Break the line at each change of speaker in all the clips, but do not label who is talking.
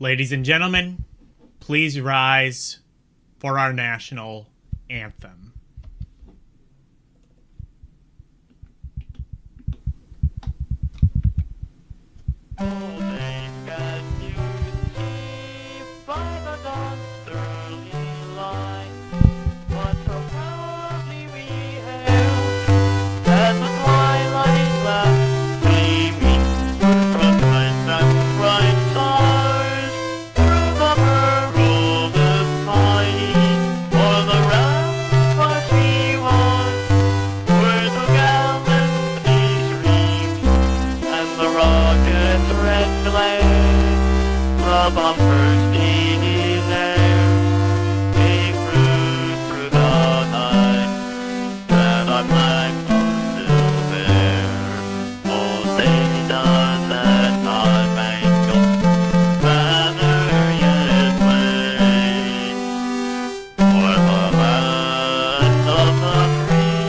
Ladies and gentlemen, please rise for our national anthem.
Bumpers in his air, they flew through the night, and I'm like still there. Oh, say does that star-spangled banner yet wave for the land of the free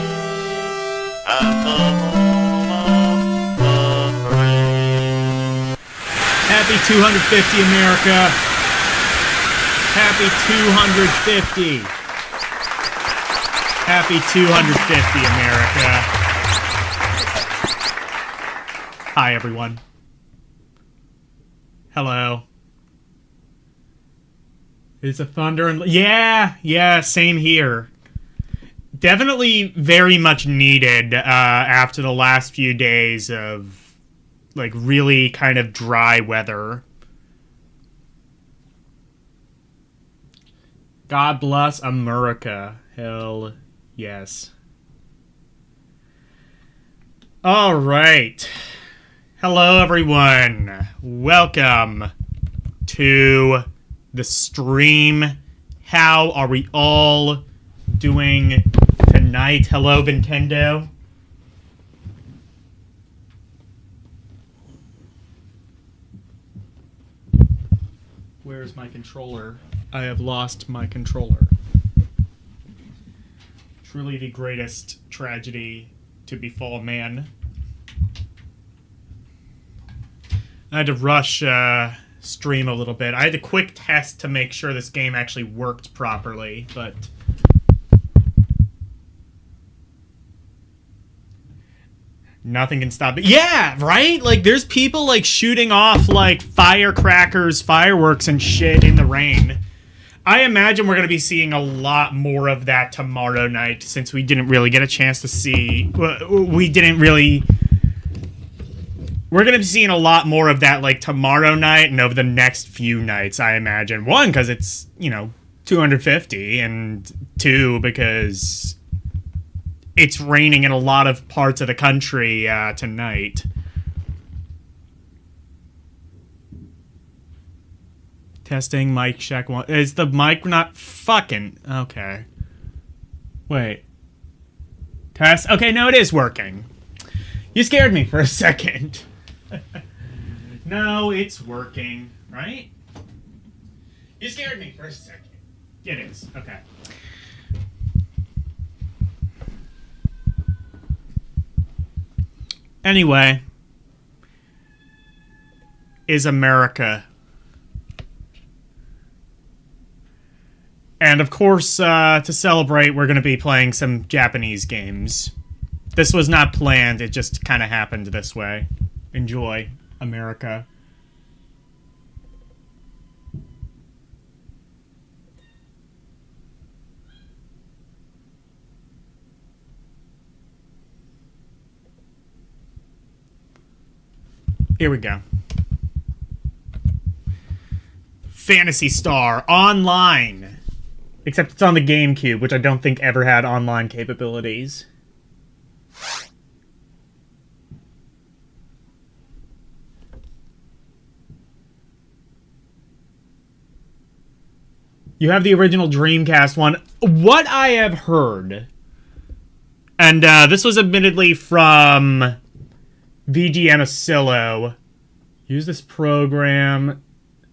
and the home of the brave.
Happy 250, America. Happy 250. Happy 250, America. Hi, everyone. Hello. It's a thunder and... Yeah, same here. Definitely very much needed after the last few days of, like, really kind of dry weather. God bless America. Hell yes. All right. Hello, everyone. Welcome to the stream. How are we all doing tonight? Hello, Nintendo. Where's my controller? I have lost my controller. Truly the greatest tragedy to befall man. I had to rush stream a little bit. I had a quick test to make sure this game actually worked properly, but... nothing can stop it. Yeah, right? Like, there's people, like, shooting off, like, firecrackers, fireworks, and shit in the rain. I imagine we're going to be seeing a lot more of that tomorrow night, since we didn't really get a chance to see... we didn't really... We're going to be seeing a lot more of that, like, tomorrow night and over the next few nights, I imagine. One, because it's, 250, and two, because... it's raining in a lot of parts of the country tonight. Testing, mic check one. Is the mic not fucking... okay. Wait. Test? Okay, no, it is working. You scared me for a second. No, it's working, right? You scared me for a second. It is. Okay. Anyway, is America. And of course, to celebrate, we're going to be playing some Japanese games. This was not planned, it just kind of happened this way. Enjoy, America. Here we go. Phantasy Star Online. Except it's on the GameCube, which I don't think ever had online capabilities. You have the original Dreamcast one. What I have heard, and this was admittedly from VGM Oscillo. Use this program.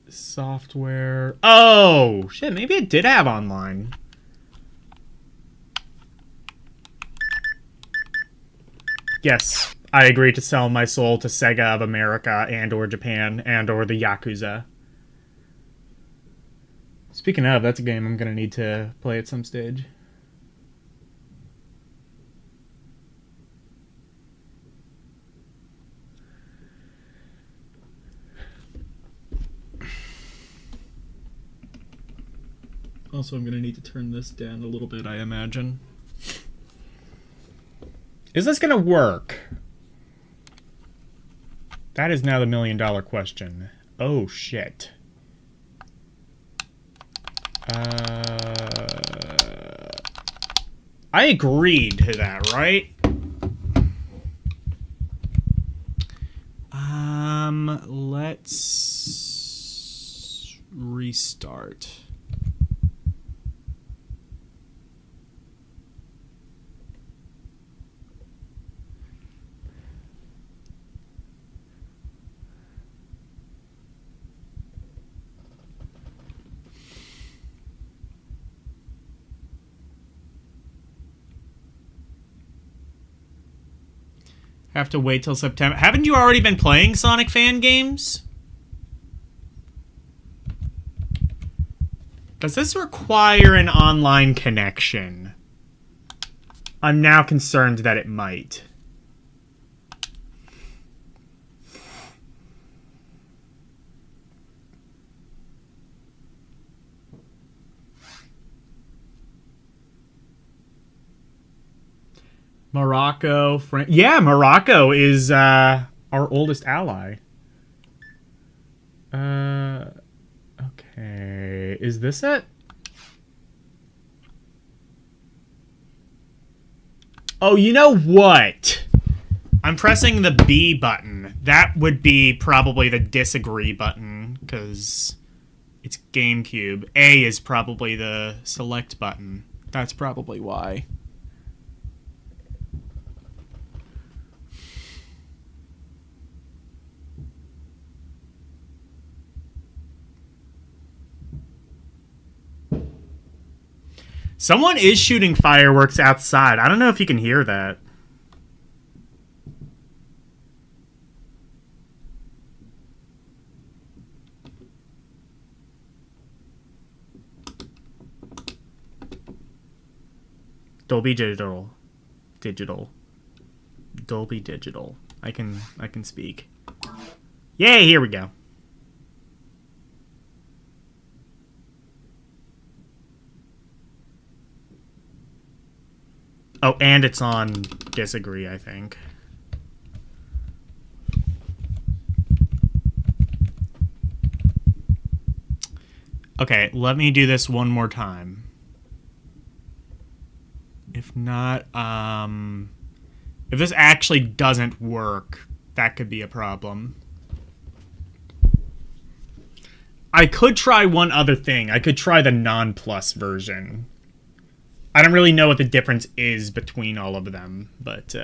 Software. Oh, shit, maybe it did have online. Yes, I agree to sell my soul to Sega of America and or Japan and or the Yakuza. Speaking of, that's a game I'm going to need to play at some stage. Also, I'm going to need to turn this down a little bit, I imagine. Is this going to work? That is now the $1,000,000 question. Oh, shit. I agreed to that, right? Let's restart. Have to wait till September. Haven't you already been playing Sonic fan games? Does this require an online connection? I'm now concerned that it might. Morocco, France. Yeah, Morocco is our oldest ally. Okay. Is this it? Oh, you know what? I'm pressing the B button. That would be probably the disagree button, because it's GameCube. A is probably the select button. That's probably why. Someone is shooting fireworks outside. I don't know if you can hear that. Dolby Digital. Dolby Digital. I can speak. Yay, here we go. Oh, and it's on disagree, I think. Okay, let me do this one more time. If not, if this actually doesn't work, that could be a problem. I could try one other thing. I could try the non-plus version. I don't really know what the difference is between all of them, but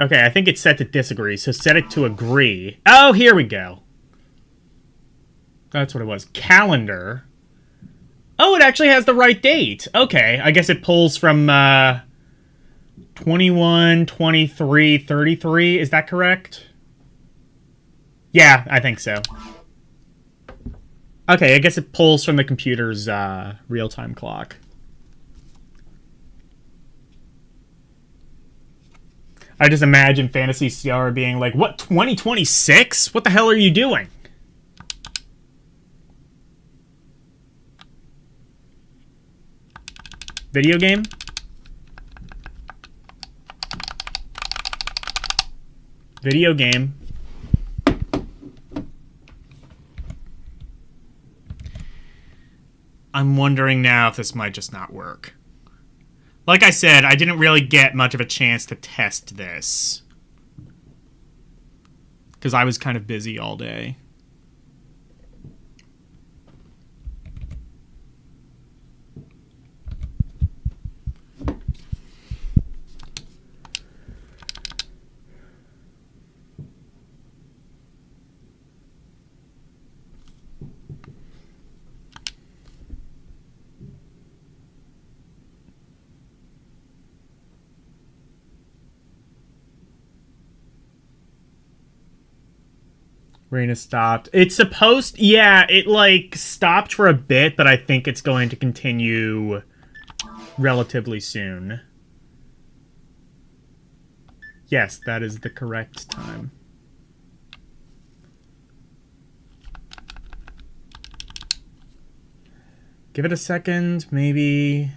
okay, I think it's set to disagree, so set it to agree. Oh, here we go. That's what it was. Calendar. Oh, it actually has the right date. Okay, I guess it pulls from 21, 23, 33. Is that correct? Yeah, I think so. Okay, I guess it pulls from the computer's real-time clock. I just imagine Phantasy Star being like, what, 2026? What the hell are you doing? Video game? Video game. I'm wondering now if this might just not work. Like I said, I didn't really get much of a chance to test this, because I was kind of busy all day. Rain has stopped. It's supposed... Yeah, it, like, stopped for a bit, but I think it's going to continue relatively soon. Yes, that is the correct time. Give it a second, maybe...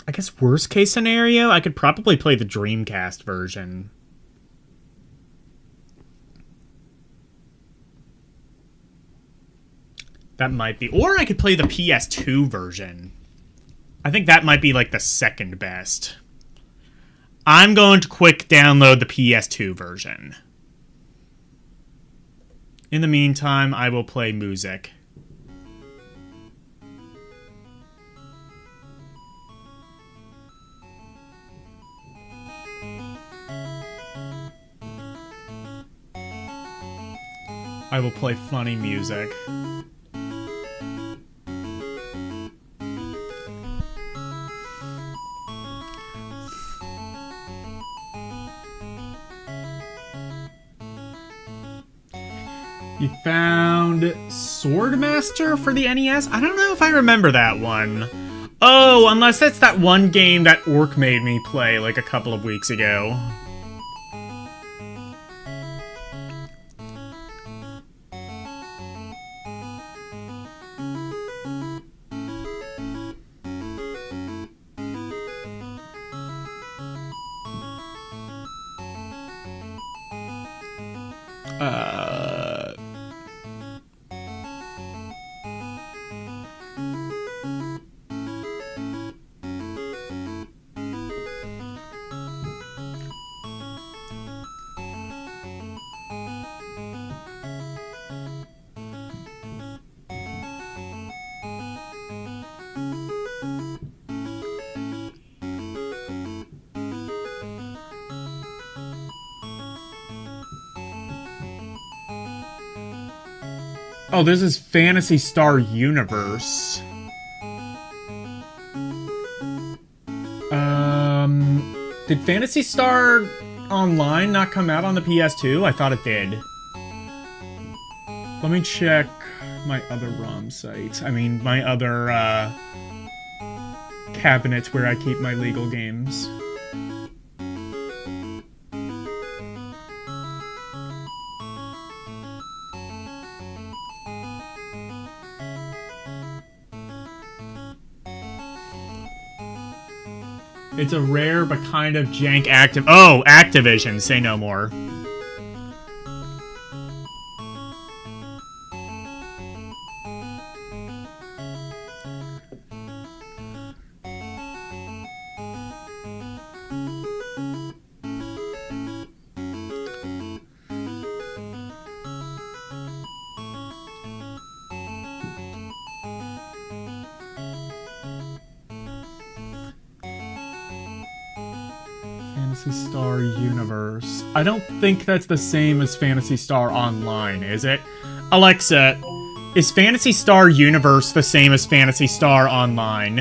I guess worst case scenario, I could probably play the Dreamcast version. That might be... Or I could play the PS2 version. I think that might be, like, the second best. I'm going to quick download the PS2 version. In the meantime, I will play music. I will play funny music. You found Swordmaster for the NES? I don't know if I remember that one. Oh, unless that's that one game that Orc made me play like a couple of weeks ago. Oh, this is Phantasy Star Universe. Did Phantasy Star Online not come out on the PS2? I thought it did. Let me check my other ROM site. I mean, my other, cabinet where I keep my legal games. It's a rare but kind of jank Activision, say no more. Phantasy Star Universe. I don't think that's the same as Phantasy Star Online, is it? Alexa, is Phantasy Star Universe the same as Phantasy Star Online?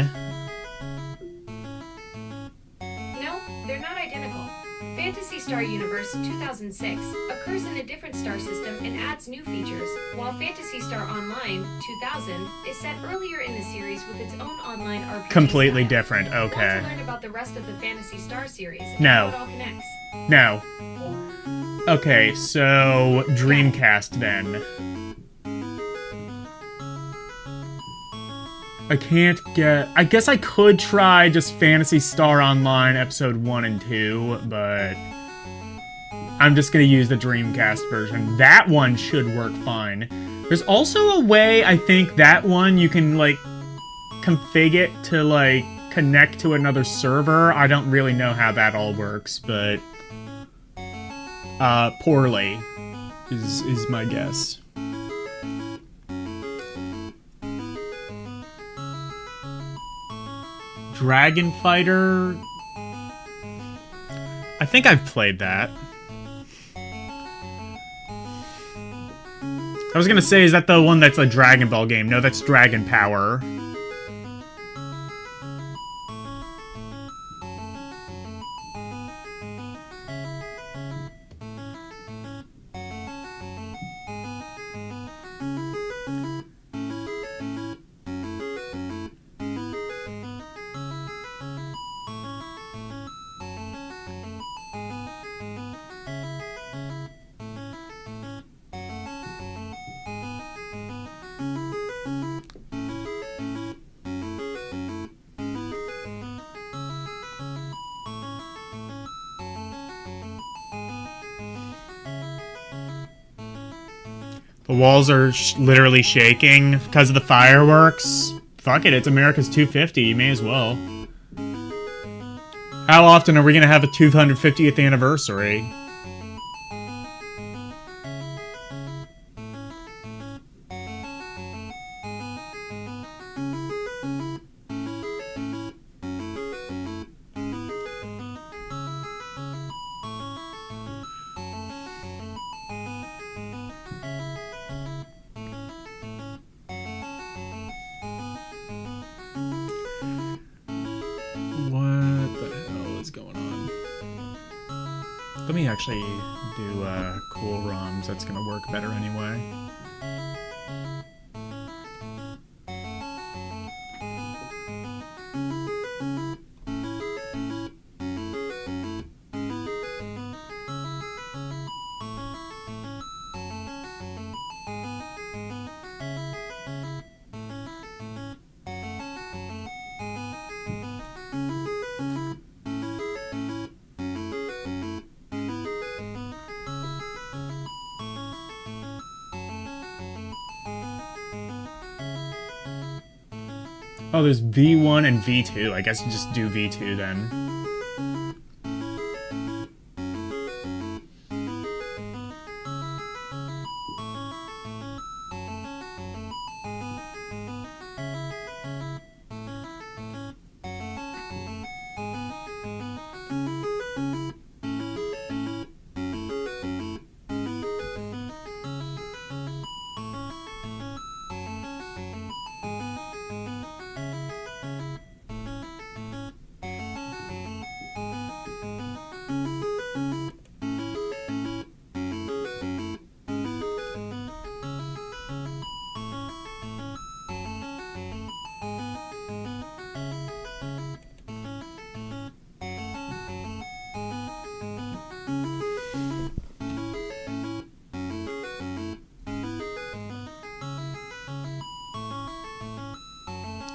No, they're not identical. Phantasy Star Universe 2006 occurs in a different star system and adds new features, while Phantasy Star Online 2000 is set earlier in the series with its own online RPG
Completely
style.
different, okay.
Want to learn about the rest of the Phantasy Star series and
No.
how it all connects?
No. Okay, so Dreamcast then. I can't get... I guess I could try just Phantasy Star Online Episode 1 and 2, but... I'm just gonna use the Dreamcast version. That one should work fine. There's also a way, I think, that one you can, like, config it to, like, connect to another server. I don't really know how that all works, but... poorly is my guess. Dragon Fighter... I think I've played that. I was gonna say, is that the one that's a Dragon Ball game? No, that's Dragon Power. The walls are literally shaking because of the fireworks. Fuck it, it's America's 250. You may as well. How often are we going to have a 250th anniversary? Let me actually do cool ROMs. That's gonna work better anyway. Oh, there's V1 and V2. I guess you just do V2 then.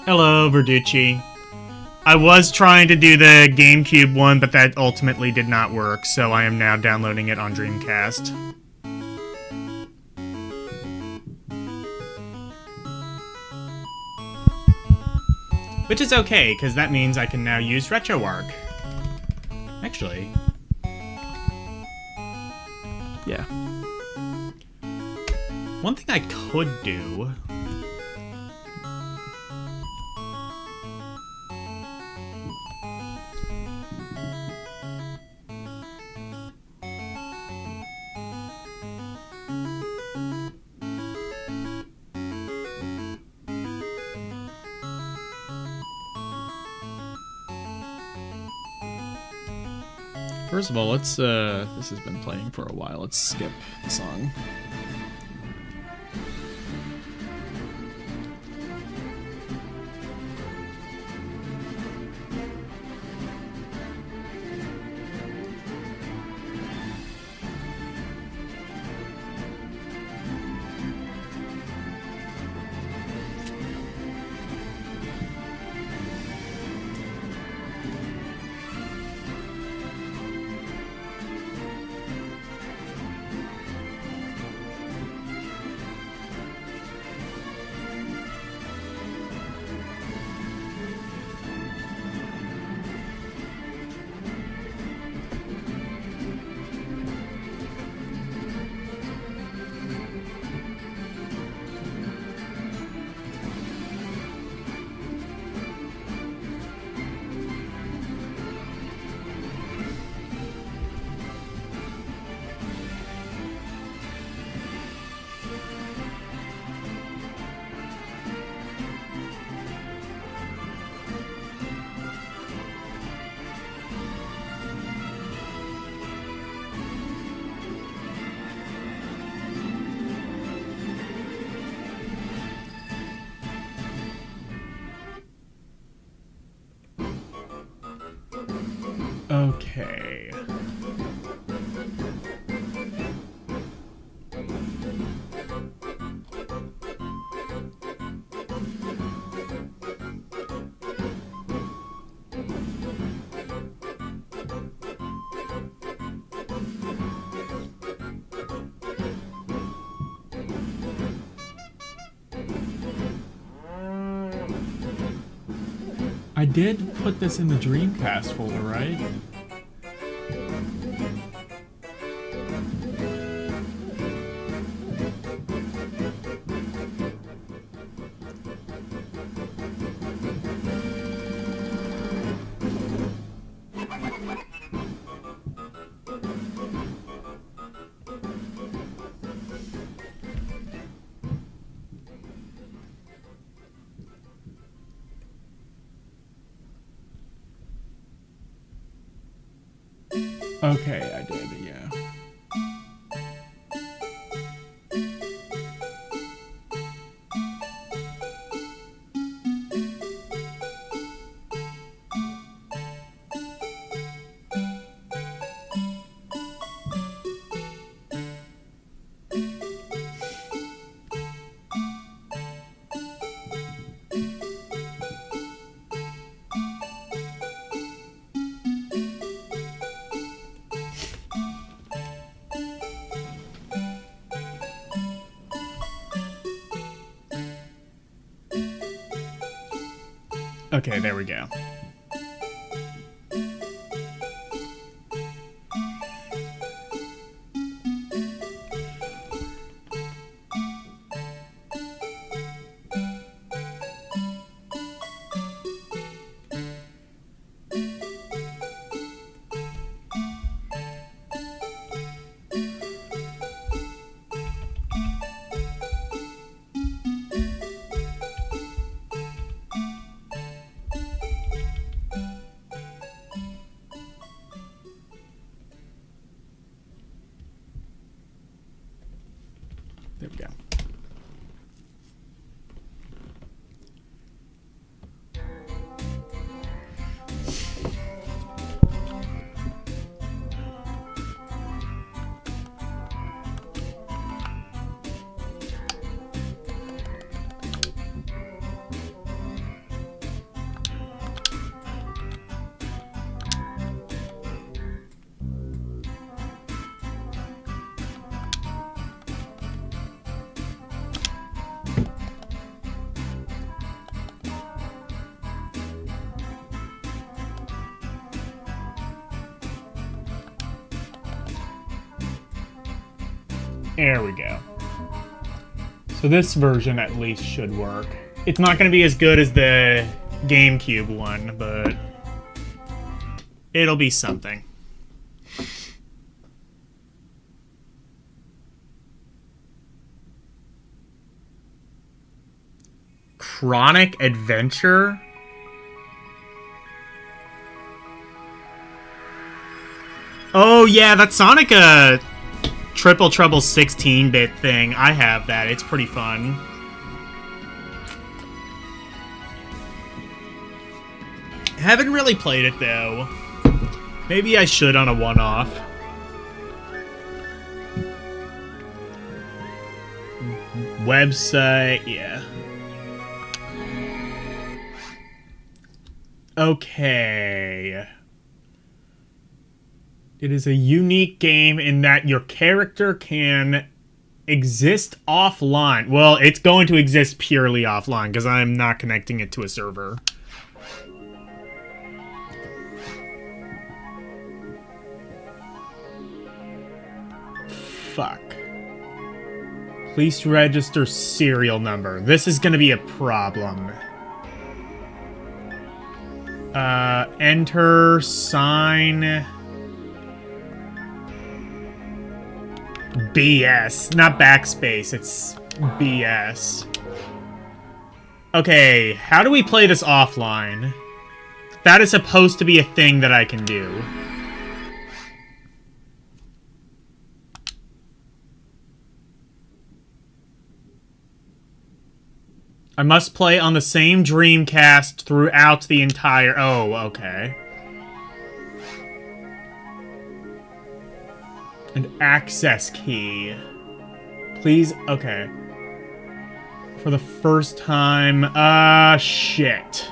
Hello, Verducci. I was trying to do the GameCube one, but that ultimately did not work, so I am now downloading it on Dreamcast. Which is okay, because that means I can now use RetroArch. Actually. Yeah. One thing I could do... First of all, let's, this has been playing for a while. Let's skip the song. Okay. I did put this in the Dreamcast folder, right? Okay, I did, yeah. Okay, there we go. There we go. There we go. So this version at least should work. It's not going to be as good as the GameCube one, but it'll be something. Chronic Adventure? Oh yeah, that's Sonic Triple Trouble 16-bit thing. I have that. It's pretty fun. Haven't really played it, though. Maybe I should on a one-off. Website, yeah. Okay. It is a unique game in that your character can exist offline. Well, it's going to exist purely offline because I'm not connecting it to a server. Fuck. Please register serial number. This is going to be a problem. Enter, sign... BS. Not backspace, it's BS. Okay, how do we play this offline? That is supposed to be a thing that I can do. I must play on the same Dreamcast throughout the entire... Oh, okay. An access key. Please, okay. For the first time, shit.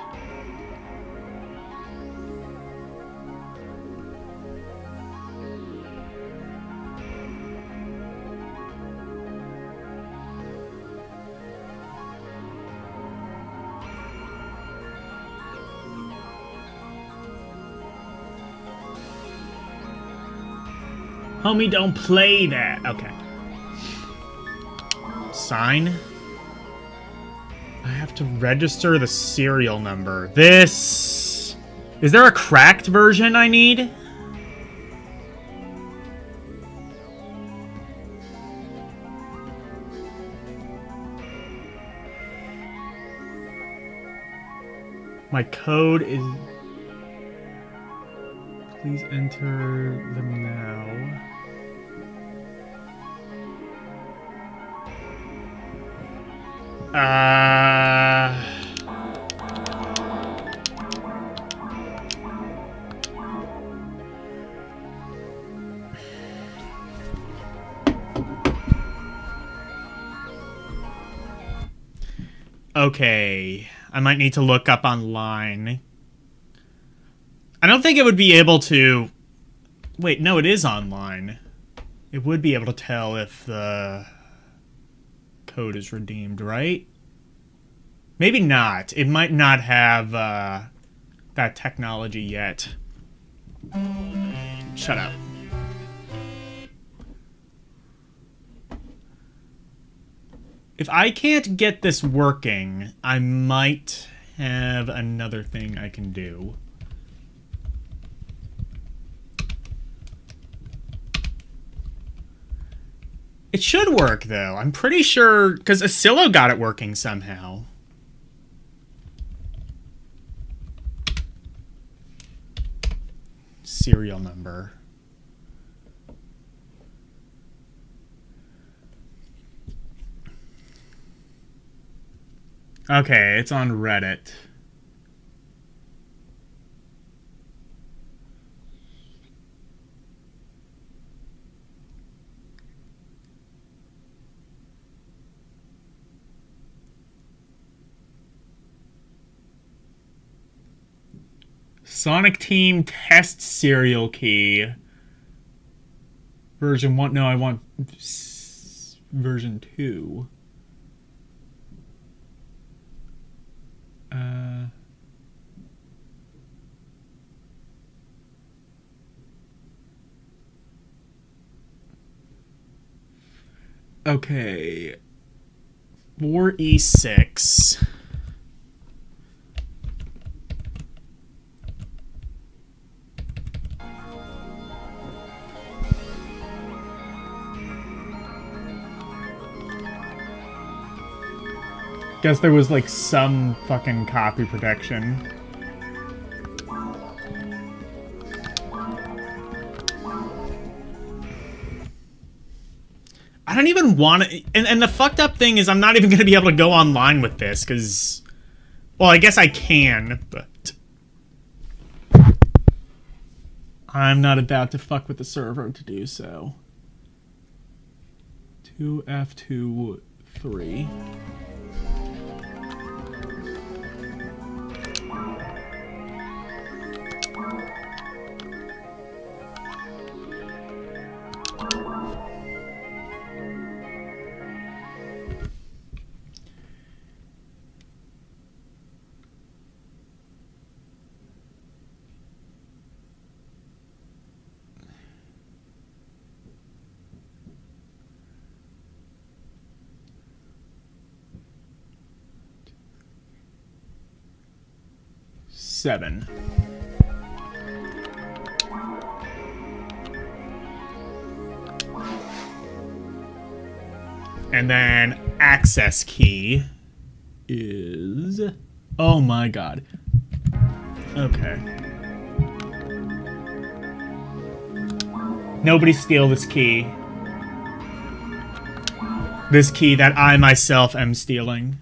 Homie, don't play that. Okay. Sign. I have to register the serial number. This... Is there a cracked version I need? My code is... Please enter them now. Okay, I might need to look up online. I don't think it would be able to... Wait, no, it is online. It would be able to tell if the code is redeemed, right? Maybe not. It might not have that technology yet. Shut up. If I can't get this working, I might have another thing I can do. It should work, though. I'm pretty sure... Because Asilo got it working somehow. Serial number. Okay, it's on Reddit. Sonic Team test serial key. Version 1. No, I want version 2. Okay. 4E6. Guess there was like some fucking copy protection. I don't even want to... And the fucked up thing is I'm not even going to be able to go online with this, because... Well, I guess I can, but... I'm not about to fuck with the server to do so. 2F23. Seven. And then access key is... Oh my god. Okay. Nobody steal this key. This key that I myself am stealing.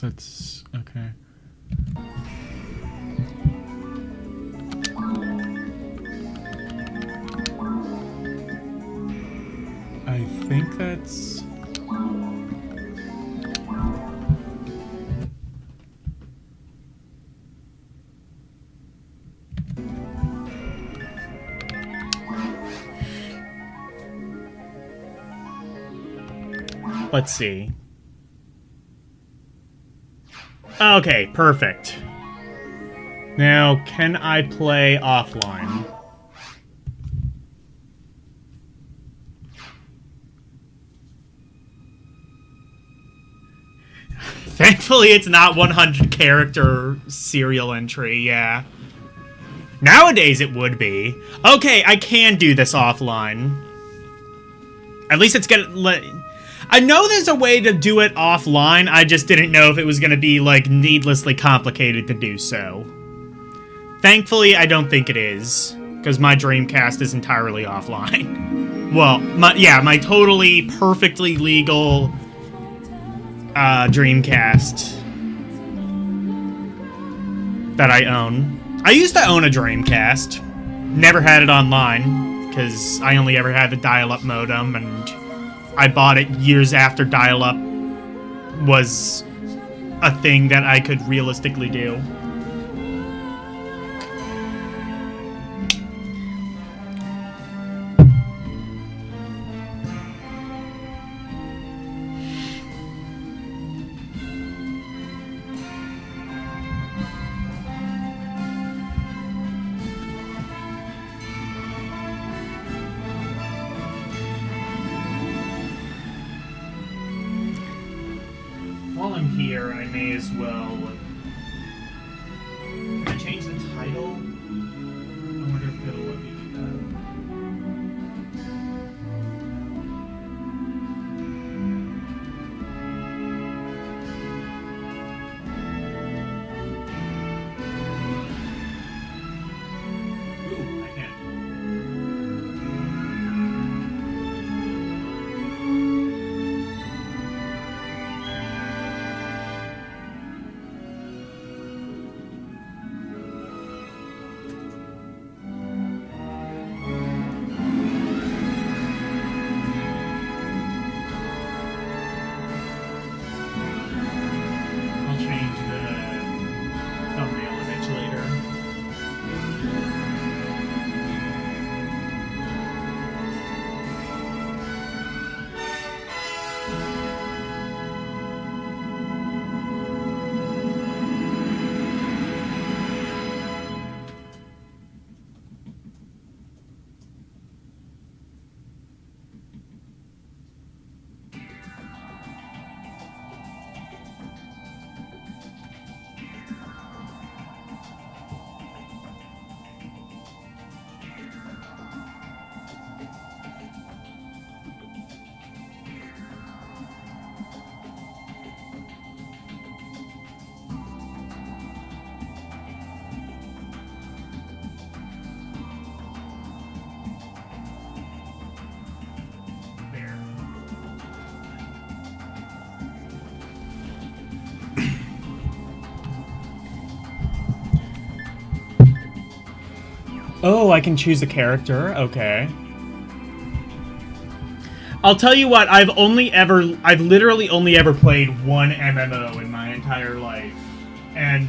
That's okay. I think that's... Let's see. Okay, perfect. Now, can I play offline? Thankfully, it's not 100 character serial entry, yeah. Nowadays, it would be. Okay, I can do this offline. At least it's gonna... I know there's a way to do it offline, I just didn't know if it was gonna be, like, needlessly complicated to do so. Thankfully, I don't think it is, because my Dreamcast is entirely offline. Well, my totally, perfectly legal... Dreamcast that I own. I used to own a Dreamcast. Never had it online, because I only ever had the dial-up modem, and I bought it years after dial-up was a thing that I could realistically do. While I'm here, I may as well... Can I change the title? I wonder if it'll let me do that. Ooh, I can. I'll change the thumbnail image later. There. Oh, I can choose a character? Okay. I'll tell you what, I've literally only ever played one MMO in my entire life. And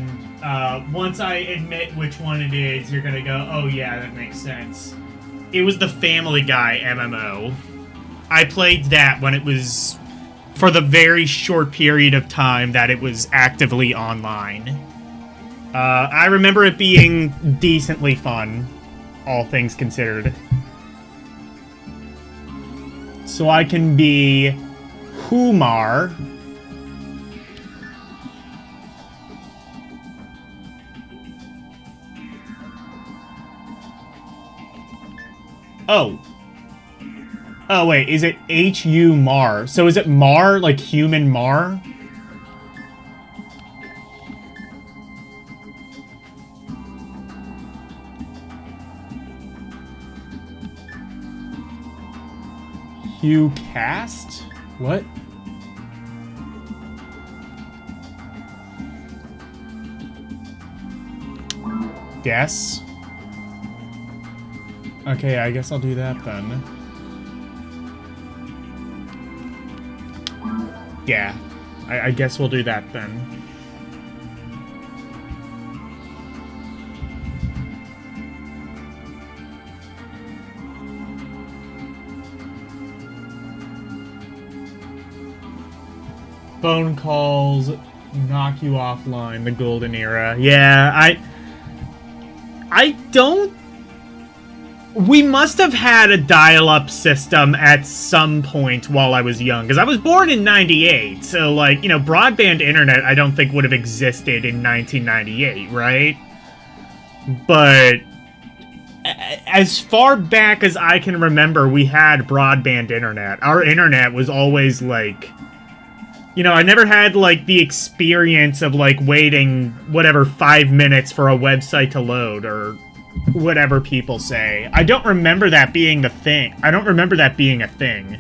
once I admit which one it is, you're gonna go, oh yeah, that makes sense. It was the Family Guy MMO. I played that when it was, for the very short period of time that it was actively online. I remember it being decently fun, all things considered. So I can be Humar. Oh. Oh, wait, is it H-U Mar? So is it Mar, like human Mar? Hugh Cast? What? Guess? Okay, I guess I'll do that then. Yeah, I guess we'll do that then. Phone calls knock you offline. The golden era. Yeah, I don't. We must have had a dial-up system at some point while I was young, because I was born in 98, so, like, you know, broadband internet I don't think would have existed in 1998, right? But as far back as I can remember, we had broadband internet. Our internet was always, like... You know, I never had, like, the experience of, like, waiting, whatever, 5 minutes for a website to load, or... whatever people say. I don't remember that being the thing. I don't remember that being a thing.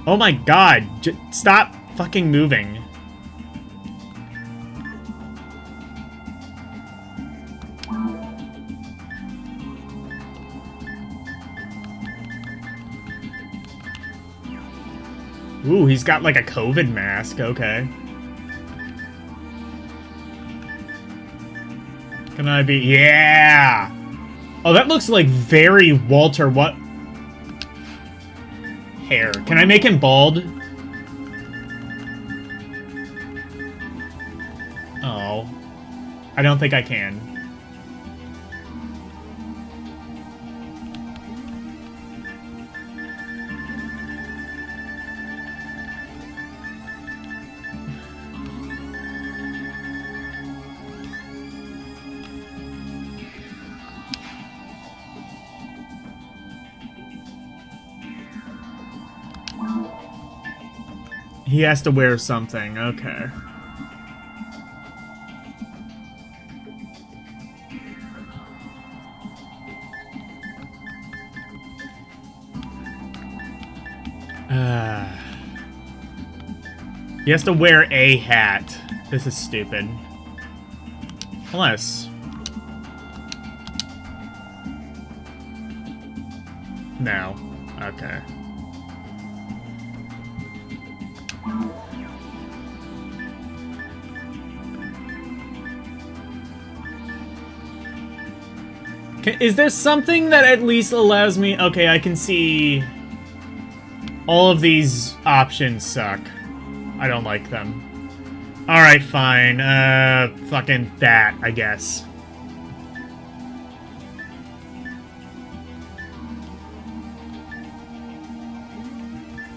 Oh my god. Stop fucking moving. Ooh, he's got like a COVID mask. Okay. Can I be... Yeah! Oh, that looks like very Walter what... Hair. Can I make him bald? Oh. I don't think I can. He has to wear something, okay. He has to wear a hat. This is stupid. Unless... No. Okay. Is there something that at least allows me... Okay, I can see... All of these options suck. I don't like them. Alright, fine. Fucking that, I guess.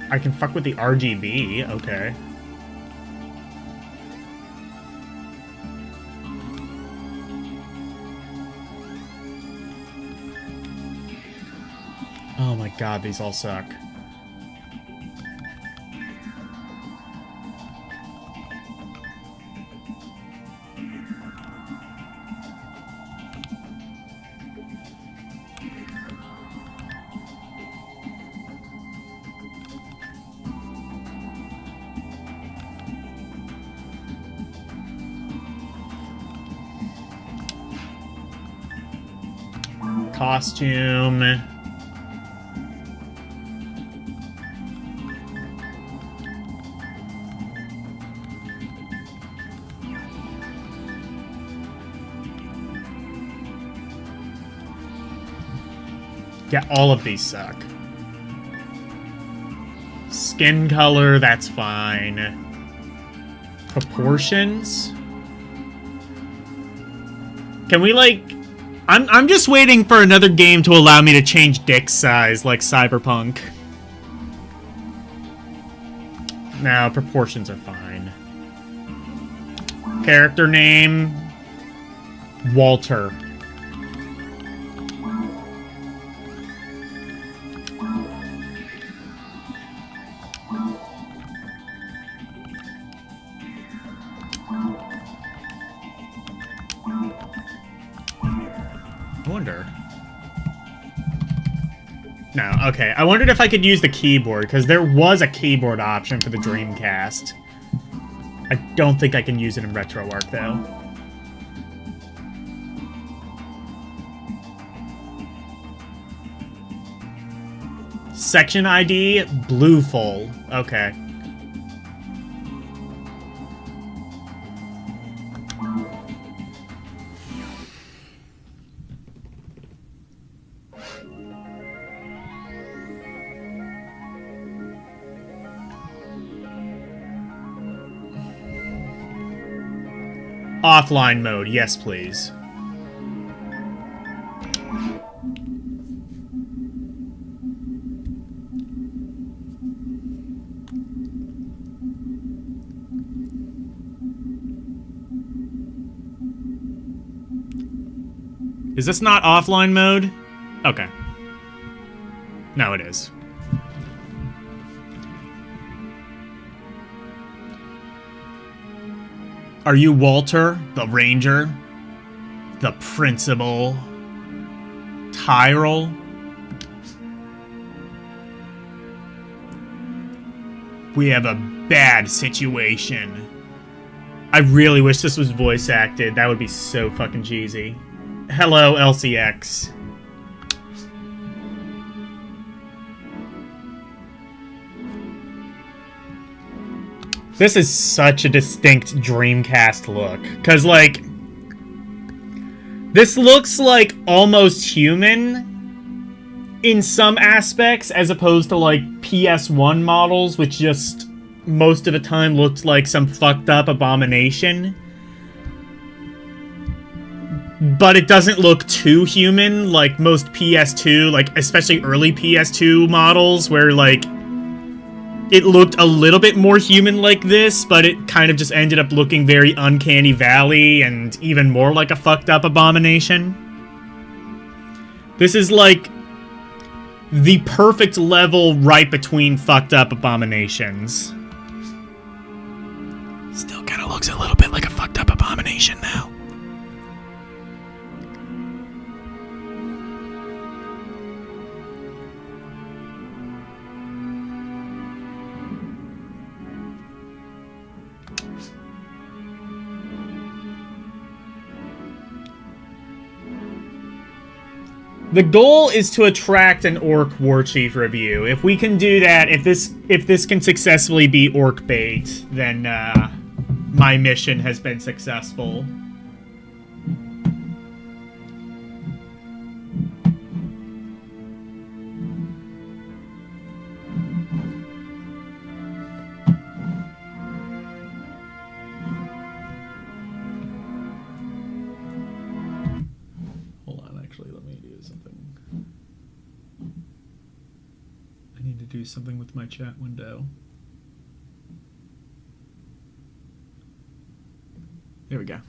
I can fuck with the RGB, okay. Oh my god, these all suck. Costume. Yeah, all of these suck. Skin color, that's fine. Proportions? Can we, like... I'm just waiting for another game to allow me to change dick size, like Cyberpunk. No, proportions are fine. Character name... Walter. No, okay. I wondered if I could use the keyboard, because there was a keyboard option for the Dreamcast. I don't think I can use it in RetroArch, though. Section ID, blue full. Okay. Offline mode, yes please. Is this not offline mode? Okay. No, it is. Are you Walter, the Ranger? The Principal? Tyrell? We have a bad situation. I really wish this was voice acted. That would be so fucking cheesy. Hello, LCX. This is such a distinct Dreamcast look. Because, like, this looks like almost human in some aspects, as opposed to, like, PS1 models, which just most of the time looked like some fucked up abomination. But it doesn't look too human, like most PS2, like, especially early PS2 models, where, like, it looked a little bit more human like this, but it kind of just ended up looking very Uncanny Valley and even more like a fucked up abomination. This is like the perfect level right between fucked up abominations. Still kind of looks a little bit like a fucked up abomination now. The goal is to attract an Orc War Chief review. If we can do that, if this can successfully be Orc bait, then my mission has been successful. Do something with my chat window. There we go.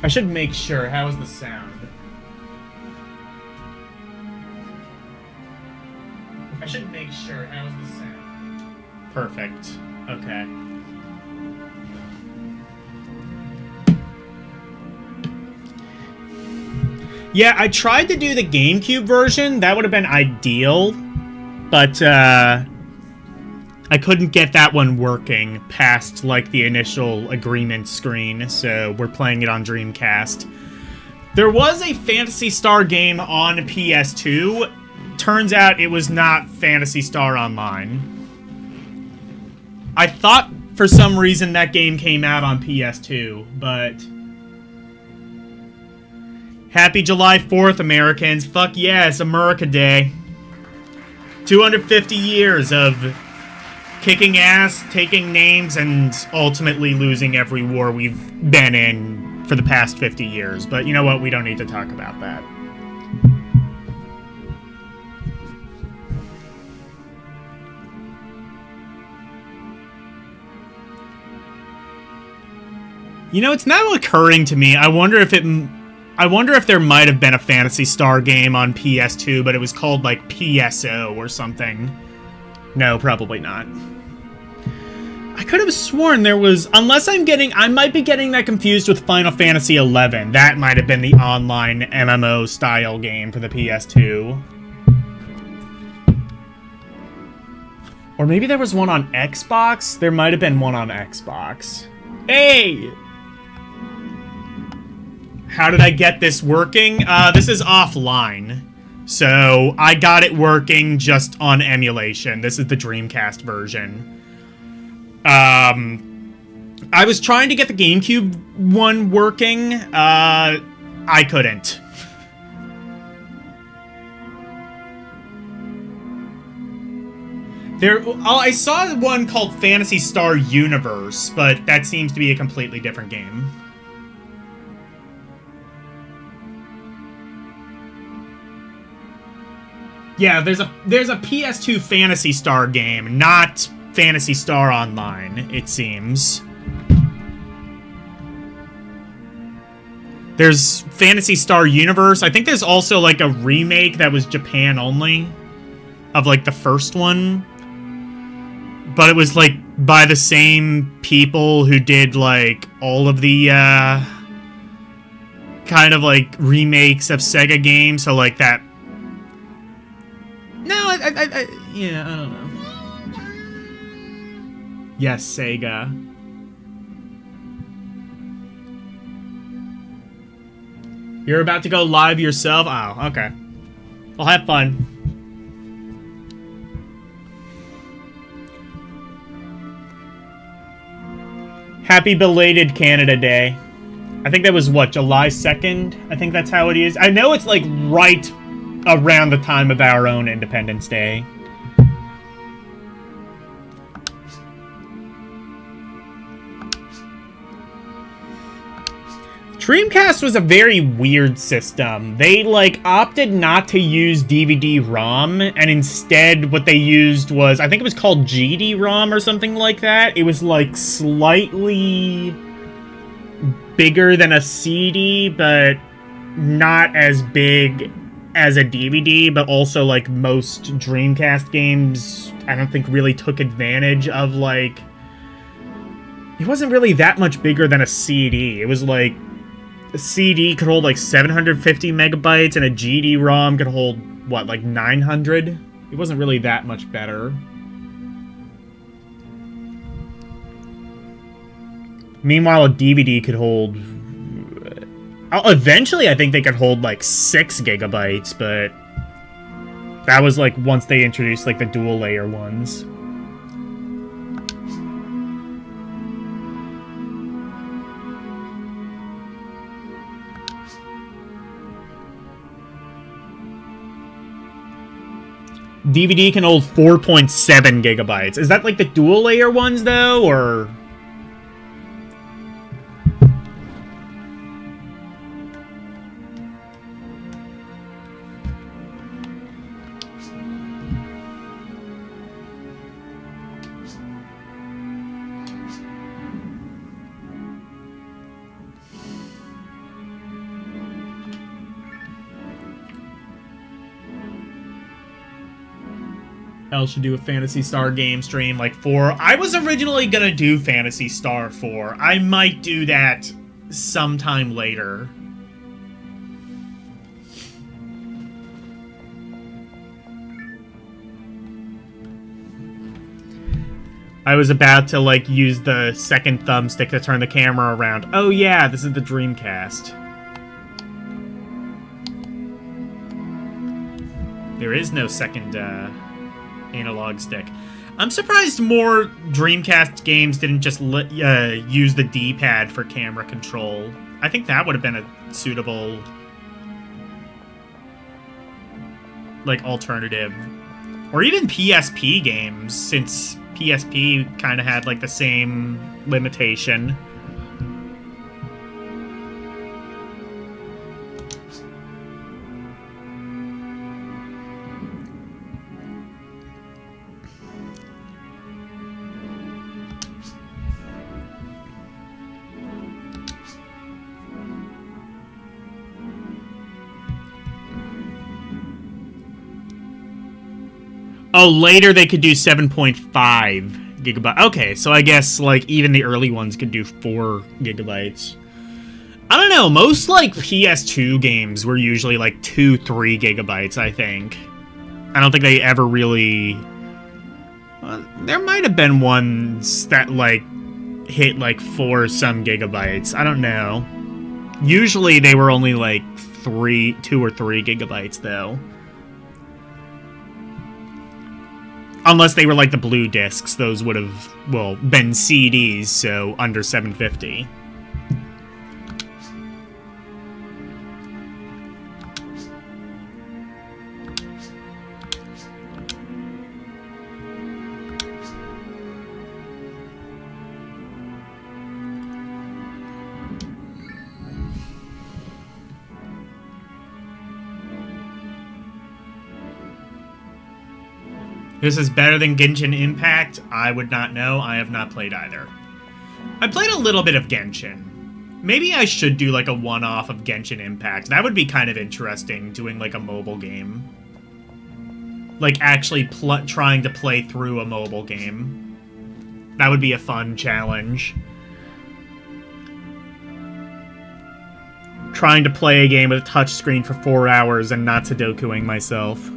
I should make sure. How is the sound? I should make sure. How is the sound? Perfect. Okay. Yeah, I tried to do the GameCube version. That would have been ideal. But, I couldn't get that one working past, like, the initial agreement screen. So, we're playing it on Dreamcast. There was a Phantasy Star game on PS2. Turns out it was not Phantasy Star Online. I thought, for some reason, that game came out on PS2, but... Happy July 4th, Americans. Fuck yeah, it's America Day. 250 years of kicking ass, taking names, and ultimately losing every war we've been in for the past 50 years. But you know what? We don't need to talk about that. You know, it's now occurring to me, I wonder if there might have been a Phantasy Star game on PS2, but it was called, like, PSO or something. No, probably not. I could have sworn there was... Unless I might be getting that confused with Final Fantasy XI. That might have been the online MMO-style game for the PS2. Or maybe there was one on Xbox? There might have been one on Xbox. Hey! How did I get this working? This is offline. So, I got it working just on emulation. This is the Dreamcast version. I was trying to get the GameCube one working. I couldn't. I saw one called Phantasy Star Universe, but that seems to be a completely different game. Yeah, there's a PS2 Phantasy Star game, not Phantasy Star Online, it seems. There's Phantasy Star Universe. I think there's also like a remake that was Japan only of like the first one. But it was like by the same people who did like all of the kind of like remakes of Sega games. So like that. No, yeah, I don't know. Yes, Sega. You're about to go live yourself? Oh, okay. Well, have fun. Happy belated Canada Day. I think that was, what, July 2nd? I think that's how it is. I know it's, like, right around the time of our own Independence Day. Dreamcast was a very weird system. They, like, opted not to use DVD-ROM, and instead what they used was, I think it was called GD-ROM or something like that. It was, like, slightly bigger than a CD, but not as big as a DVD, but also, like, most Dreamcast games, I don't think really took advantage of, like... It wasn't really that much bigger than a CD. It was, like... A CD could hold like 750 megabytes, and a GD-ROM could hold, what, like 900? It wasn't really that much better. Meanwhile, a DVD could hold... Eventually, I think they could hold like 6 gigabytes, but... That was like once they introduced like the dual layer ones. DVD can hold 4.7 gigabytes. Is that like the dual layer ones though, or? L should do a Phantasy Star game stream like 4. I was originally gonna do Phantasy Star 4. I might do that sometime later. I was about to like use the second thumbstick to turn the camera around. Oh yeah, this is the Dreamcast. There is no second analog stick. I'm surprised more Dreamcast games didn't just use the D-pad for camera control. I think that would have been a suitable like alternative. Or even PSP games, since PSP kind of had like the same limitation. Oh, later they could do 7.5 gigabytes. Okay, so I guess, like, even the early ones could do 4 gigabytes. I don't know, most, like, PS2 games were usually, like, 2-3 gigabytes, I think. I don't think they ever really... there might have been ones that, like, hit, like, 4-some gigabytes. I don't know. Usually they were only, like, 2 or 3 gigabytes, though. Unless they were like the blue discs, those would have, well, been CDs, so under 750. This is better than Genshin Impact? I would not know. I have not played either. I played a little bit of Genshin. Maybe I should do like a one-off of Genshin Impact. That would be kind of interesting, doing like a mobile game. Like actually trying to play through a mobile game. That would be a fun challenge. Trying to play a game with a touchscreen for 4 hours and not Sudokuing myself.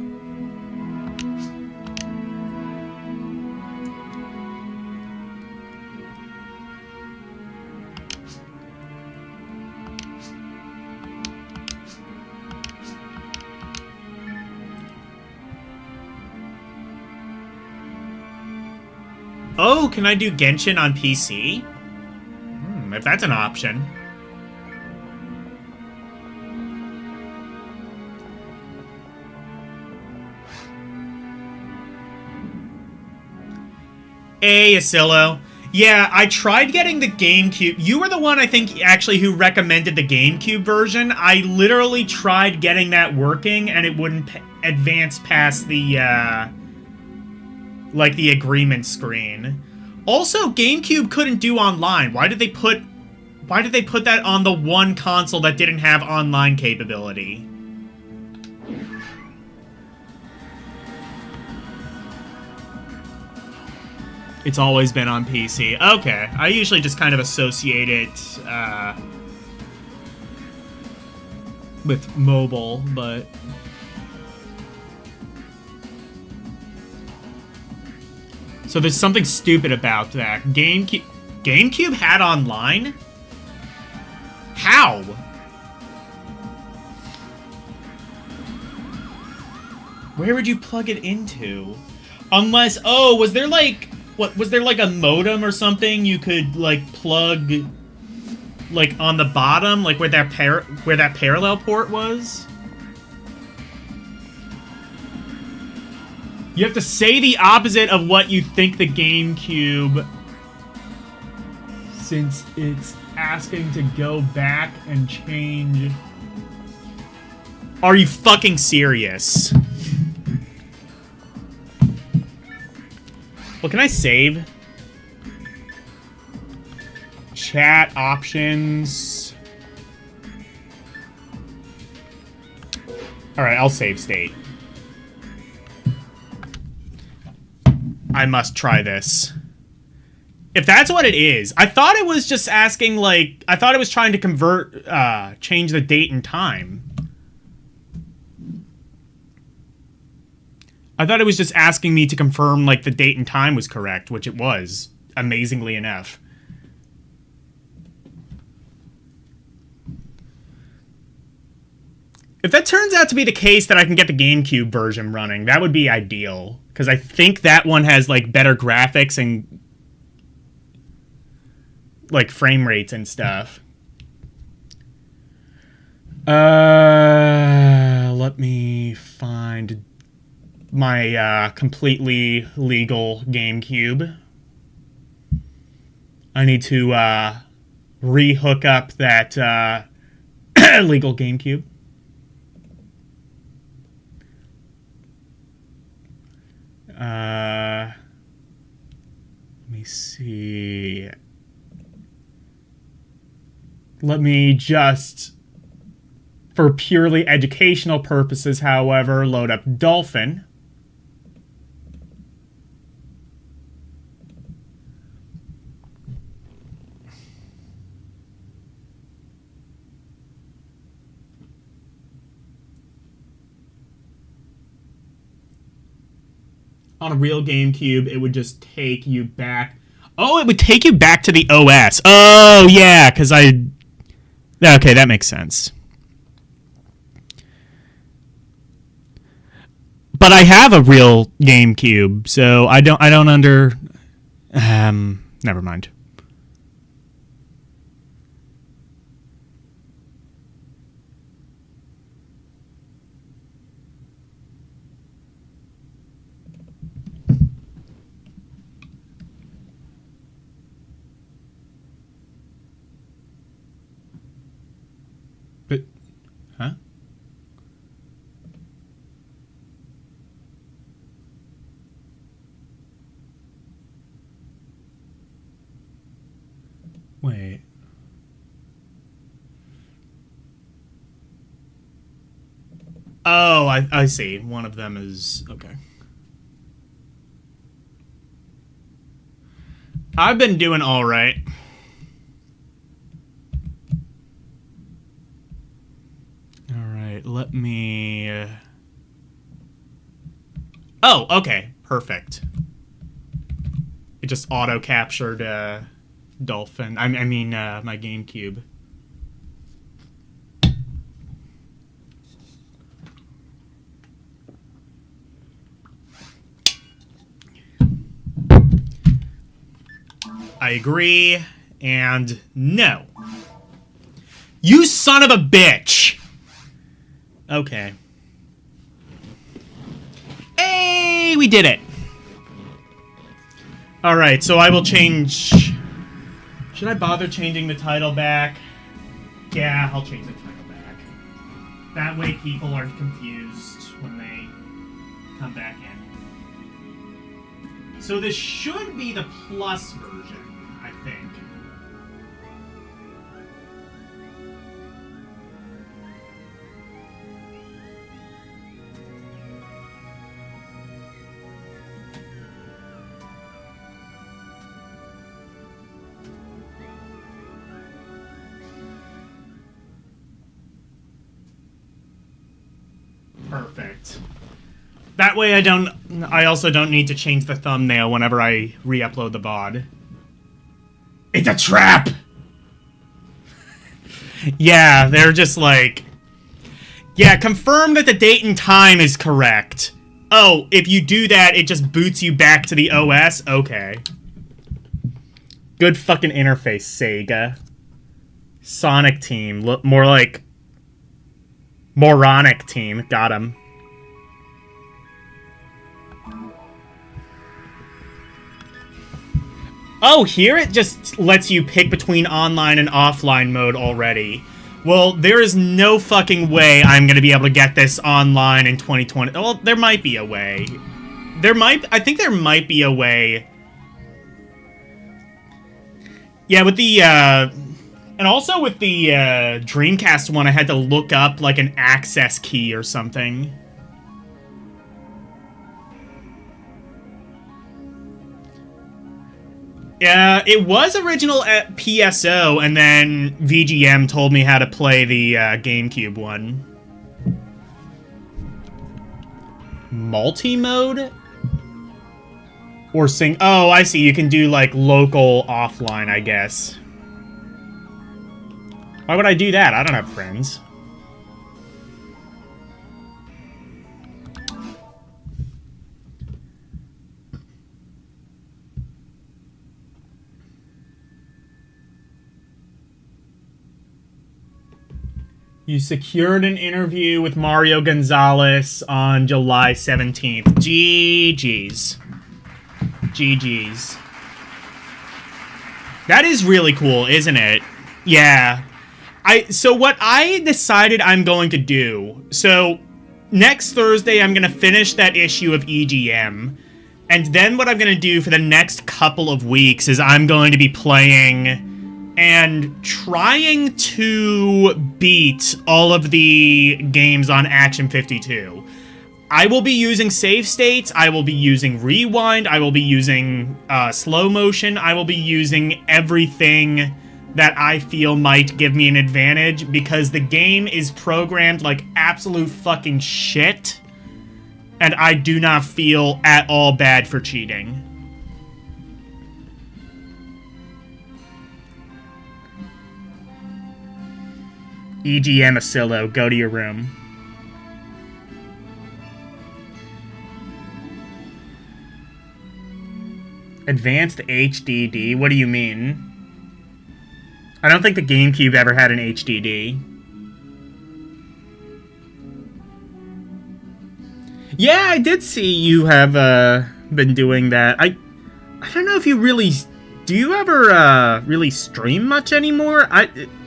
Oh, can I do Genshin on PC? If that's an option. Hey, Asilo. Yeah, I tried getting the GameCube. You were the one, I think, actually, who recommended the GameCube version. I literally tried getting that working, and it wouldn't advance past the, like, the agreement screen. Also, GameCube couldn't do online. Why did they put that on the one console that didn't have online capability? It's always been on PC. Okay, I usually just kind of associate it with mobile, but... So there's something stupid about that. GameCube had online? How? Where would you plug it into? Unless, oh, was there like, what, was there like a modem or something you could like plug like on the bottom, like where that parallel port was? You have to say the opposite of what you think the GameCube, since it's asking to go back and change. Are you fucking serious? Well, can I save? Chat options. Alright, I'll save state. I must try this. If that's what it is, I thought it was just asking, like, I thought it was trying to convert, change the date and time. I thought it was just asking me to confirm, like, the date and time was correct, which it was, amazingly enough. If that turns out to be the case that I can get the GameCube version running, that would be ideal. Because I think that one has, like, better graphics and, like, frame rates and stuff. Let me find my completely legal GameCube. I need to re-hook up that legal GameCube. Let me see. Let me just, for purely educational purposes, however, load up Dolphin. On a real GameCube, it would just take you back. Oh, it would take you back to the OS. Oh, yeah, because I... Okay, that makes sense. But I have a real GameCube, so I don't never mind. But, huh? Wait. Oh, I see. One of them is... Okay. I've been doing all right. All right, let me... Oh, okay. Perfect. It just auto-captured Dolphin. I mean, my GameCube. I agree, and no. You son of a bitch! Okay. Hey, we did it! Alright, so I will change... Should I bother changing the title back? Yeah, I'll change the title back. That way people aren't confused when they come back in. So this should be the plus version, I think. Perfect. That way I also don't need to change the thumbnail whenever I re-upload the VOD. It's a trap! Yeah, they're just like... Yeah, confirm that the date and time is correct. Oh, if you do that, it just boots you back to the OS? Okay. Good fucking interface, Sega. Sonic Team. Look more like... Moronic Team. Got him. Oh, here it just lets you pick between online and offline mode already. Well, there is no fucking way I'm gonna be able to get this online in 2020. Well, there might be a way. I think there might be a way. Yeah, with the, and also with the, Dreamcast one, I had to look up, like, an access key or something. It was original at PSO, and then VGM told me how to play the GameCube one. Multi-mode? Or sing... Oh, I see. You can do, like, local offline, I guess. Why would I do that? I don't have friends. You secured an interview with Mario Gonzalez on July 17th. GG's. GG's. That is really cool, isn't it? Yeah. So what I decided I'm going to do... So, next Thursday I'm going to finish that issue of EGM. And then what I'm going to do for the next couple of weeks is I'm going to be playing... and trying to beat all of the games on Action 52. I will be using save states, I will be using rewind, I will be using slow motion, I will be using everything that I feel might give me an advantage, because the game is programmed like absolute fucking shit, and I do not feel at all bad for cheating. EGM Asilo, go to your room. Advanced HDD? What do you mean? I don't think the GameCube ever had an HDD. Yeah, I did see you have been doing that. I don't know if you really... Do you ever, really stream much anymore?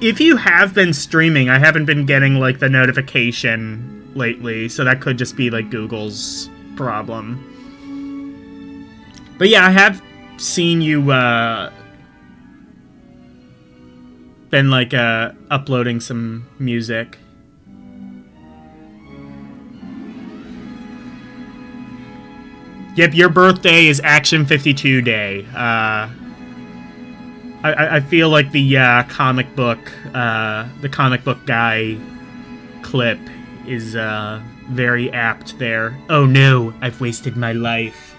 If you have been streaming, I haven't been getting, like, the notification lately, so that could just be, like, Google's problem. But yeah, I have seen you, been like uploading some music. Yep, your birthday is Action 52 Day. I feel like the comic book guy clip is very apt there. Oh no, I've wasted my life.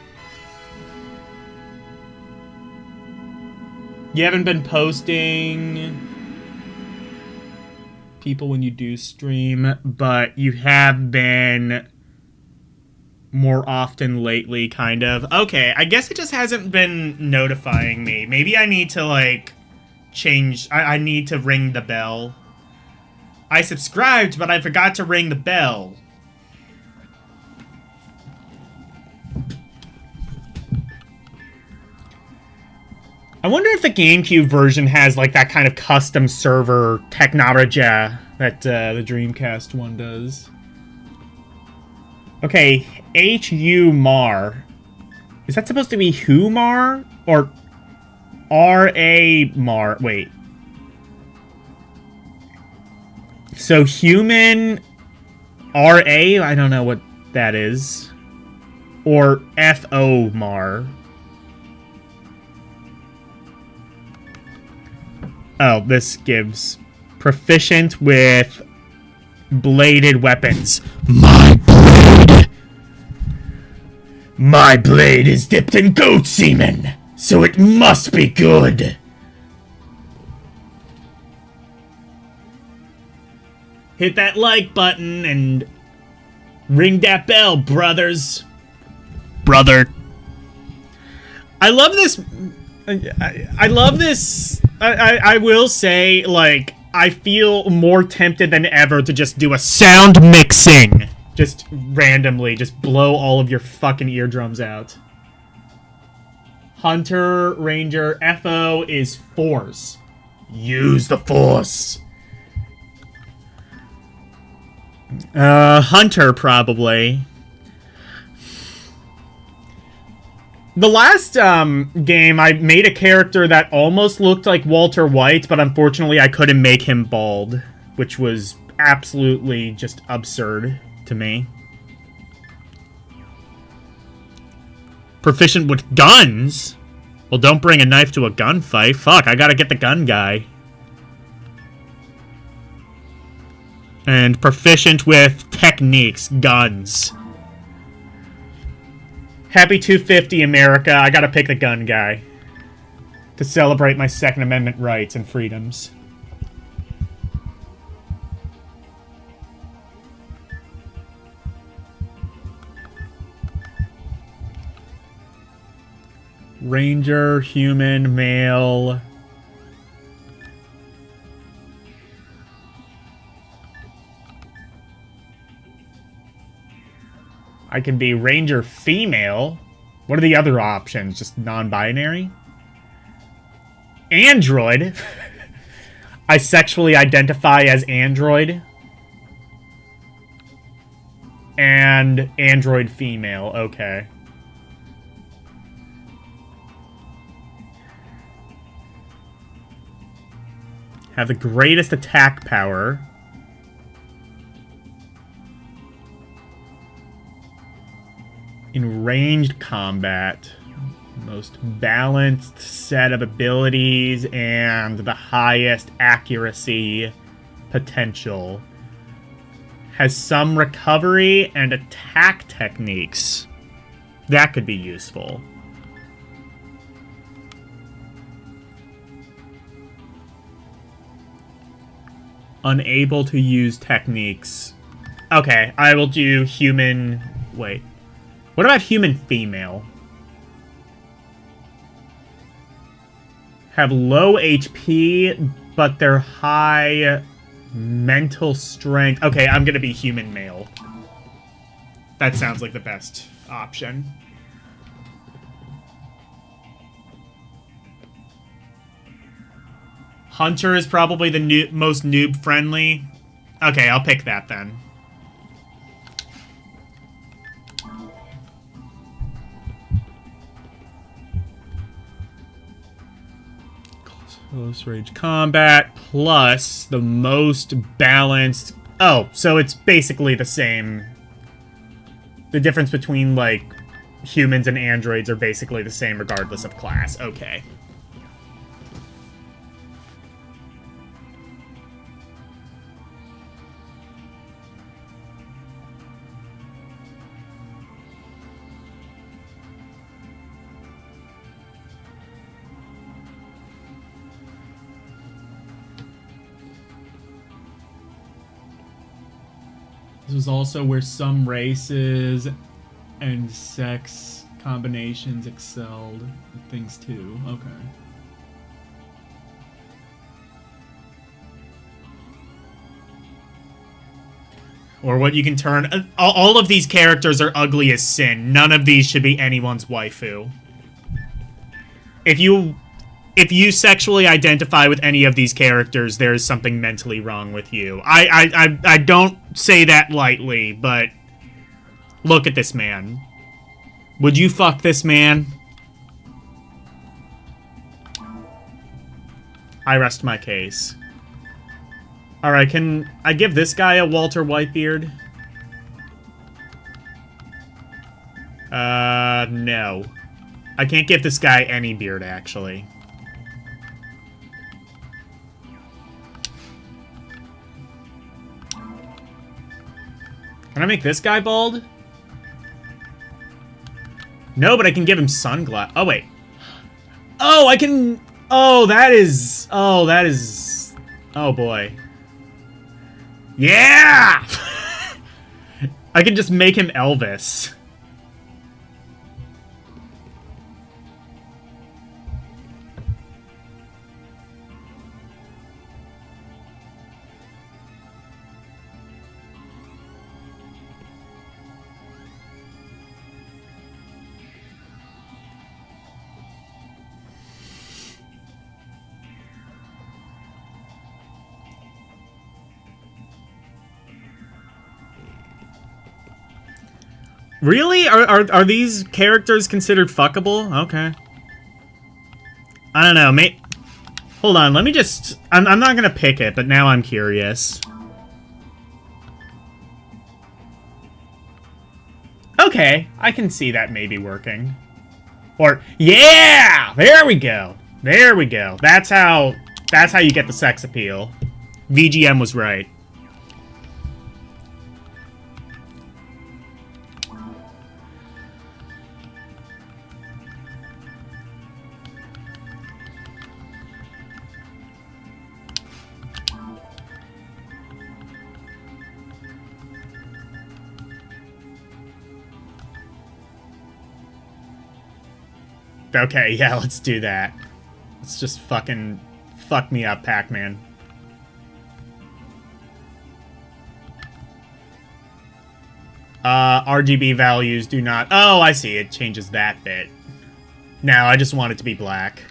You haven't been posting people when you do stream, but you have been more often lately, kind of. Okay, I guess it just hasn't been notifying me. Maybe I need to, like, change... I need to ring the bell. I subscribed, but I forgot to ring the bell. I wonder if the GameCube version has, like, that kind of custom server technology that the Dreamcast one does. Okay, H.U. Mar. Is that supposed to be Who Mar? Or R.A. Mar? Wait. So human R.A.? I don't know what that is. Or F.O. Mar. Oh, this gives proficient with bladed weapons. My blade! My blade is dipped in goat semen, so it must be good. Hit that like button and ring that bell, brothers. Brother. I love this. I love this. I will say, like, I feel more tempted than ever to just do a sound mixing. Just randomly, just blow all of your fucking eardrums out. Hunter, Ranger, FO is Force. Use the Force. Hunter, probably. The last game, I made a character that almost looked like Walter White, but unfortunately I couldn't make him bald, which was absolutely just absurd to me. Proficient with guns? Well, don't bring a knife to a gunfight. Fuck, I gotta get the gun guy. And proficient with techniques, guns. Happy 250, America. I gotta pick the gun guy. To celebrate my Second Amendment rights and freedoms. Ranger, human, male. I can be Ranger female. What are the other options? Just non-binary? Android. I sexually identify as android. And android female. Okay. Have the greatest attack power. In ranged combat, most balanced set of abilities and the highest accuracy potential. Has some recovery and attack techniques. That could be useful. Unable to use techniques. Okay, I will do human... Wait. What about human female? Have low HP, but they're high mental strength. Okay, I'm gonna be human male. That sounds like the best option. Hunter is probably the most noob-friendly. Okay, I'll pick that then. Close. Close range combat plus the most balanced. Oh, so it's basically the same. The difference between, like, humans and androids are basically the same regardless of class. Okay. This was also where some races and sex combinations excelled at things too. Okay. Or what you can turn... all of these characters are ugly as sin. None of these should be anyone's waifu. If you sexually identify with any of these characters, there's something mentally wrong with you. I don't say that lightly, but look at this man. Would you fuck this man? I rest my case. Alright, can I give this guy a Walter Whitebeard? No. I can't give this guy any beard, actually. Can I make this guy bald? No, but I can give him sunglasses. Oh, wait. Oh, I can... Oh, that is... Oh, that is... Oh, boy. Yeah! I can just make him Elvis. Really? Are these characters considered fuckable? Okay. I don't know, mate. Hold on, let me just... I'm not gonna pick it, but now I'm curious. Okay, I can see that maybe working. Or, yeah! There we go. There we go. That's how you get the sex appeal. VGM was right. Okay, yeah, let's do that. Let's just fucking fuck me up, Pac-Man. RGB values do not... Oh, I see. It changes that bit. Now, I just want it to be black.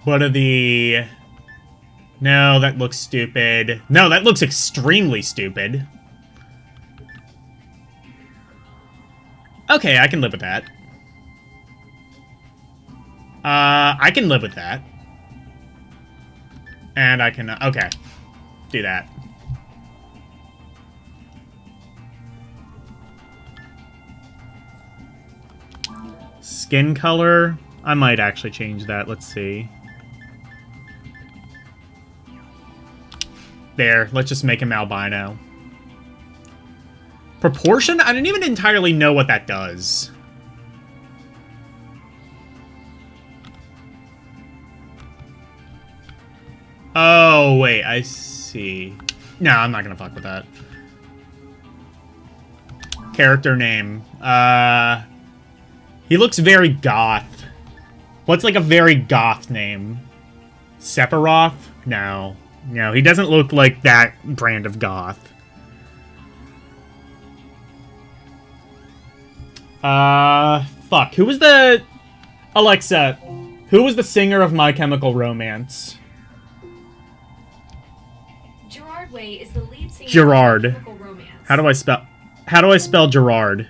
What are the... No, that looks stupid. No, that looks extremely stupid. Okay, I can live with that. I can live with that. And I can... okay. Do that. Skin color? I might actually change that. Let's see. There. Let's just make him albino. Proportion? I didn't even entirely know what that does. Oh, wait, I see. No, I'm not gonna fuck with that. Character name. He looks very goth. What's like a very goth name? Sephiroth? No. No, he doesn't look like that brand of goth. Fuck. Who was the... Alexa, who was the singer of My Chemical Romance?
Gerard Way is the lead singer
Gerard.
of My Chemical Romance.
How do I spell Gerard?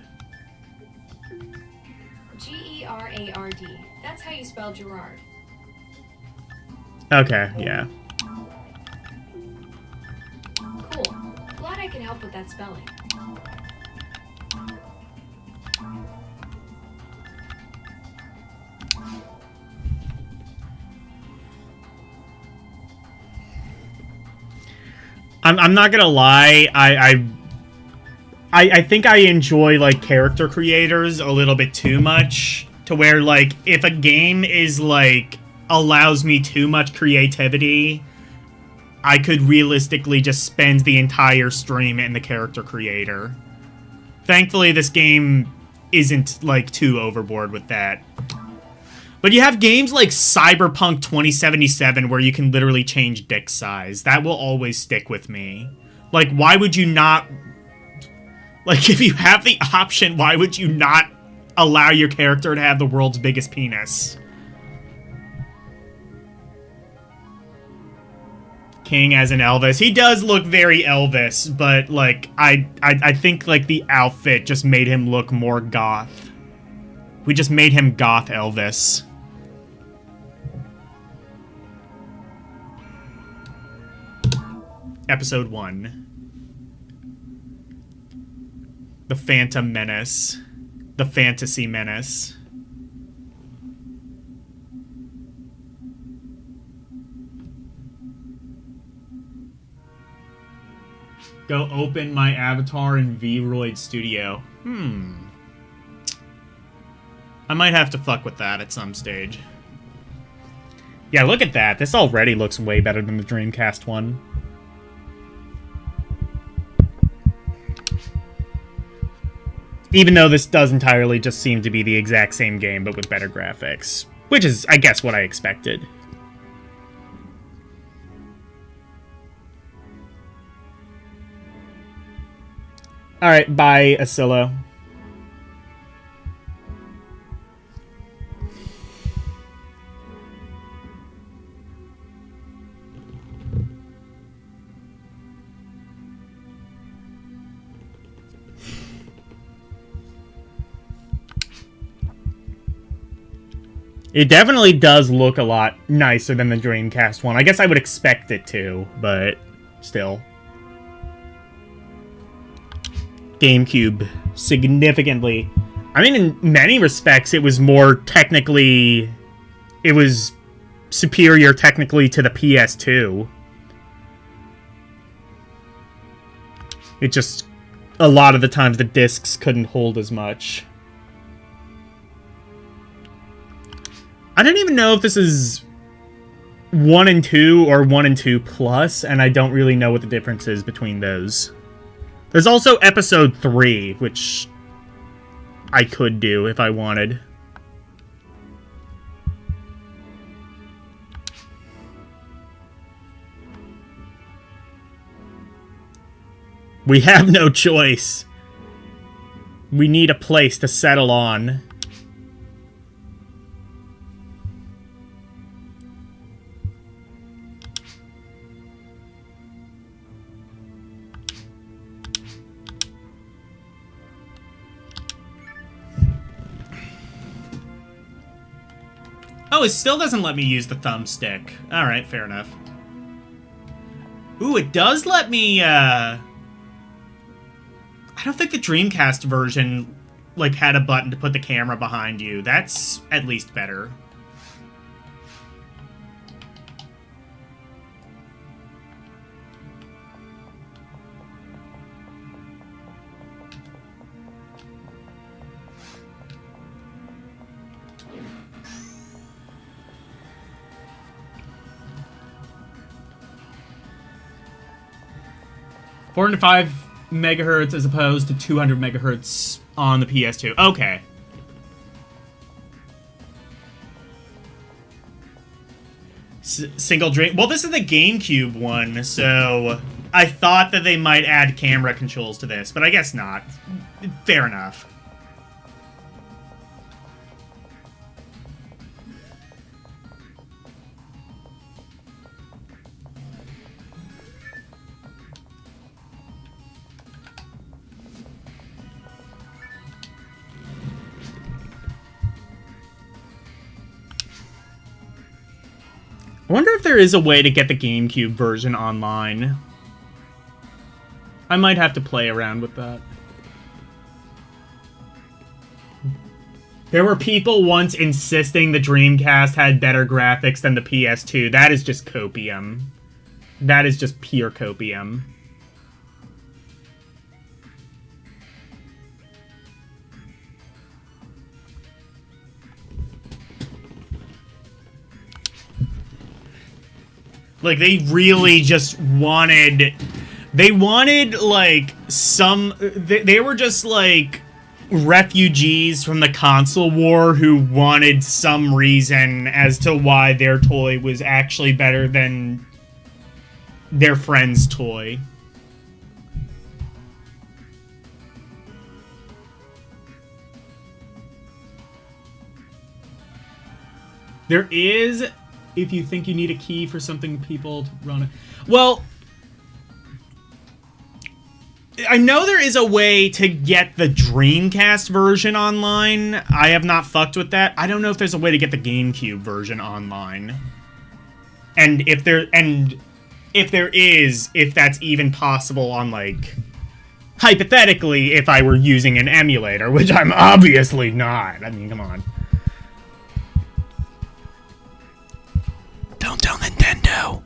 spell Gerard.
Okay, yeah.
Cool. Glad I can help with that spelling.
I'm not gonna lie, I think I enjoy, like, character creators a little bit too much, to where, like, if a game is, like, allows me too much creativity, I could realistically just spend the entire stream in the character creator. Thankfully, this game isn't, like, too overboard with that. But you have games like Cyberpunk 2077 where you can literally change dick size. That will always stick with me. Like, why would you not... Like, if you have the option, why would you not allow your character to have the world's biggest penis? King as an Elvis. He does look very Elvis, but, like, I think, like, the outfit just made him look more goth. We just made him goth Elvis. Episode 1. The Phantom Menace. The Phantasy Menace. Go open my avatar in V-Roid Studio. I might have to fuck with that at some stage. Yeah, look at that. This already looks way better than the Dreamcast one. Even though this does entirely just seem to be the exact same game, but with better graphics. Which is, I guess, what I expected. Alright, bye, Asilo. It definitely does look a lot nicer than the Dreamcast one. I guess I would expect it to, but still. GameCube, significantly. I mean, in many respects, it was more technically... It was superior technically to the PS2. It just... A lot of the times the discs couldn't hold as much. I don't even know if this is 1 and 2 or 1 and 2 plus, and I don't really know what the difference is between those. There's also episode 3, which I could do if I wanted. We have no choice. We need a place to settle on. Oh, it still doesn't let me use the thumbstick. Alright, fair enough. Ooh, it does let me, I don't think the Dreamcast version, like, had a button to put the camera behind you. That's at least better. Four to 5 megahertz as opposed to 200 megahertz on the PS2. Okay. Single dream. Well, this is the GameCube one, so I thought that they might add camera controls to this, but I guess not. Fair enough. I wonder if there is a way to get the GameCube version online. I might have to play around with that. There were people once insisting the Dreamcast had better graphics than the PS2. That is just copium. That is just pure copium. Like, they really just wanted... They wanted, like, some... They were just, like, refugees from the console war who wanted some reason as to why their toy was actually better than their friend's toy. There is... If you think you need a key for something, people to run it. Well, I know there is a way to get the Dreamcast version online. I have not fucked with that. I don't know if there's a way to get the GameCube version online. And if there is, if that's even possible on, like, hypothetically, if I were using an emulator, which I'm obviously not. I mean, come on. Don't tell Nintendo.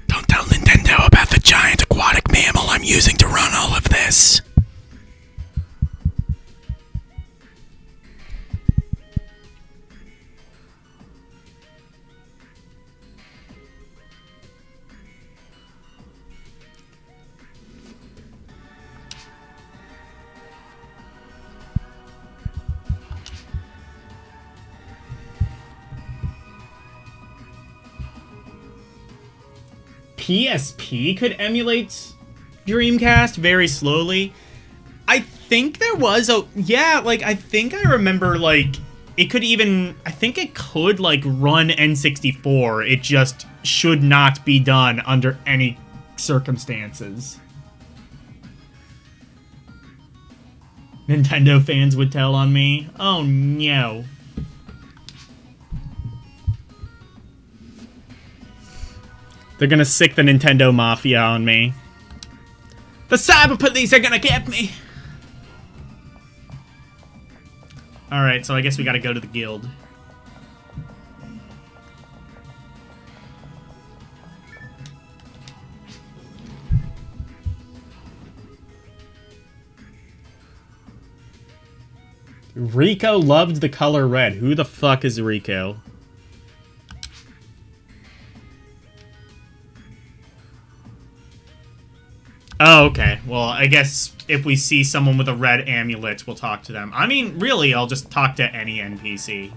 Don't tell Nintendo about the giant aquatic mammal I'm using to run all of this. PSP could emulate Dreamcast very slowly. I think there was a... Yeah, like, I think I remember, like, it could even... I think it could, like, run N64. It just should not be done under any circumstances. Nintendo fans would tell on me. Oh, no. They're gonna sick the Nintendo Mafia on me. The cyber police are gonna get me! Alright, so I guess we gotta go to the guild. Rico loved the color red. Who the fuck is Rico? Oh, okay. Well, I guess if we see someone with a red amulet, we'll talk to them. I mean, really, I'll just talk to any NPC.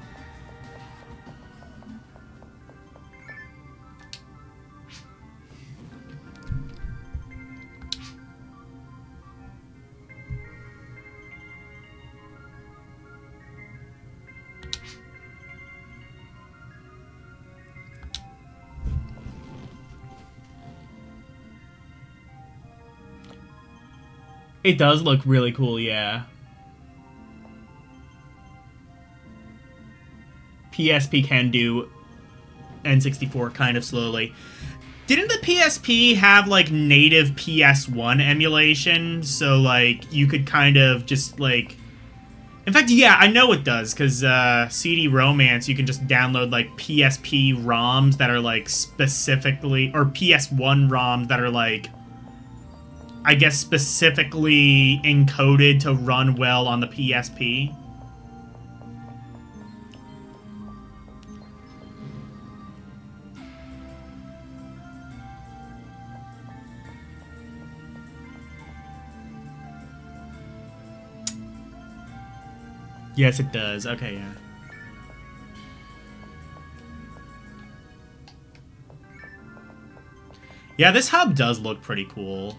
It does look really cool, yeah. PSP can do N64 kind of slowly. Didn't the PSP have, like, native PS1 emulation? So, like, you could kind of just, like... In fact, yeah, I know it does, because CD Romance, you can just download, like, PSP ROMs that are, like, specifically... Or PS1 ROMs that are, like... I guess specifically encoded to run well on the PSP. Yes, it does. Okay, yeah. Yeah, this hub does look pretty cool.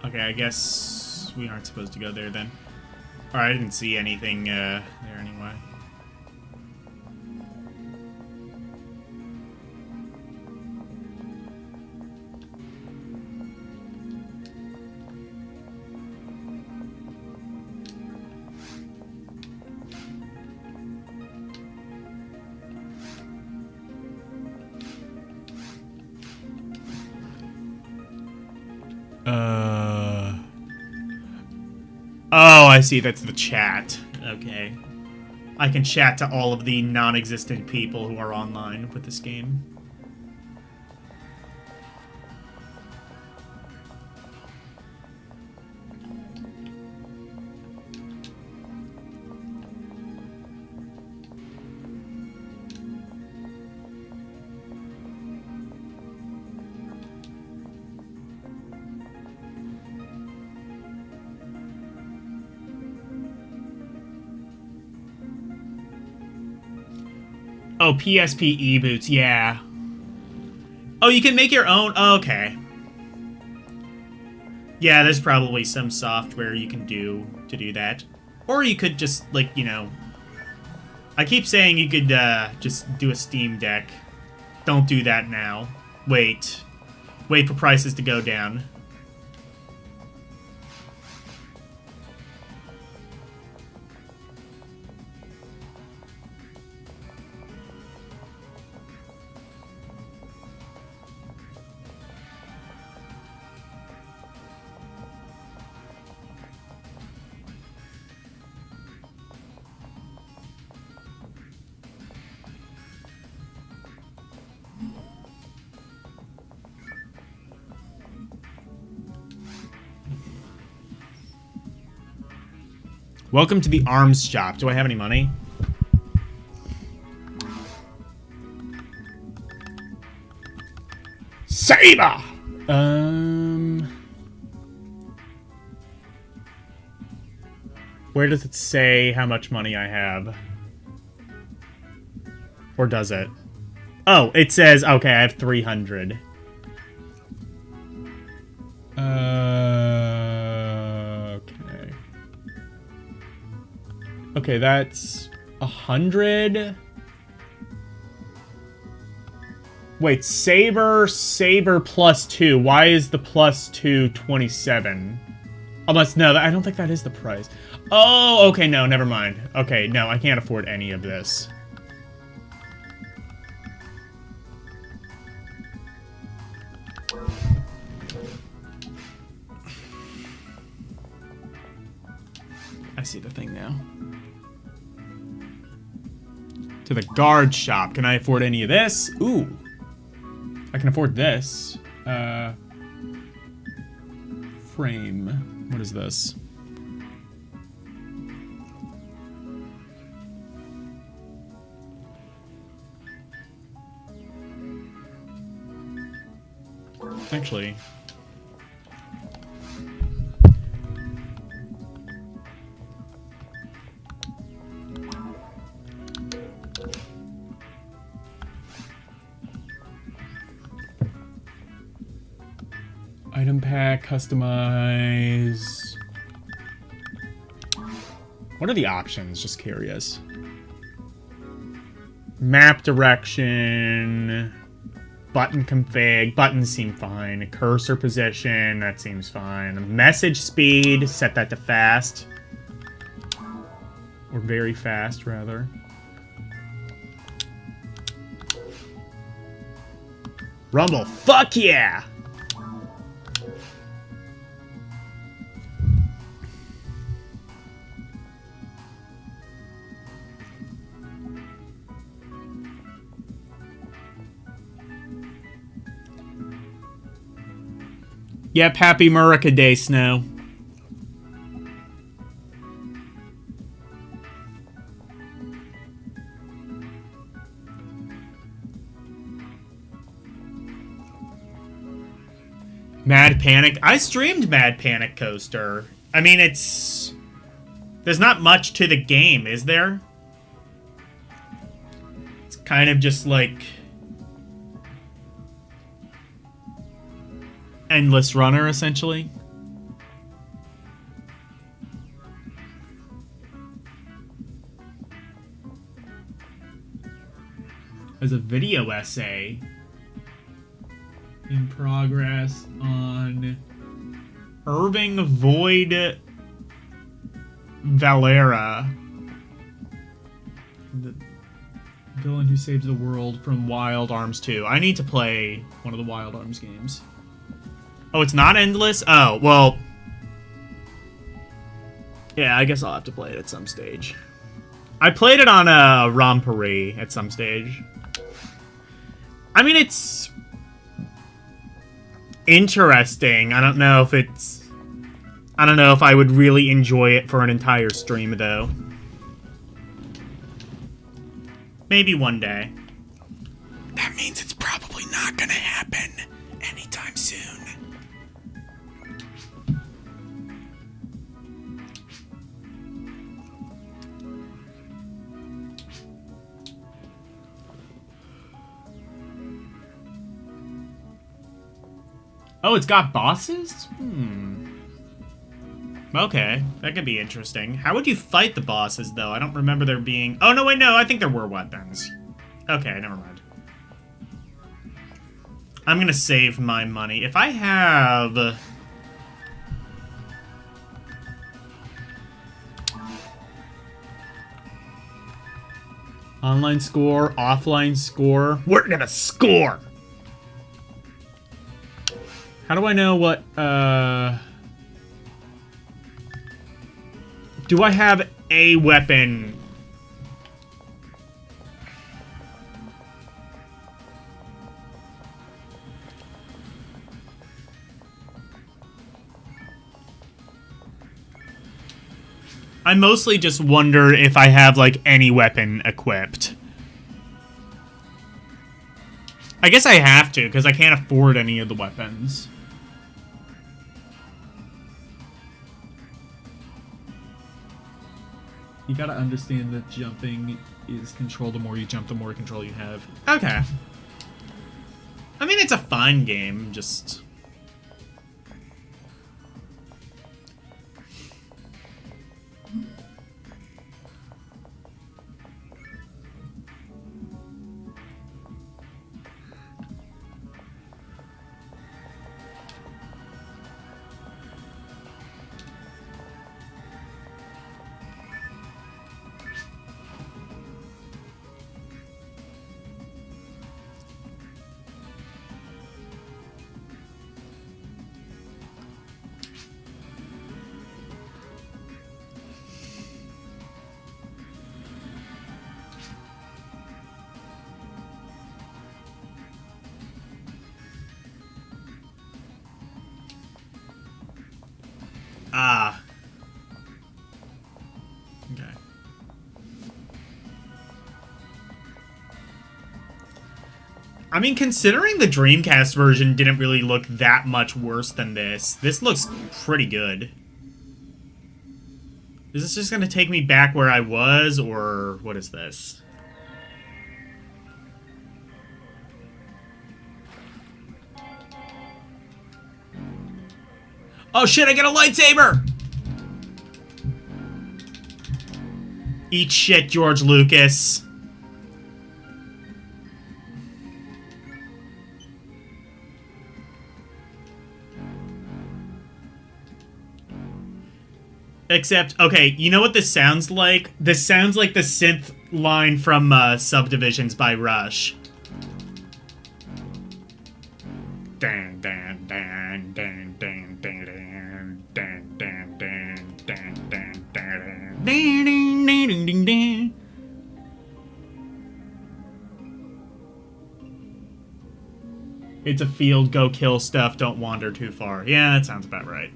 Okay, I guess we aren't supposed to go there then. Alright, I didn't see anything there anyway. Oh, I see. That's the chat. Okay. I can chat to all of the non-existent people who are online with this game. Oh, PSP e-boots, yeah. Oh, you can make your own? Oh, okay. Yeah, there's probably some software you can do to do that. Or you could just, like, you know... I keep saying you could, just do a Steam Deck. Don't do that now. Wait. Wait for prices to go down. Welcome to the arms shop. Do I have any money? Saber! Where does it say how much money I have? Or does it? Oh, it says, okay, I have 300. Okay. Okay, that's 100. Wait, Saber plus 2. Why is the plus 2 27? Unless, no, I don't think that is the price. Oh, okay, no, never mind. Okay, no, I can't afford any of this. I see the thing now. To the guard shop. Can I afford any of this? Ooh. I can afford this. Frame. What is this? Actually... Item pack, customize. What are the options? Just curious. Map direction. Button config. Buttons seem fine. Cursor position. That seems fine. Message speed. Set that to fast. Or very fast, rather. Rumble. Fuck yeah! Yep, happy Murica Day, Snow. Mad Panic. I streamed Mad Panic Coaster. I mean, it's... There's not much to the game, is there? It's kind of just like... Endless Runner, essentially. as a video essay in progress on Irving Void Valera, the villain who saves the world from Wild Arms 2. I need to play one of the Wild Arms games. Oh, it's not endless? Oh, well... yeah, I guess I'll have to play it at some stage. I played it on a Rompery at some stage. I mean, it's... interesting. I don't know if it's... I don't know if I would really enjoy it for an entire stream, though. Maybe one day.
That means it's probably not gonna happen anytime soon.
Oh, it's got bosses? Okay, that could be interesting. How would you fight the bosses, though? I don't remember there being... oh, no, wait, no, I think there were weapons. Okay, never mind. I'm gonna save my money. If I have... online score, offline score... we're gonna score! How do I know what, do I have a weapon? I mostly just wonder if I have, like, any weapon equipped. I guess I have to, because I can't afford any of the weapons. You gotta understand that jumping is control. The more you jump, the more control you have. Okay. I mean, it's a fun game, just... ah. Okay. I mean, considering the Dreamcast version didn't really look that much worse than this looks pretty good. Is this just gonna take me back where I was, or what is this? Oh shit, I get a lightsaber! Eat shit, George Lucas. Except, okay, you know what this sounds like? This sounds like the synth line from Subdivisions by Rush. Dan, dan, dan, dan, dan, dan, dan, dan, dan, dan, dan, dan, dan, dan, dan, dan. It's a field, go kill stuff, don't wander too far. Yeah, that sounds about right.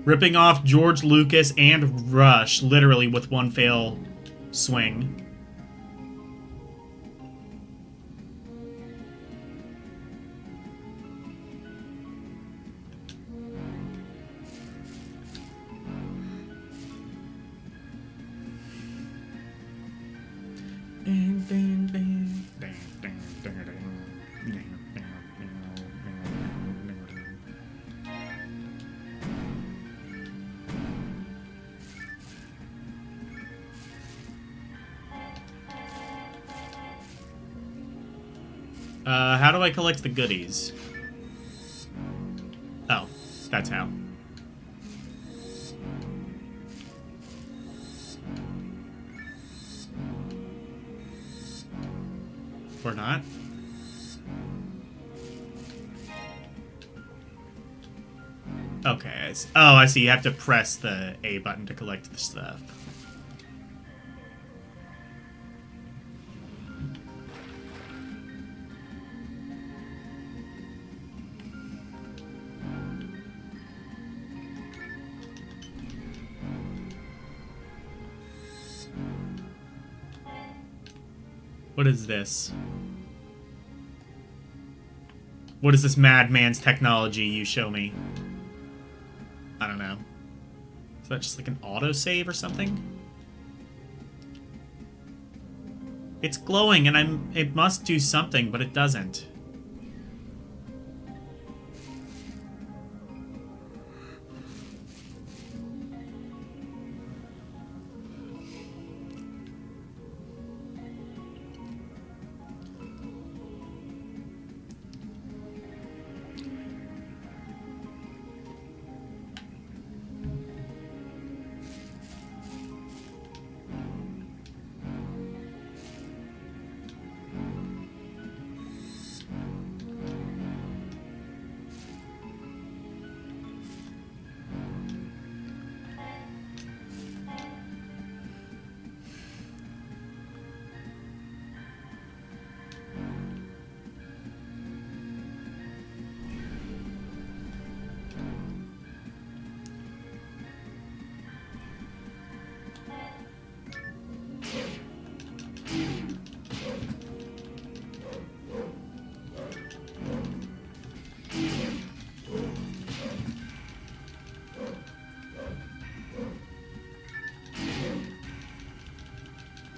Ripping off George Lucas and Rush, literally with one fail swing. How do I collect the goodies? Oh, that's how. Or not? Okay. Oh, I see. You have to press the A button to collect the stuff. What is this? What is this madman's technology you show me? I don't know. Is that just like an autosave or something? It's glowing and it must do something, but it doesn't.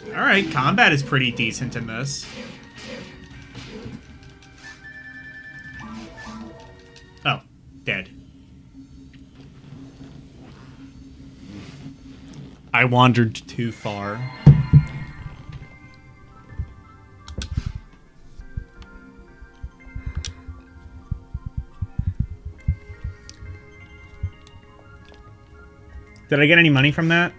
Alright, combat is pretty decent in this. Oh, dead. I wandered too far. Did I get any money from that?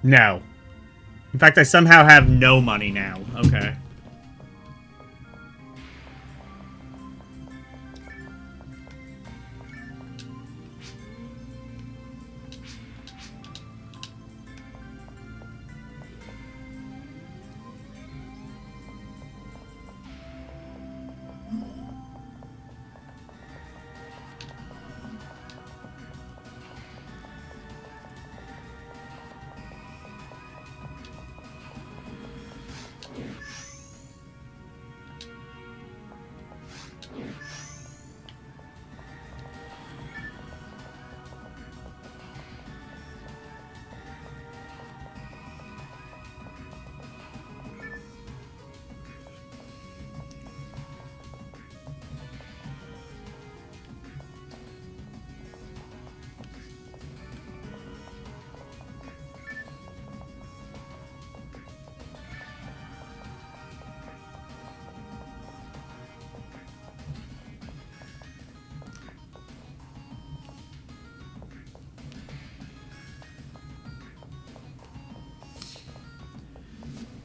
No. In fact, I somehow have no money now. Okay.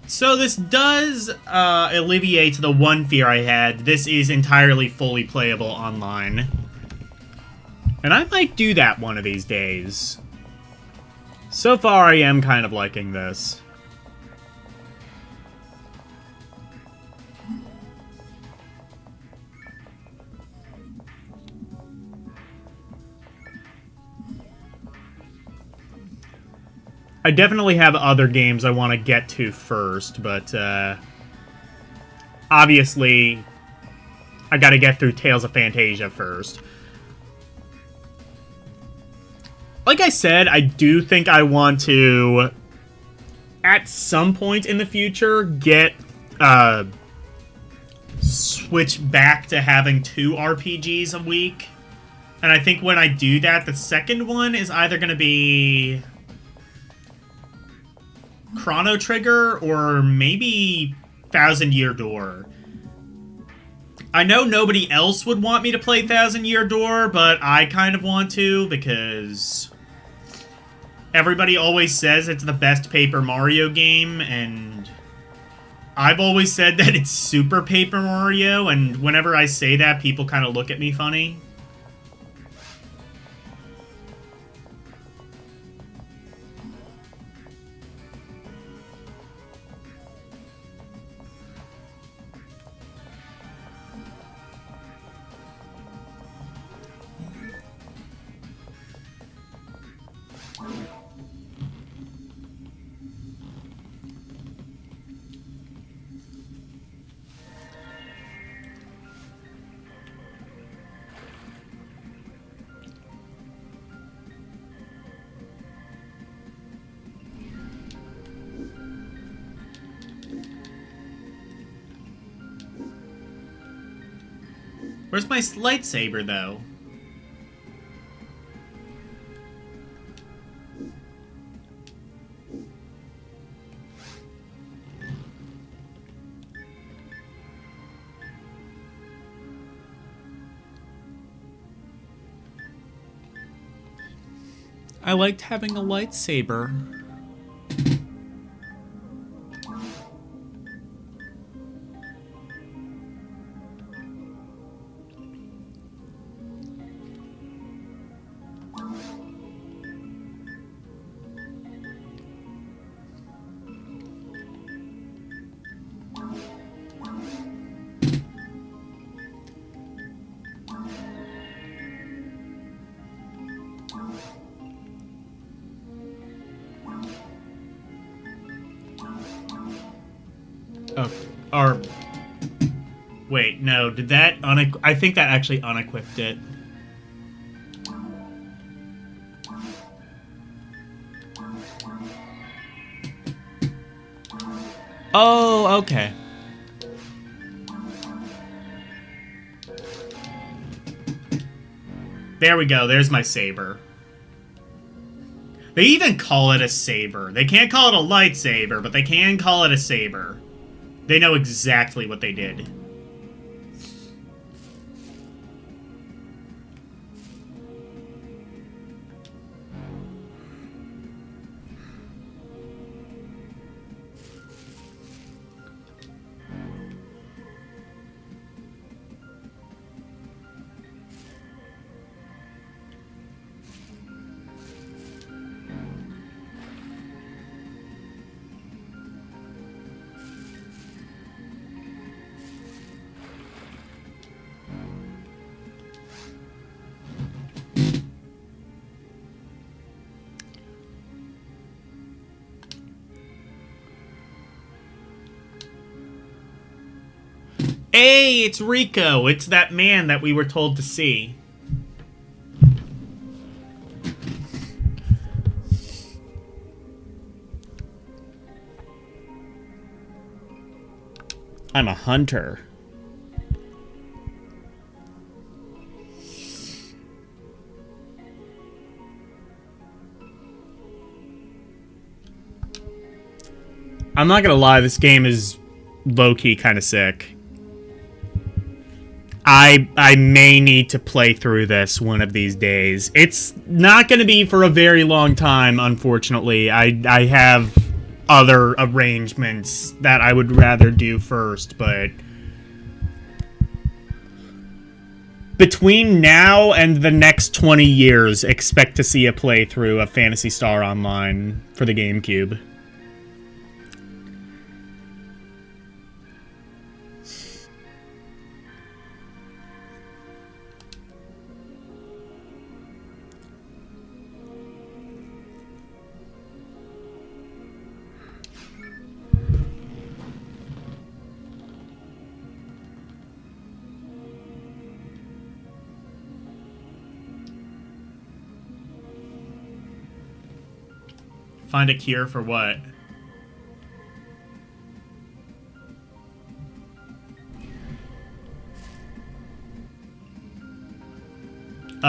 So this does alleviate the one fear I had. This is entirely fully playable online. And I might do that one of these days. So far, I am kind of liking this. I definitely have other games I want to get to first, but obviously I gotta get through Tales of Phantasia first. Like I said, I do think I want to, at some point in the future, get switch back to having 2 RPGs a week. And I think when I do that, the second one is either going to be Chrono Trigger or maybe Thousand Year Door. I know nobody else would want me to play Thousand Year Door, but I kind of want to because everybody always says it's the best Paper Mario game, and I've always said that it's Super Paper Mario, and whenever I say that, people kind of look at me funny. Where's my lightsaber, though? I liked having a lightsaber. Oh, or... Wait, no, did that I think that actually unequipped it. Oh, okay. There we go, there's my saber. They even call it a saber. They can't call it a lightsaber, but they can call it a saber. They know exactly what they did. Hey, it's Rico. It's that man that we were told to see. I'm a hunter. I'm not gonna lie, this game is low-key kind of sick. I may need to play through this one of these days. It's not going to be for a very long time, unfortunately. I have other arrangements that I would rather do first, but between now and the next 20 years, expect to see a playthrough of Phantasy Star Online for the GameCube. Find a cure for what?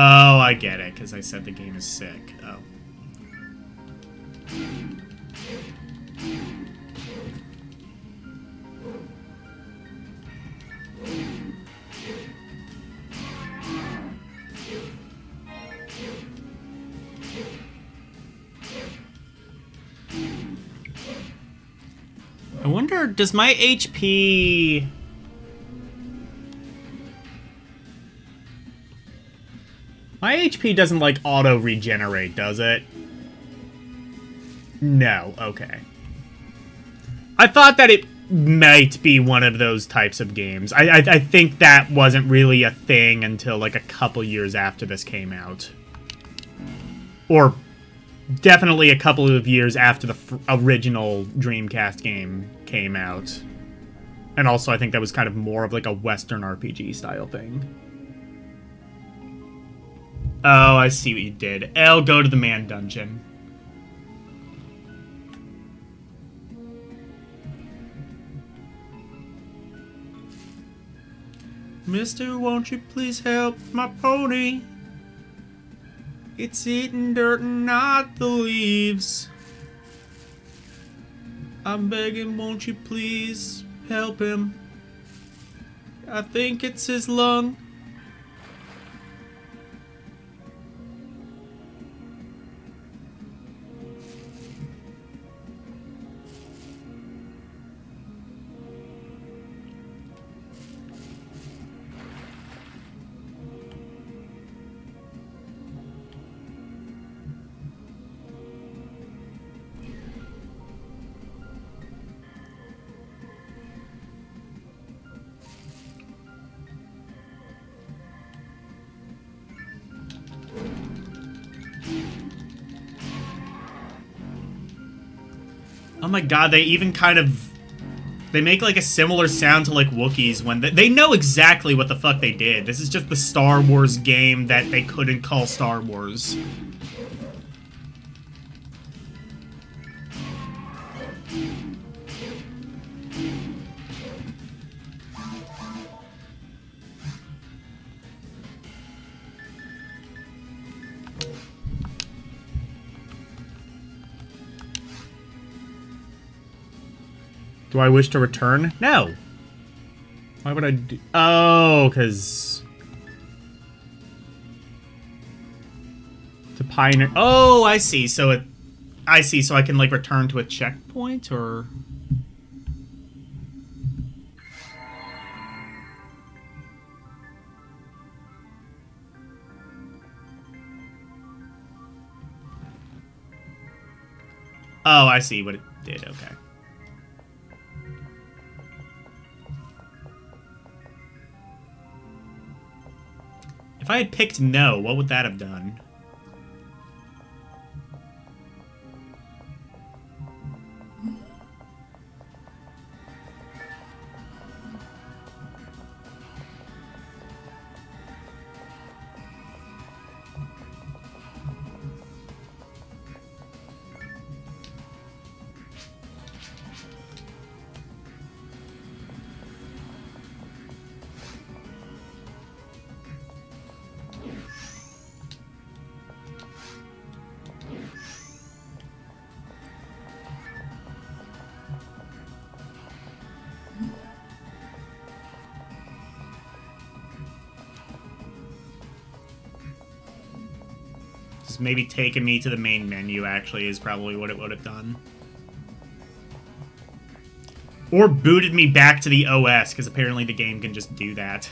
Oh, I get it, because I said the game is sick. Oh. I wonder, does my HP... My HP doesn't, like, auto-regenerate, does it? No, okay. I thought that it might be one of those types of games. I think that wasn't really a thing until, like, a couple years after this came out. Or definitely a couple of years after the original Dreamcast game came out. And also, I think that was kind of more of, like, a Western RPG style thing. Oh, I see what you did. L, go to the man dungeon. Mister, won't you please help my pony? It's eating dirt and not the leaves. I'm begging, won't you please help him? I think it's his lung. Oh my god, they even kind of... They make, like, a similar sound to, like, Wookiees when... They know exactly what the fuck they did. This is just the Star Wars game that they couldn't call Star Wars. Do I wish to return? No. Why would I do... Oh, because... To Pioneer... Oh, I see. So it... I see. So I can, like, return to a checkpoint, or... Oh, I see what it did. Okay. If I had picked no, what would that have done? Just maybe taking me to the main menu, actually, is probably what it would have done. Or booted me back to the OS, because apparently the game can just do that.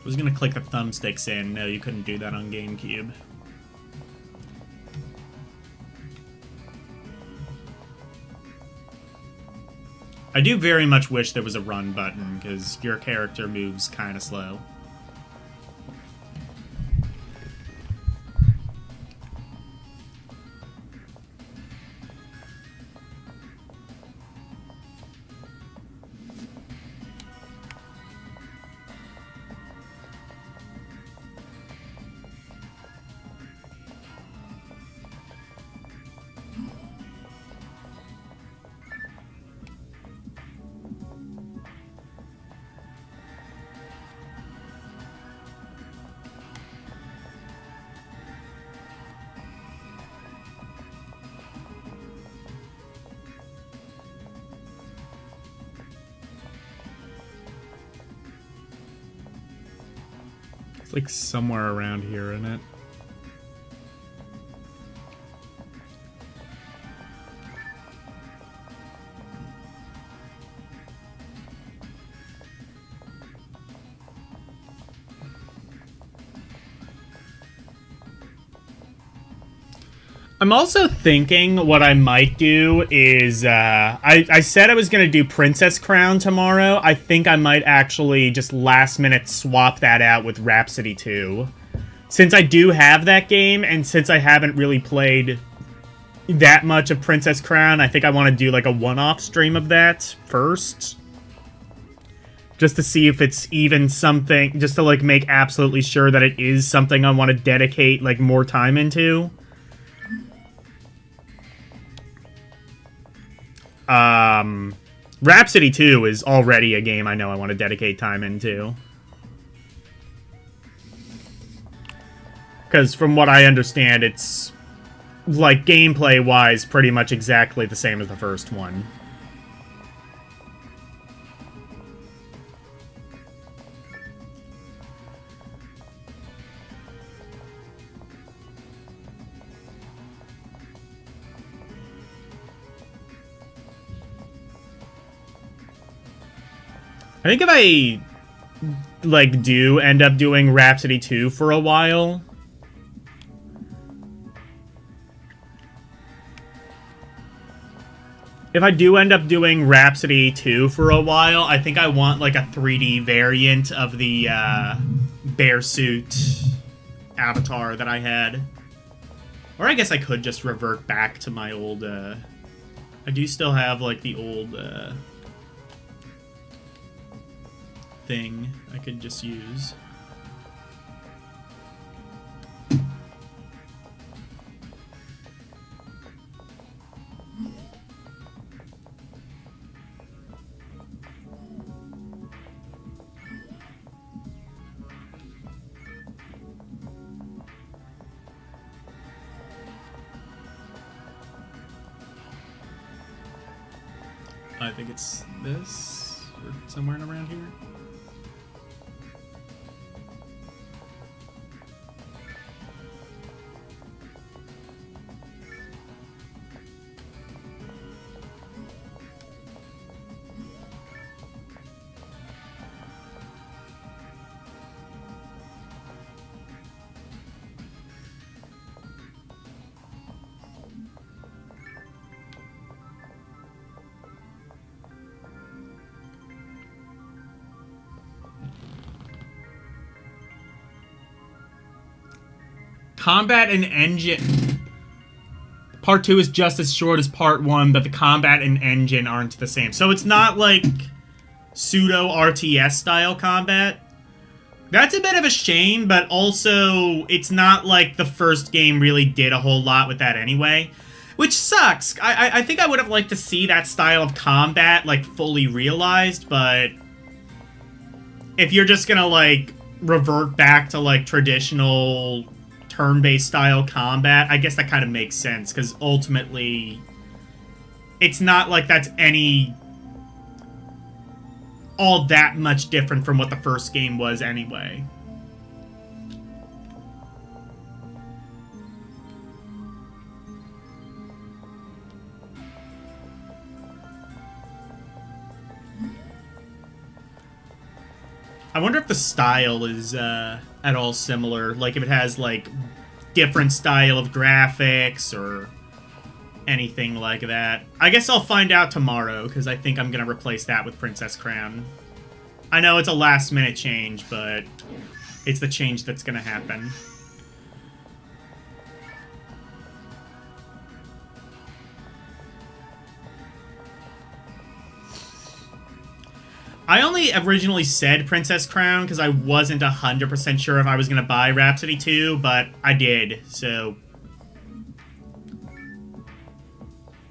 was gonna click the thumbsticks in. No, you couldn't do that on GameCube. I do very much wish there was a run button, because your character moves kind of slow. It's like somewhere around here, isn't it? I'm also thinking what I might do is, I said I was going to do Princess Crown tomorrow. I think I might actually just last minute swap that out with Rhapsody 2. Since I do have that game, and since I haven't really played that much of Princess Crown, I think I want to do like a one-off stream of that first. Just to see if it's even something, just to like make absolutely sure that it is something I want to dedicate like more time into. Rhapsody 2 is already a game I know I want to dedicate time into. Because from what I understand, it's, like, gameplay-wise, pretty much exactly the same as the first one. I think if I, like, do end up doing Rhapsody 2 for a while, if I do end up doing Rhapsody 2 for a while, I think I want, like, a 3D variant of the, bear suit avatar that I had. Or I guess I could just revert back to my old, I do still have, like, the old, thing I could just use. I think it's this, or somewhere around here. Combat and engine. Part 2 is just as short as Part 1, but the combat and engine aren't the same. So it's not like pseudo RTS style combat. That's a bit of a shame, but also it's not like the first game really did a whole lot with that anyway. Which sucks. I think I would have liked to see that style of combat like fully realized, but if you're just gonna like revert back to like traditional turn-based style combat, I guess that kind of makes sense, because ultimately it's not like that's all that much different from what the first game was anyway. I wonder if the style is at all similar. Like if it has like different style of graphics or anything like that. I guess I'll find out tomorrow because I think I'm gonna replace that with Princess Crown. I know it's a last minute change, but it's the change that's gonna happen. I only originally said Princess Crown because I wasn't 100% sure if I was going to buy Rhapsody 2, but I did, so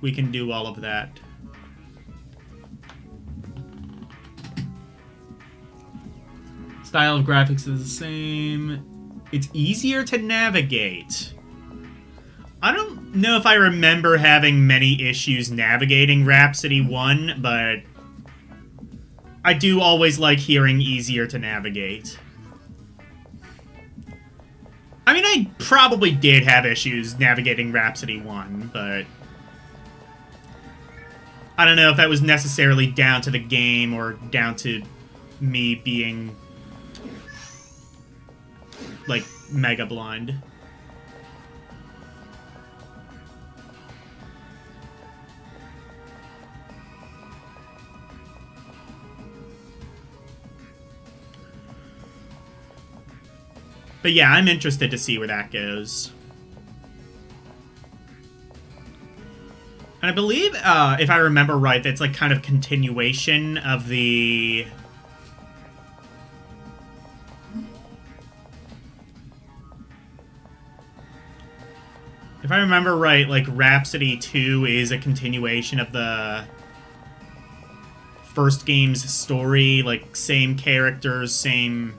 we can do all of that. Style of graphics is the same. It's easier to navigate. I don't know if I remember having many issues navigating Rhapsody 1, but I do always like hearing easier to navigate. I mean, I probably did have issues navigating Rhapsody 1, but I don't know if that was necessarily down to the game or down to me being, like, mega blind. But yeah, I'm interested to see where that goes. And I believe, if I remember right, that's like kind of continuation of the... If I remember right, like Rhapsody 2 is a continuation of the first game's story, like same characters, same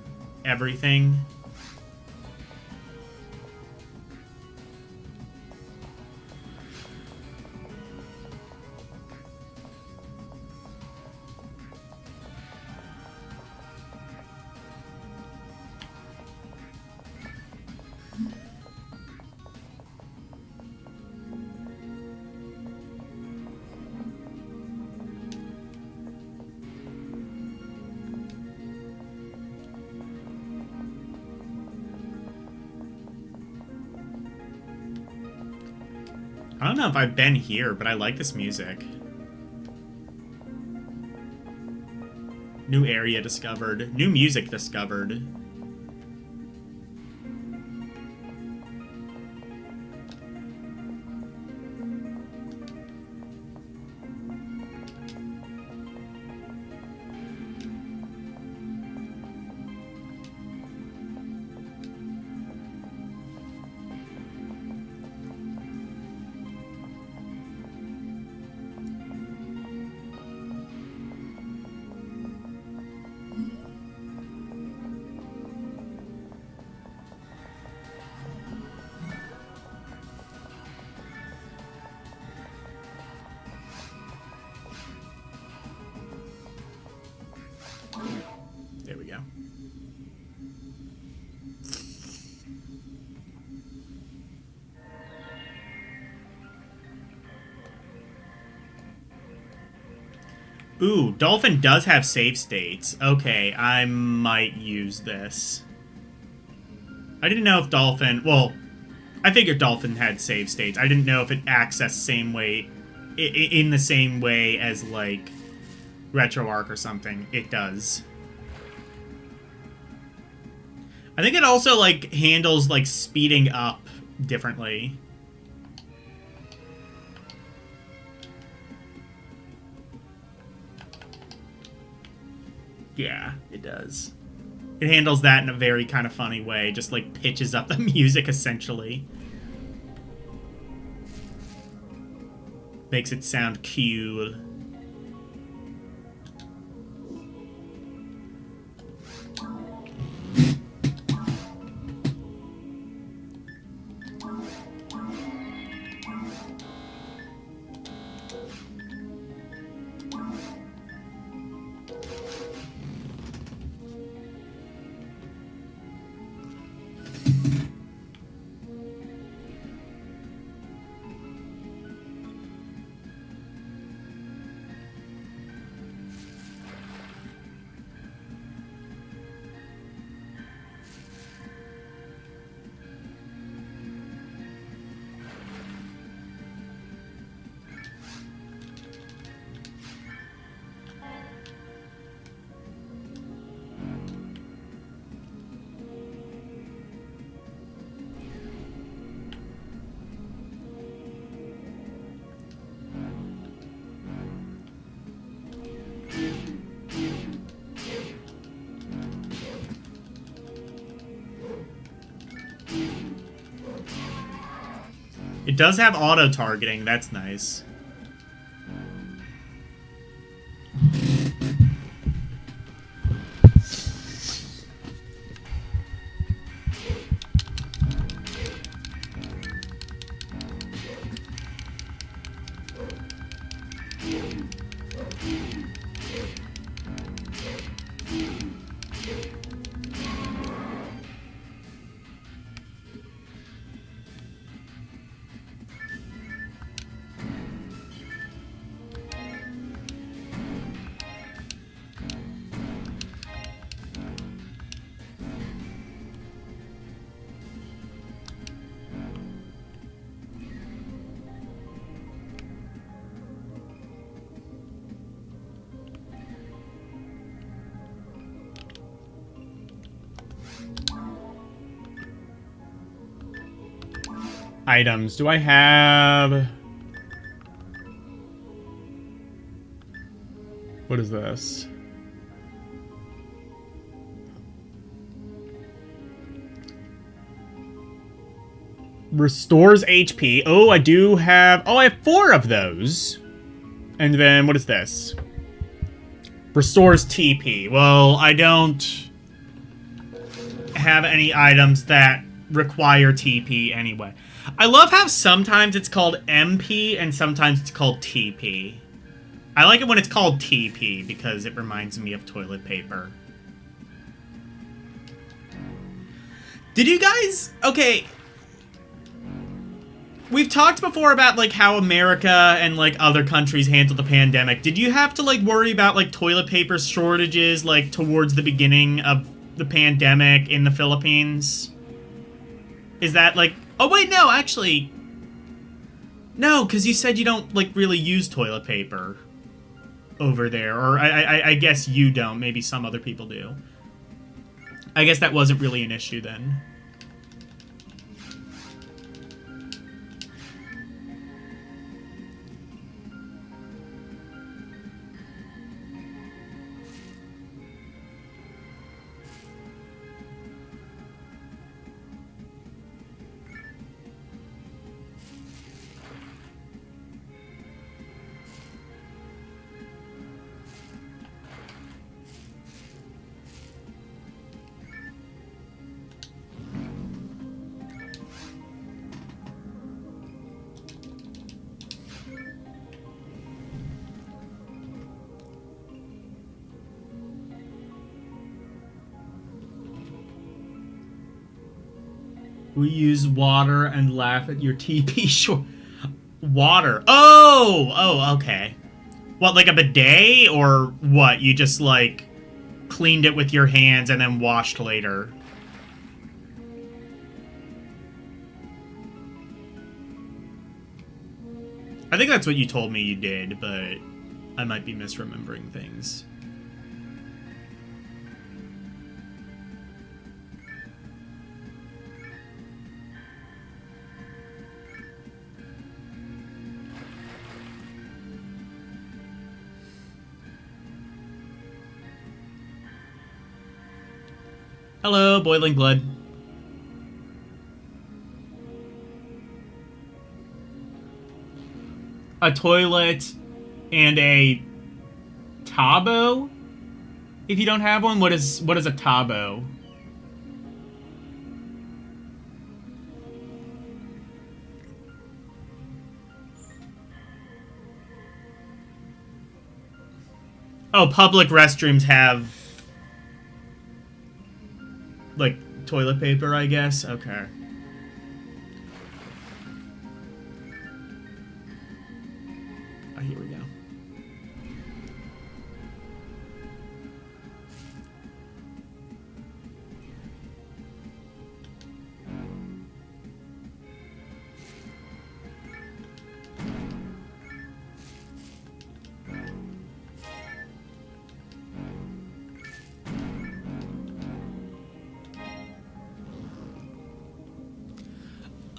everything. I don't know if I've been here, but I like this music. New area discovered. New music discovered. There we go. Ooh, Dolphin does have save states. Okay, I might use this. I didn't know if Dolphin... Well, I figured Dolphin had save states. I didn't know if it accessed same way... in the same way as, like, RetroArch or something. It does. I think it also, like, handles, like, speeding up differently. Yeah, it does. It handles that in a very kind of funny way. Just, like, pitches up the music, essentially. Makes it sound cool. It does have auto-targeting. That's nice. Items. Do I have... What is this? Restores HP. Oh, I do have... Oh, I have 4 of those. And then, what is this? Restores TP. Well, I don't have any items that require TP anyway. I love how sometimes it's called MP and sometimes it's called TP. I like it when it's called TP because it reminds me of toilet paper. Did you guys... Okay. We've talked before about, like, how America and, like, other countries handle the pandemic. Did you have to, like, worry about, like, toilet paper shortages, like, towards the beginning of the pandemic in the Philippines? Is that, like... Oh, wait, no, actually... No, because you said you don't, like, really use toilet paper over there. Or I guess you don't. Maybe some other people do. I guess that wasn't really an issue then. We use water and laugh at your TP short. Water. Oh, okay. What, like a bidet? Or what? You just, like, cleaned it with your hands and then washed later? I think that's what you told me you did, but I might be misremembering things. Hello, Boiling Blood. A toilet and a tabo? If you don't have one, what is a tabo? Oh, public restrooms have, like, toilet paper, I guess? Okay. Oh, here we go.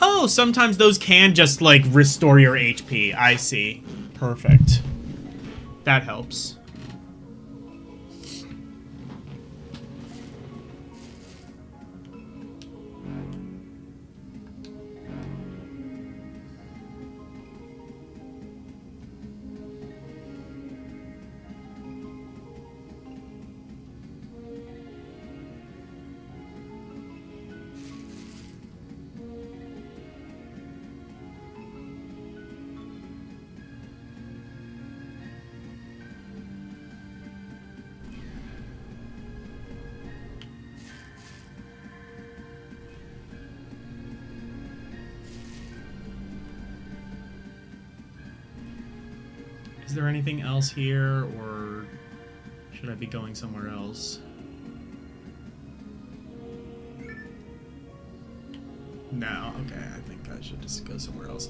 Oh, sometimes those can just, like, restore your HP. I see. Perfect. That helps. Is there anything else here, or should I be going somewhere else? No, okay, I think I should just go somewhere else.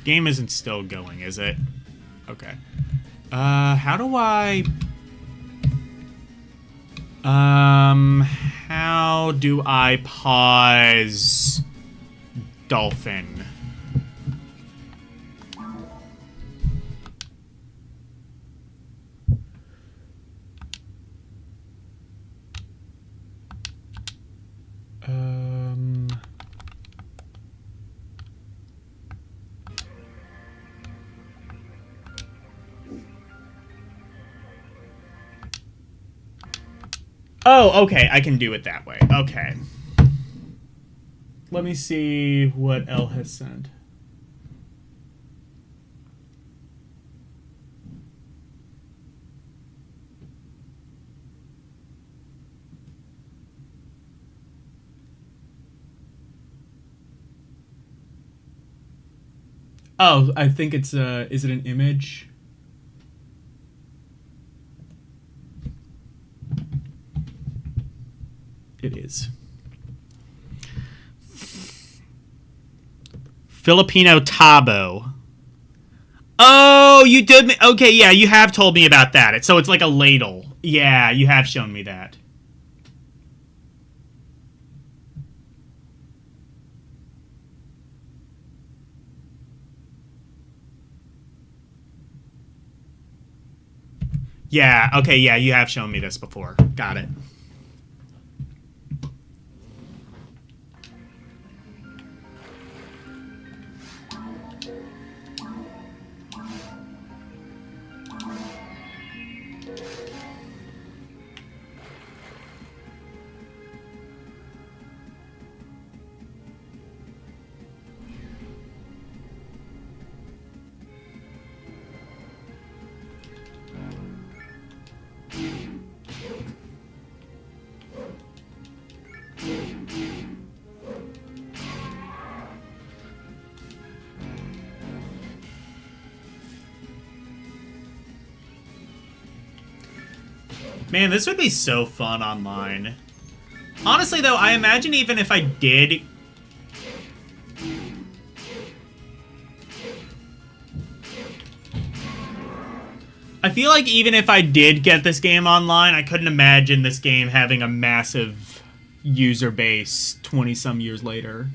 Game isn't still going, is it? Okay. How do I... how do I pause Dolphin? Oh, okay, I can do it that way. Okay. Let me see what Elle has sent. Oh, I think it's is it an image? It is. Filipino Tabo. Oh, you did me. Okay, yeah, you have told me about that. So it's like a ladle. Yeah, you have shown me that. Yeah, okay, yeah, you have shown me this before. Got it. Man, this would be so fun online. Honestly, though, I imagine even if I did... I feel like even if I did get this game online, I couldn't imagine this game having a massive user base 20-some years later.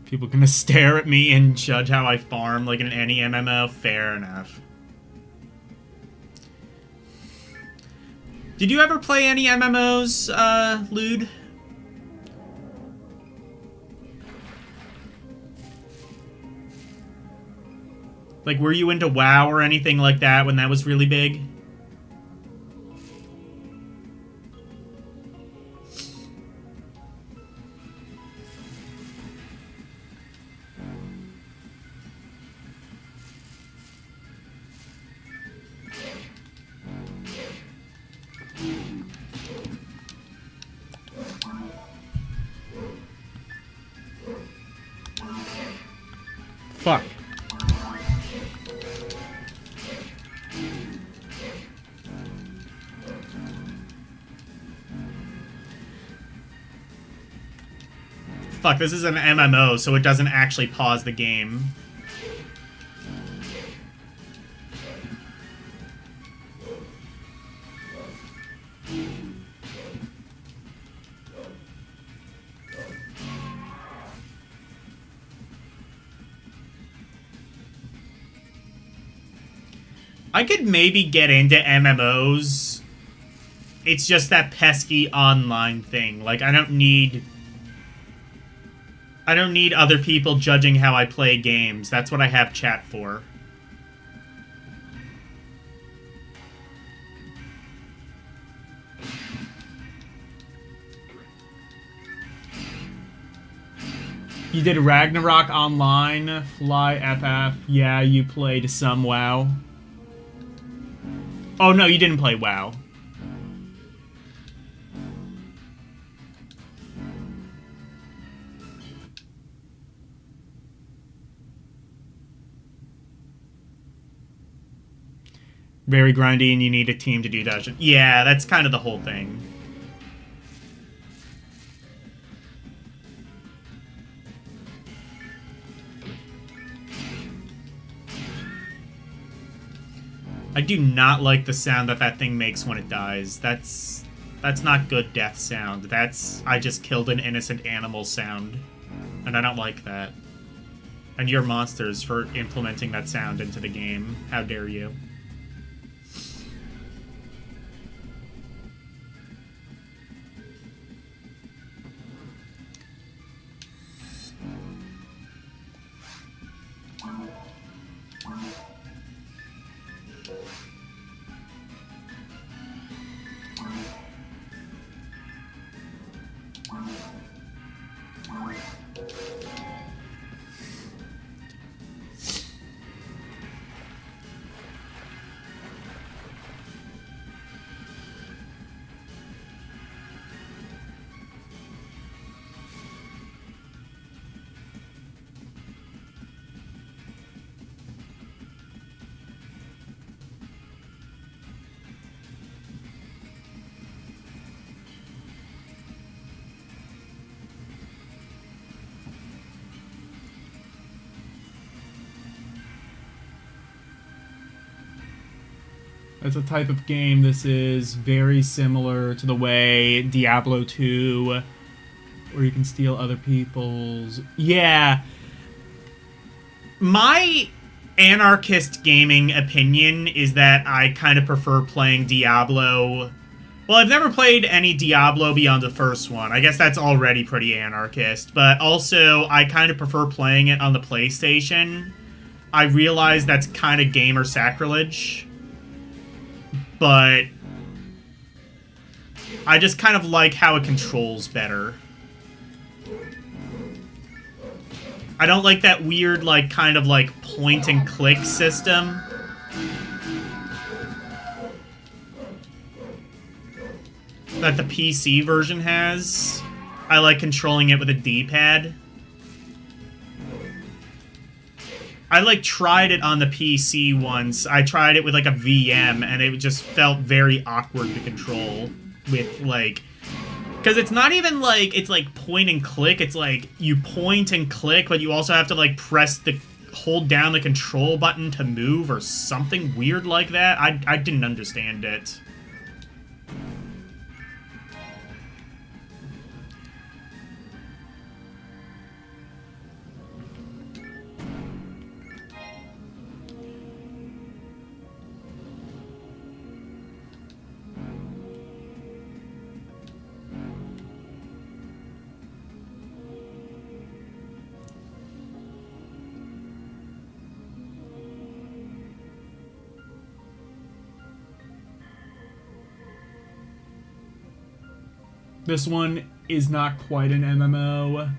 People gonna stare at me and judge how I farm like in any MMO? Fair enough. Did you ever play any MMOs, Lude? Like, were you into WoW or anything like that when that was really big? Fuck. Fuck, this is an MMO, so it doesn't actually pause the game. I could maybe get into MMOs. It's just that pesky online thing. Like, I don't need other people judging how I play games. That's what I have chat for. You did Ragnarok Online, Fly FF. Yeah, you played some WoW. Oh, no, you didn't play WoW. Very grindy and you need a team to do dungeon. Yeah, that's kind of the whole thing. I do not like the sound that that thing makes when it dies. That's not good death sound. That's I just killed an innocent animal sound. And I don't like that. And you're monsters for implementing that sound into the game. How dare you? As a type of game, this is very similar to the way Diablo 2, where you can steal other people's... Yeah. My anarchist gaming opinion is that I kind of prefer playing Diablo... Well, I've never played any Diablo beyond the first one. I guess that's already pretty anarchist. But also, I kind of prefer playing it on the PlayStation. I realize that's kind of gamer sacrilege. But I just kind of like how it controls better. I don't like that weird, like, kind of like point and click system. That the PC version has. I like controlling it with a D-pad. I, like, tried it on the PC once. I tried it with, like, a VM, and it just felt very awkward to control with, like... Because it's not even, like, it's, like, point and click. It's, like, you point and click, but you also have to, like, hold down the control button to move or something weird like that. I didn't understand it. This one is not quite an MMO.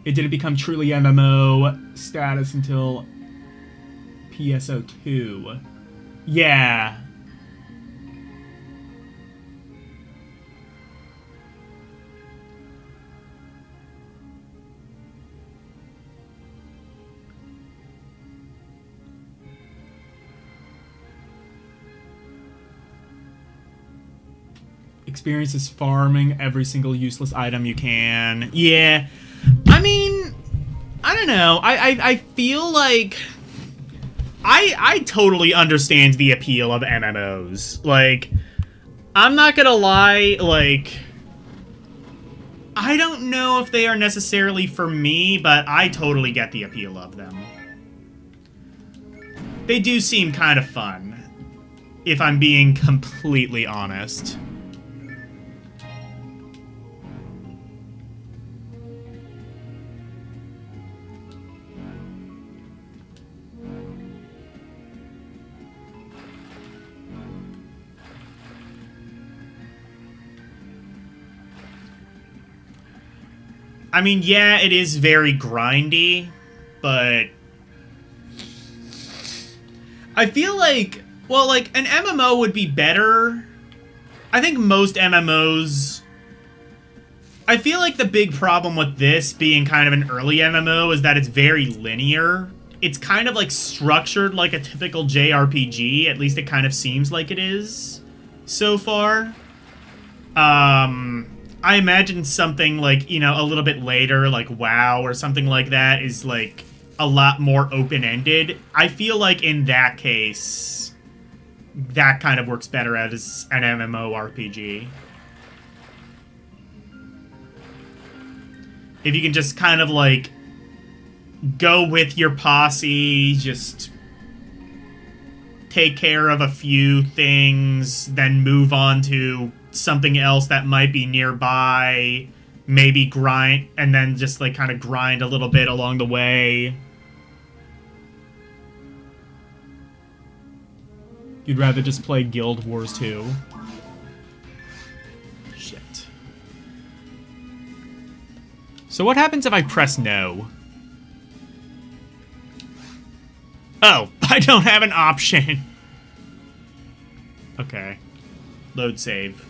It didn't become truly MMO status until PSO2. Yeah. Experiences farming every single useless item you can. Yeah. I mean, I don't know. I feel like I totally understand the appeal of MMOs. Like, I'm not gonna lie, like, I don't know if they are necessarily for me, but I totally get the appeal of them. They do seem kind of fun, if I'm being completely honest. I mean, yeah, it is very grindy, but I feel like, well, like, an MMO would be better. I think most MMOs... I feel like the big problem with this being kind of an early MMO is that it's very linear. It's kind of, like, structured like a typical JRPG. At least it kind of seems like it is so far. I imagine something like, you know, a little bit later, like WoW or something like that, is like a lot more open-ended. I feel like in that case, that kind of works better as an MMORPG. If you can just kind of like go with your posse, just take care of a few things, then move on to something else that might be nearby, maybe grind, and then just like kind of grind a little bit along the way. You'd rather just play Guild Wars 2. Shit. So what happens if I press no? Oh, I don't have an option. Okay. Load save.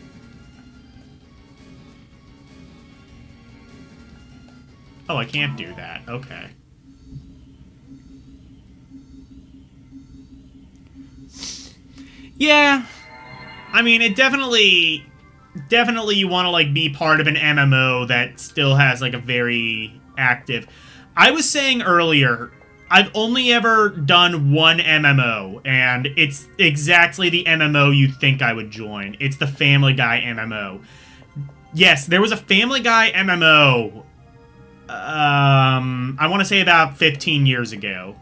Oh, I can't do that. Okay. Yeah. I mean, it definitely you want to, like, be part of an MMO that still has, like, a very active... I was saying earlier, I've only ever done one MMO, and it's exactly the MMO you think I would join. It's the Family Guy MMO. Yes, there was a Family Guy MMO... I want to say about 15 years ago.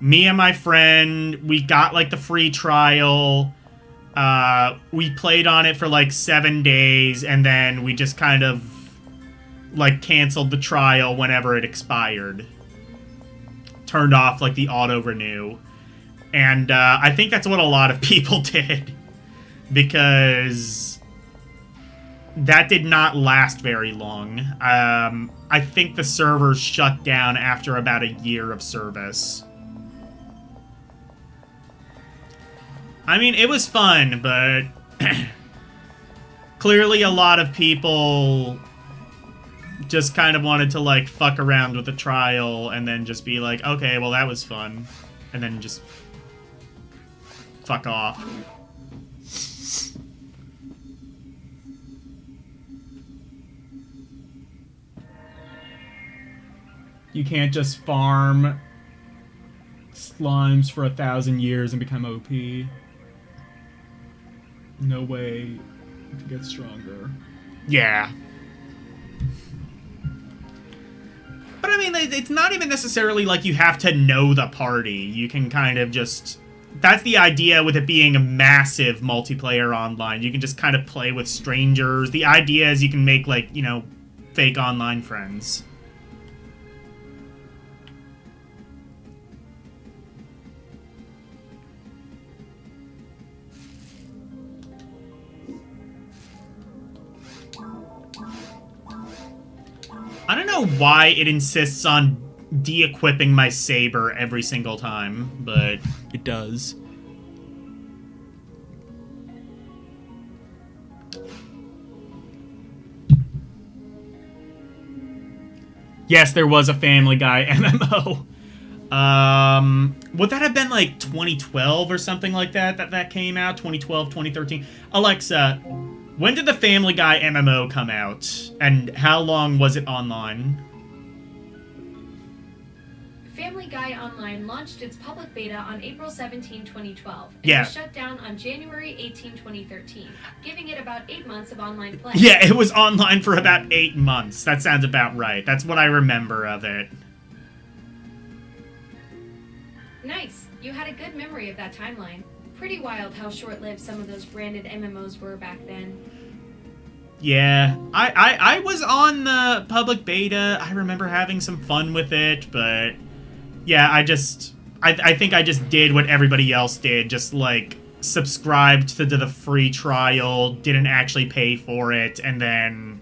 Me and my friend, we got, like, the free trial. We played on it for, like, 7 days, and then we just kind of, like, canceled the trial whenever it expired. Turned off, like, the auto-renew. And, I think that's what a lot of people did. Because that did not last very long. I think the servers shut down after about a year of service. I mean, it was fun, but clearly a lot of people just kind of wanted to, like, fuck around with the trial and then just be like, okay, well, that was fun. And then just fuck off. You can't just farm slimes for 1,000 years and become OP. No way to get stronger. Yeah. But I mean, it's not even necessarily like you have to know the party. You can kind of just... That's the idea with it being a massive multiplayer online. You can just kind of play with strangers. The idea is you can make, like, you know, fake online friends. I don't know why it insists on de-equipping my saber every single time, but it does. Yes, there was a Family Guy MMO. Would that have been like 2012 or something like that that came out? 2012, 2013? Alexa, when did the Family Guy MMO come out? And how long was it online?
Family Guy Online launched its public beta on April 17, 2012, and
Yeah.
was shut down on January 18, 2013, giving it about 8 months of online play.
Yeah, it was online for about 8 months. That sounds about right. That's what I remember of it.
Nice. You had a good memory of that timeline. Pretty wild how short-lived some of those branded MMOs were back then.
Yeah, I was on the public beta. I remember having some fun with it, but yeah, I think I just did what everybody else did, just like subscribed to the free trial, didn't actually pay for it, and then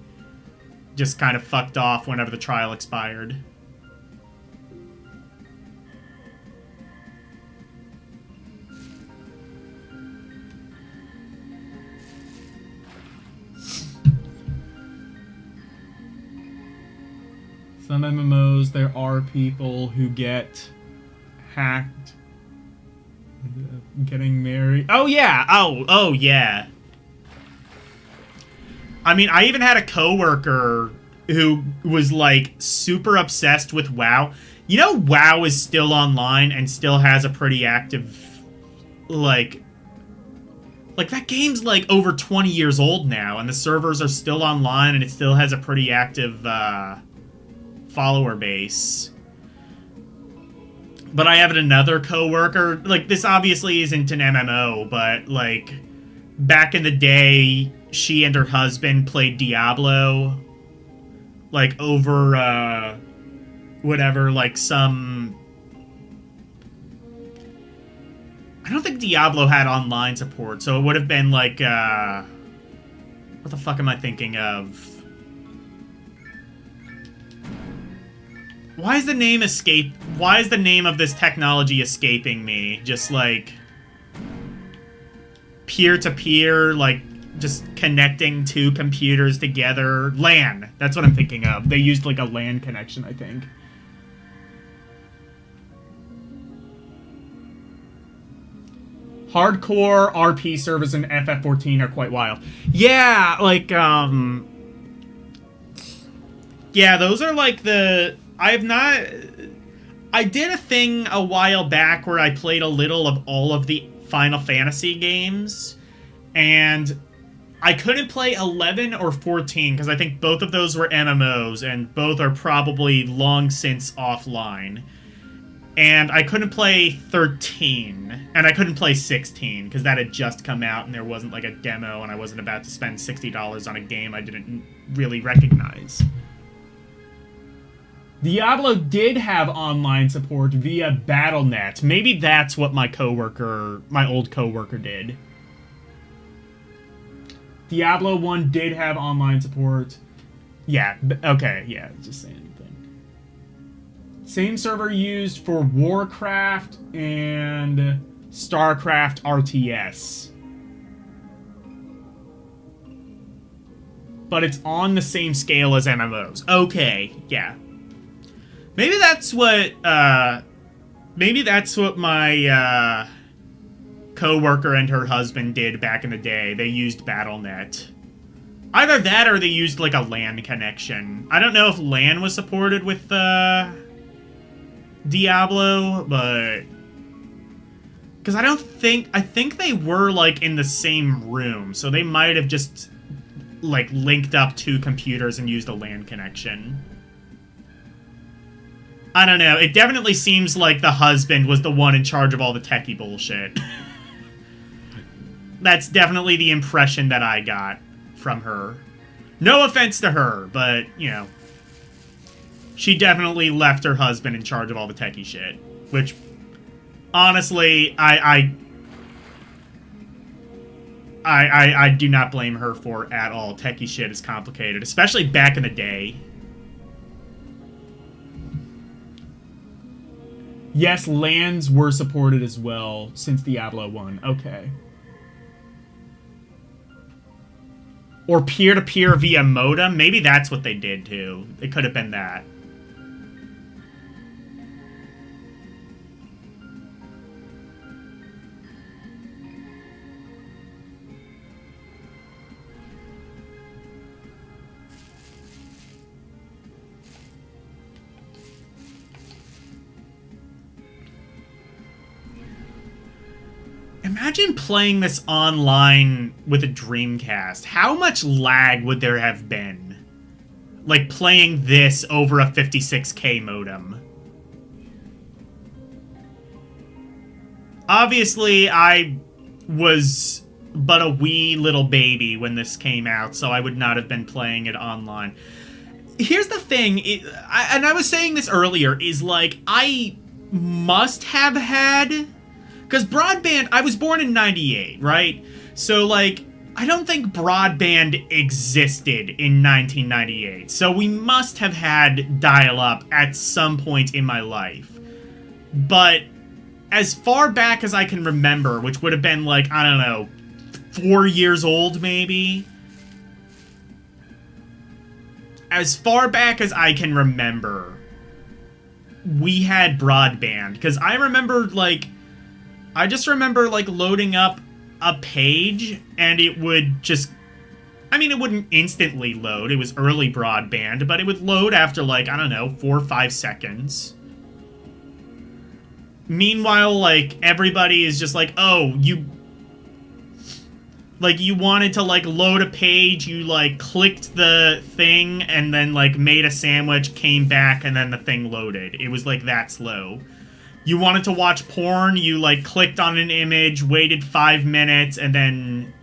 just kind of fucked off whenever the trial expired. Some MMOs, there are people who get hacked, getting married. Oh, yeah. Oh, yeah. I mean, I even had a coworker who was, like, super obsessed with WoW. You know, WoW is still online and still has a pretty active, like, that game's, like, over 20 years old now, and the servers are still online, and it still has a pretty active, follower base. But I have another coworker, like, this obviously isn't an MMO, but, like, back in the day, she and her husband played Diablo, like, over, whatever, like, some... I don't think Diablo had online support, so it would have been, like, what the fuck am I thinking of? Why is the name Why is the name of this technology escaping me? Just like peer-to-peer, like just connecting two computers together. LAN. That's what I'm thinking of. They used like a LAN connection, I think. Hardcore RP servers in FF14 are quite wild. Yeah, like, yeah, those are like the... I did a thing a while back where I played a little of all of the Final Fantasy games, and I couldn't play 11 or 14 because I think both of those were MMOs, and both are probably long since offline. And I couldn't play 13, and I couldn't play 16 because that had just come out and there wasn't like a demo, and I wasn't about to spend $60 on a game I didn't really recognize. Diablo did have online support via Battle.net. Maybe that's what my old coworker did. Diablo 1 did have online support. Yeah, okay, yeah, just saying thing. Same server used for Warcraft and StarCraft RTS. But it's on the same scale as MMOs. Okay, yeah. Maybe that's what my, coworker and her husband did back in the day. They used Battle.net. Either that or they used, like, a LAN connection. I don't know if LAN was supported with, Diablo, but... Because I think they were, like, in the same room, so they might have just, like, linked up two computers and used a LAN connection. I don't know. It definitely seems like the husband was the one in charge of all the techie bullshit. That's definitely the impression that I got from her. No offense to her, but, you know. She definitely left her husband in charge of all the techie shit. Which, honestly, I do not blame her for at all. Techie shit is complicated, especially back in the day. Yes, lands were supported as well since Diablo 1. Okay. Or peer-to-peer via modem. Maybe that's what they did, too. It could have been that. Imagine playing this online with a Dreamcast. How much lag would there have been? Like, playing this over a 56K modem. Obviously, I was but a wee little baby when this came out, so I would not have been playing it online. Here's the thing, and I was saying this earlier, is like, I must have had... Because broadband, I was born in 98, right? So, like, I don't think broadband existed in 1998. So we must have had dial-up at some point in my life. But as far back as I can remember, which would have been, like, I don't know, 4 years old, maybe? As far back as I can remember, we had broadband. Because I remember, like... I just remember, like, loading up a page, and it would just... I mean, it wouldn't instantly load. It was early broadband, but it would load after, like, I don't know, 4 or 5 seconds. Meanwhile, like, everybody is just like, oh, you... Like, you wanted to, like, load a page, you, like, clicked the thing, and then, like, made a sandwich, came back, and then the thing loaded. It was, like, that slow. You wanted to watch porn, you, like, clicked on an image, waited 5 minutes, and then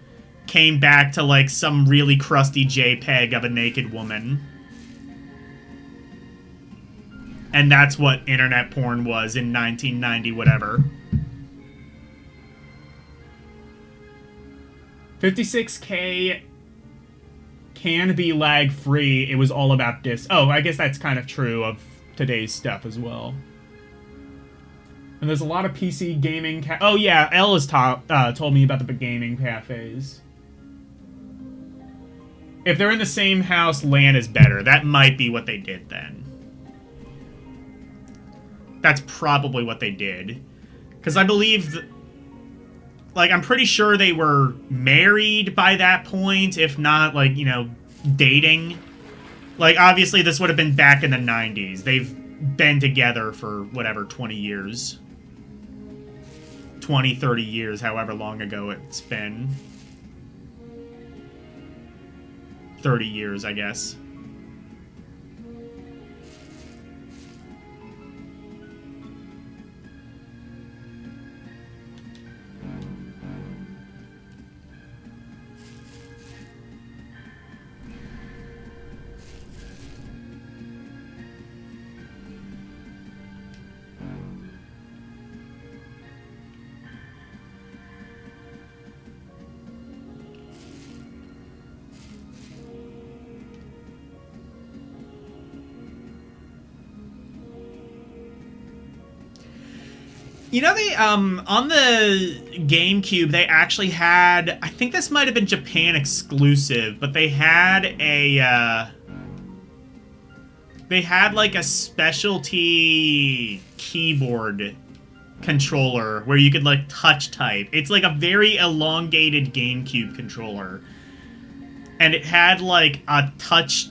came back to, like, some really crusty JPEG of a naked woman. And that's what internet porn was in 1990 whatever. 56K can be lag-free. It was all about this. Oh, I guess that's kind of true of today's stuff as well. And there's a lot of PC gaming... Oh, yeah, Elle has told me about the gaming cafes. If they're in the same house, LAN is better. That might be what they did then. That's probably what they did. Because I believe... Like, I'm pretty sure they were married by that point, if not, like, you know, dating. Like, obviously, this would have been back in the 90s. They've been together for, whatever, 20 years. 20, 30 years, however long ago it's been. 30 years, I guess. You know, they, on the GameCube, they actually had, I think this might have been Japan exclusive, but they had like, a specialty keyboard controller where you could, like, touch type. It's, like, a very elongated GameCube controller. And it had, like, a touch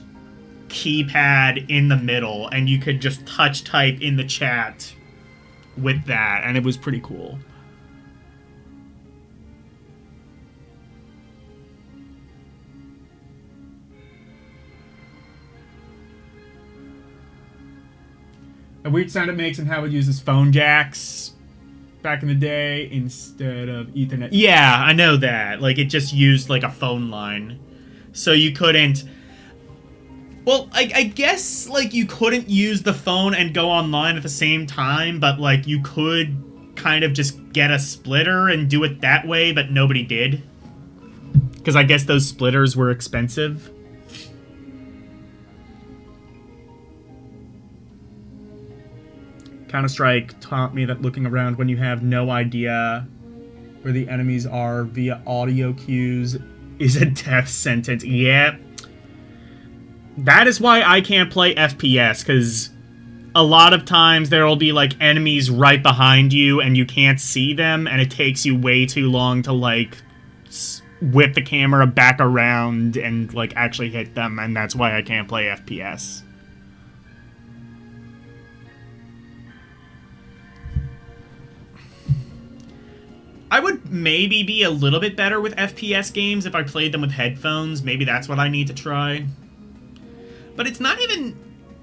keypad in the middle, and you could just touch type in the chat with that, and it was pretty cool. A weird sound it makes and how it uses phone jacks back in the day instead of Ethernet. Yeah, I know that. Like, it just used, like, a phone line. So you couldn't... Well, I guess, like, you couldn't use the phone and go online at the same time, but, like, you could kind of just get a splitter and do it that way, but nobody did. Because I guess those splitters were expensive. Counter-Strike taught me that looking around when you have no idea where the enemies are via audio cues is a death sentence. Yeah. That is why I can't play FPS, because a lot of times there will be, like, enemies right behind you and you can't see them, and it takes you way too long to, like, whip the camera back around and, like, actually hit them, and that's why I can't play FPS. I would maybe be a little bit better with FPS games if I played them with headphones. Maybe that's what I need to try. But it's not even...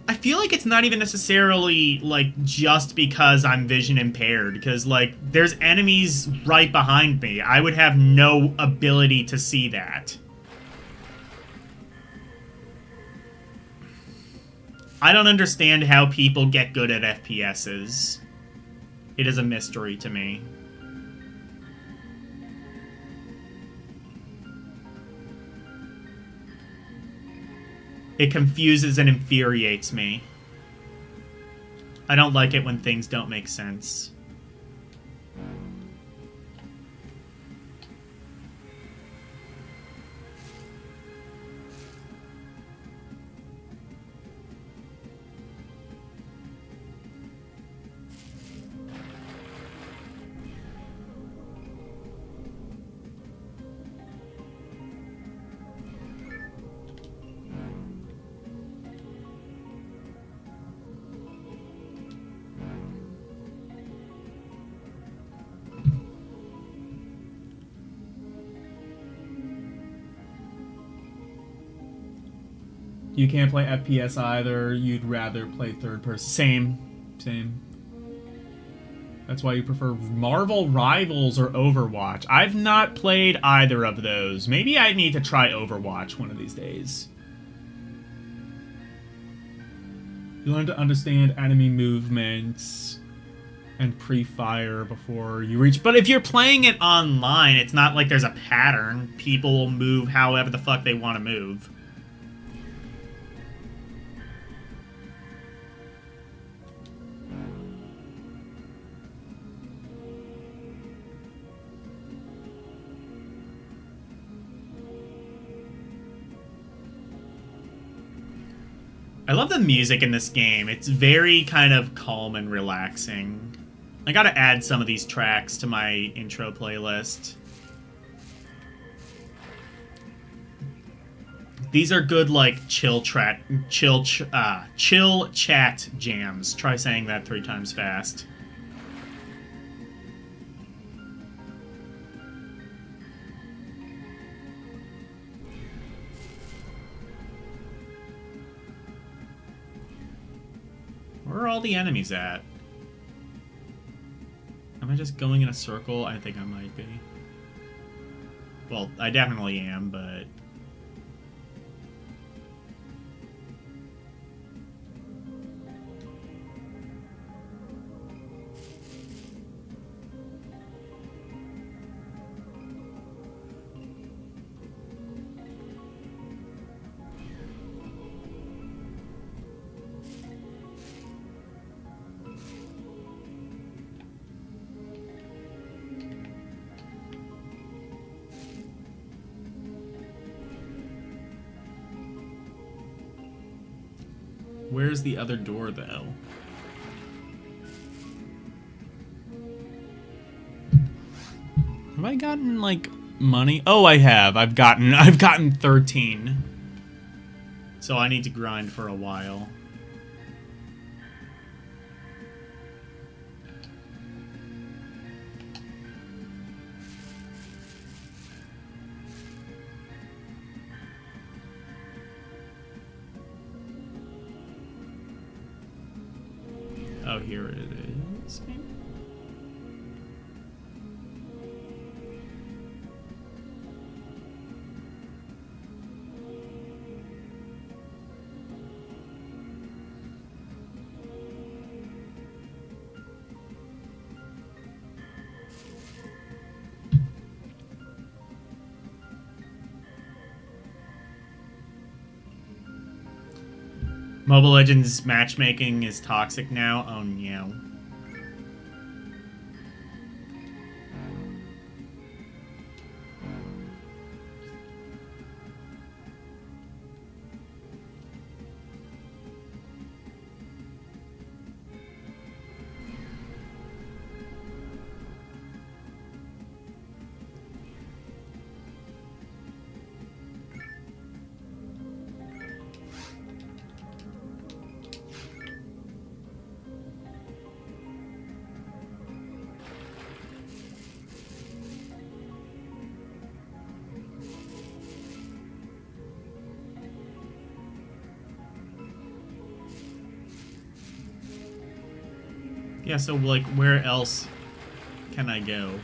I feel like it's not even necessarily, like, just because I'm vision impaired. Because, like, there's enemies right behind me. I would have no ability to see that. I don't understand how people get good at FPSs. It is a mystery to me. It confuses and infuriates me. I don't like it when things don't make sense. You can't play FPS either. You'd rather play third person. Same. That's why you prefer Marvel Rivals or Overwatch. I've not played either of those. Maybe I need to try Overwatch one of these days. You learn to understand enemy movements and pre-fire before you reach. But if you're playing it online, it's not like there's a pattern. People will move however the fuck they want to move. I love the music in this game. It's very kind of calm and relaxing. I gotta add some of these tracks to my intro playlist. These are good, like, chill chat jams. Try saying that 3 times fast. Where are all the enemies at? Am I just going in a circle? I think I might be. Well, I definitely am, but... Where's the other door, though? Have I gotten, like, money? Oh, I have. I've gotten 13. So I need to grind for a while. Oh, here it is. Mobile Legends matchmaking is toxic now? Oh, no. Yeah, so, like, where else can I go?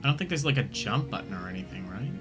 I don't think there's, like, a jump button or anything, right?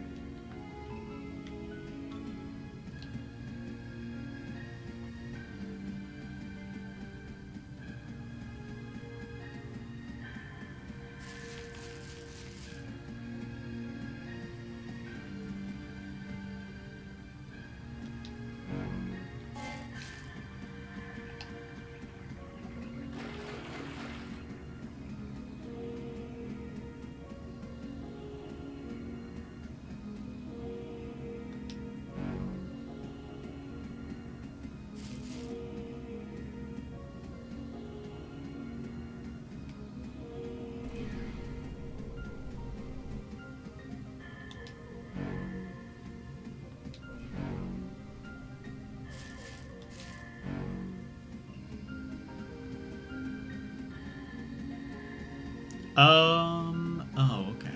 Oh, okay.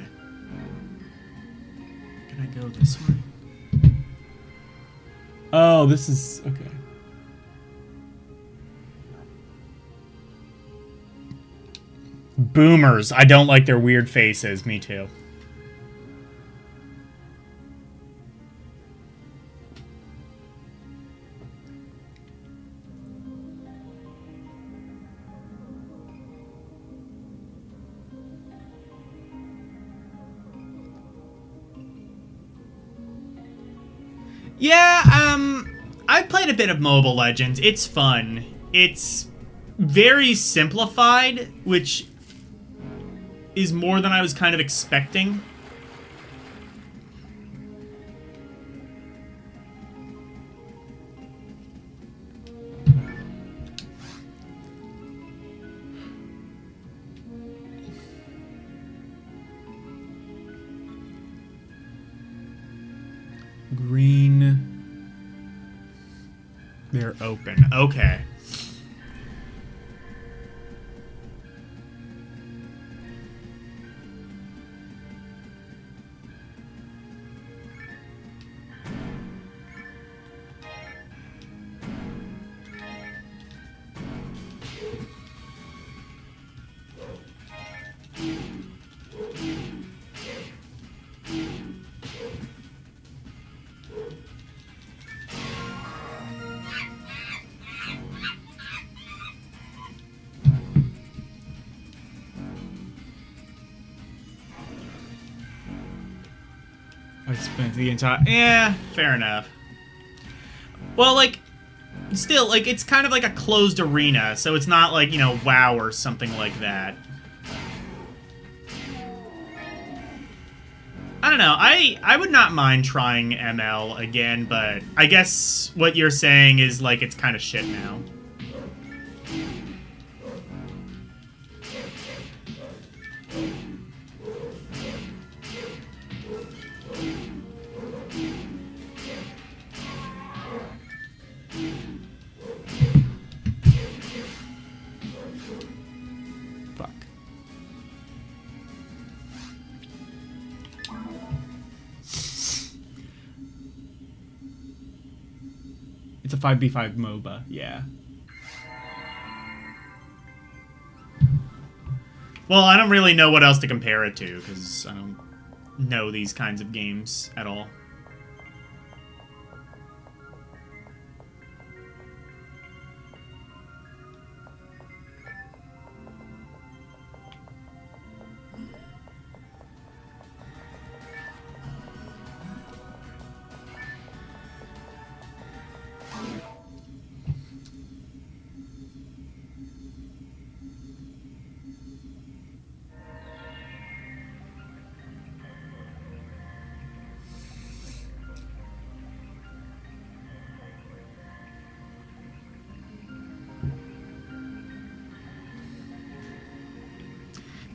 Can I go this way? Oh, this is, okay. Boomers. I don't like their weird faces. Me too. Yeah, I've played a bit of Mobile Legends. It's fun. It's very simplified, which is more than I was kind of expecting. Green. They're open. Okay. I spent the entire... Yeah, fair enough. Well, like, still, like, it's kind of like a closed arena, so it's not like, you know, WoW or something like that. I don't know. I would not mind trying ML again, but I guess what you're saying is, like, it's kind of shit now. Fuck. It's a 5v5 MOBA, yeah. Well, I don't really know what else to compare it to, because I don't know these kinds of games at all.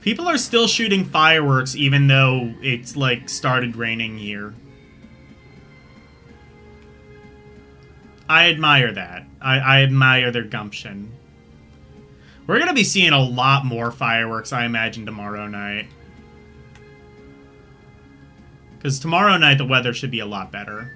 People are still shooting fireworks even though it's, like, started raining here. I admire that. I admire their gumption. We're gonna be seeing a lot more fireworks, I imagine, tomorrow night. Because tomorrow night the weather should be a lot better.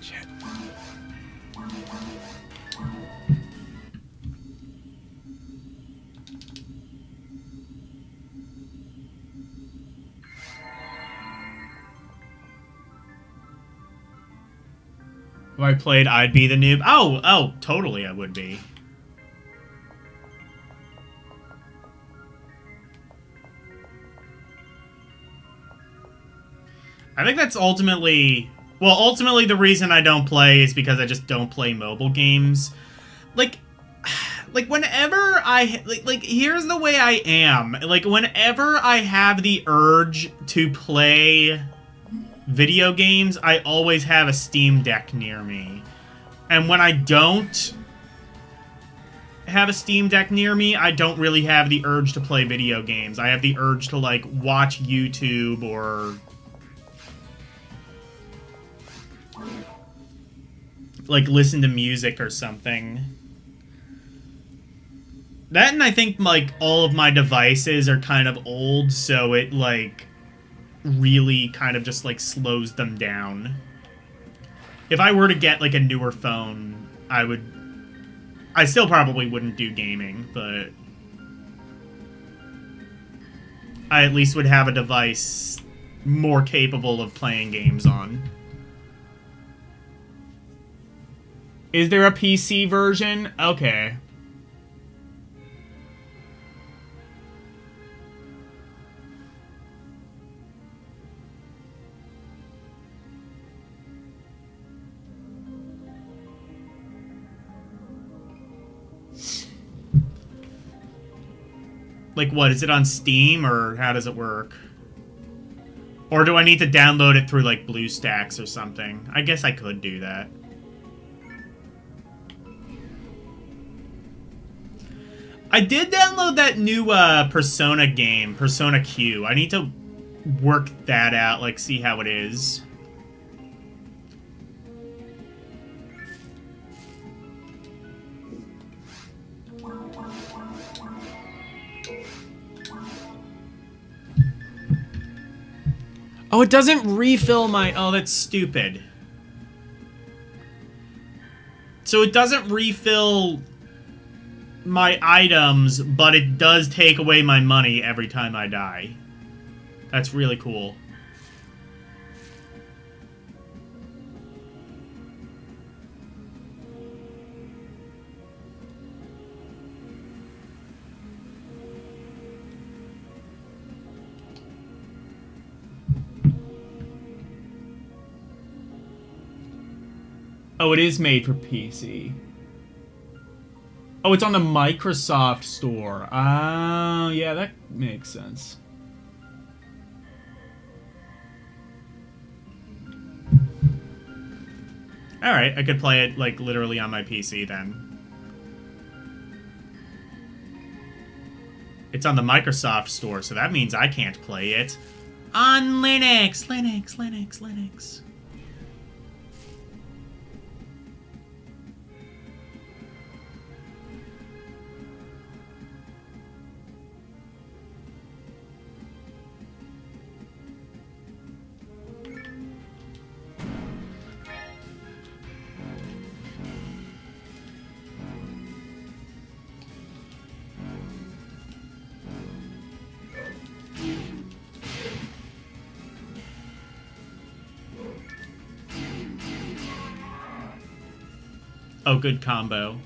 Shit.
If I played, I'd be the noob. Oh, totally I would be. I think that's ultimately... Well, ultimately the reason I don't play is because I just don't play mobile games. Like whenever I... Like, here's the way I am. Like, whenever I have the urge to play video games, I always have a Steam Deck near me. And when I don't have a Steam Deck near me, I don't really have the urge to play video games. I have the urge to, like, watch YouTube or... like, listen to music or something. That, and I think, like, all of my devices are kind of old, so it, like, really kind of just, like, slows them down. If I were to get, like, a newer phone, I still probably wouldn't do gaming, but I at least would have a device more capable of playing games on. Is there a PC version? Okay. Like, what? Is it on Steam, or how does it work? Or do I need to download it through, like, BlueStacks or something? I guess I could do that. I did download that new Persona game, Persona Q. I need to work that out, like, see how it is. Oh, it doesn't refill my... Oh, that's stupid. So it doesn't refill my items, but it does take away my money every time I die. That's really cool. Oh, it is made for PC. Oh, it's on the Microsoft Store. Oh, yeah, that makes sense. Alright, I could play it, like, literally on my PC then. It's on the Microsoft Store, so that means I can't play it on Linux. Linux. Oh, good combo.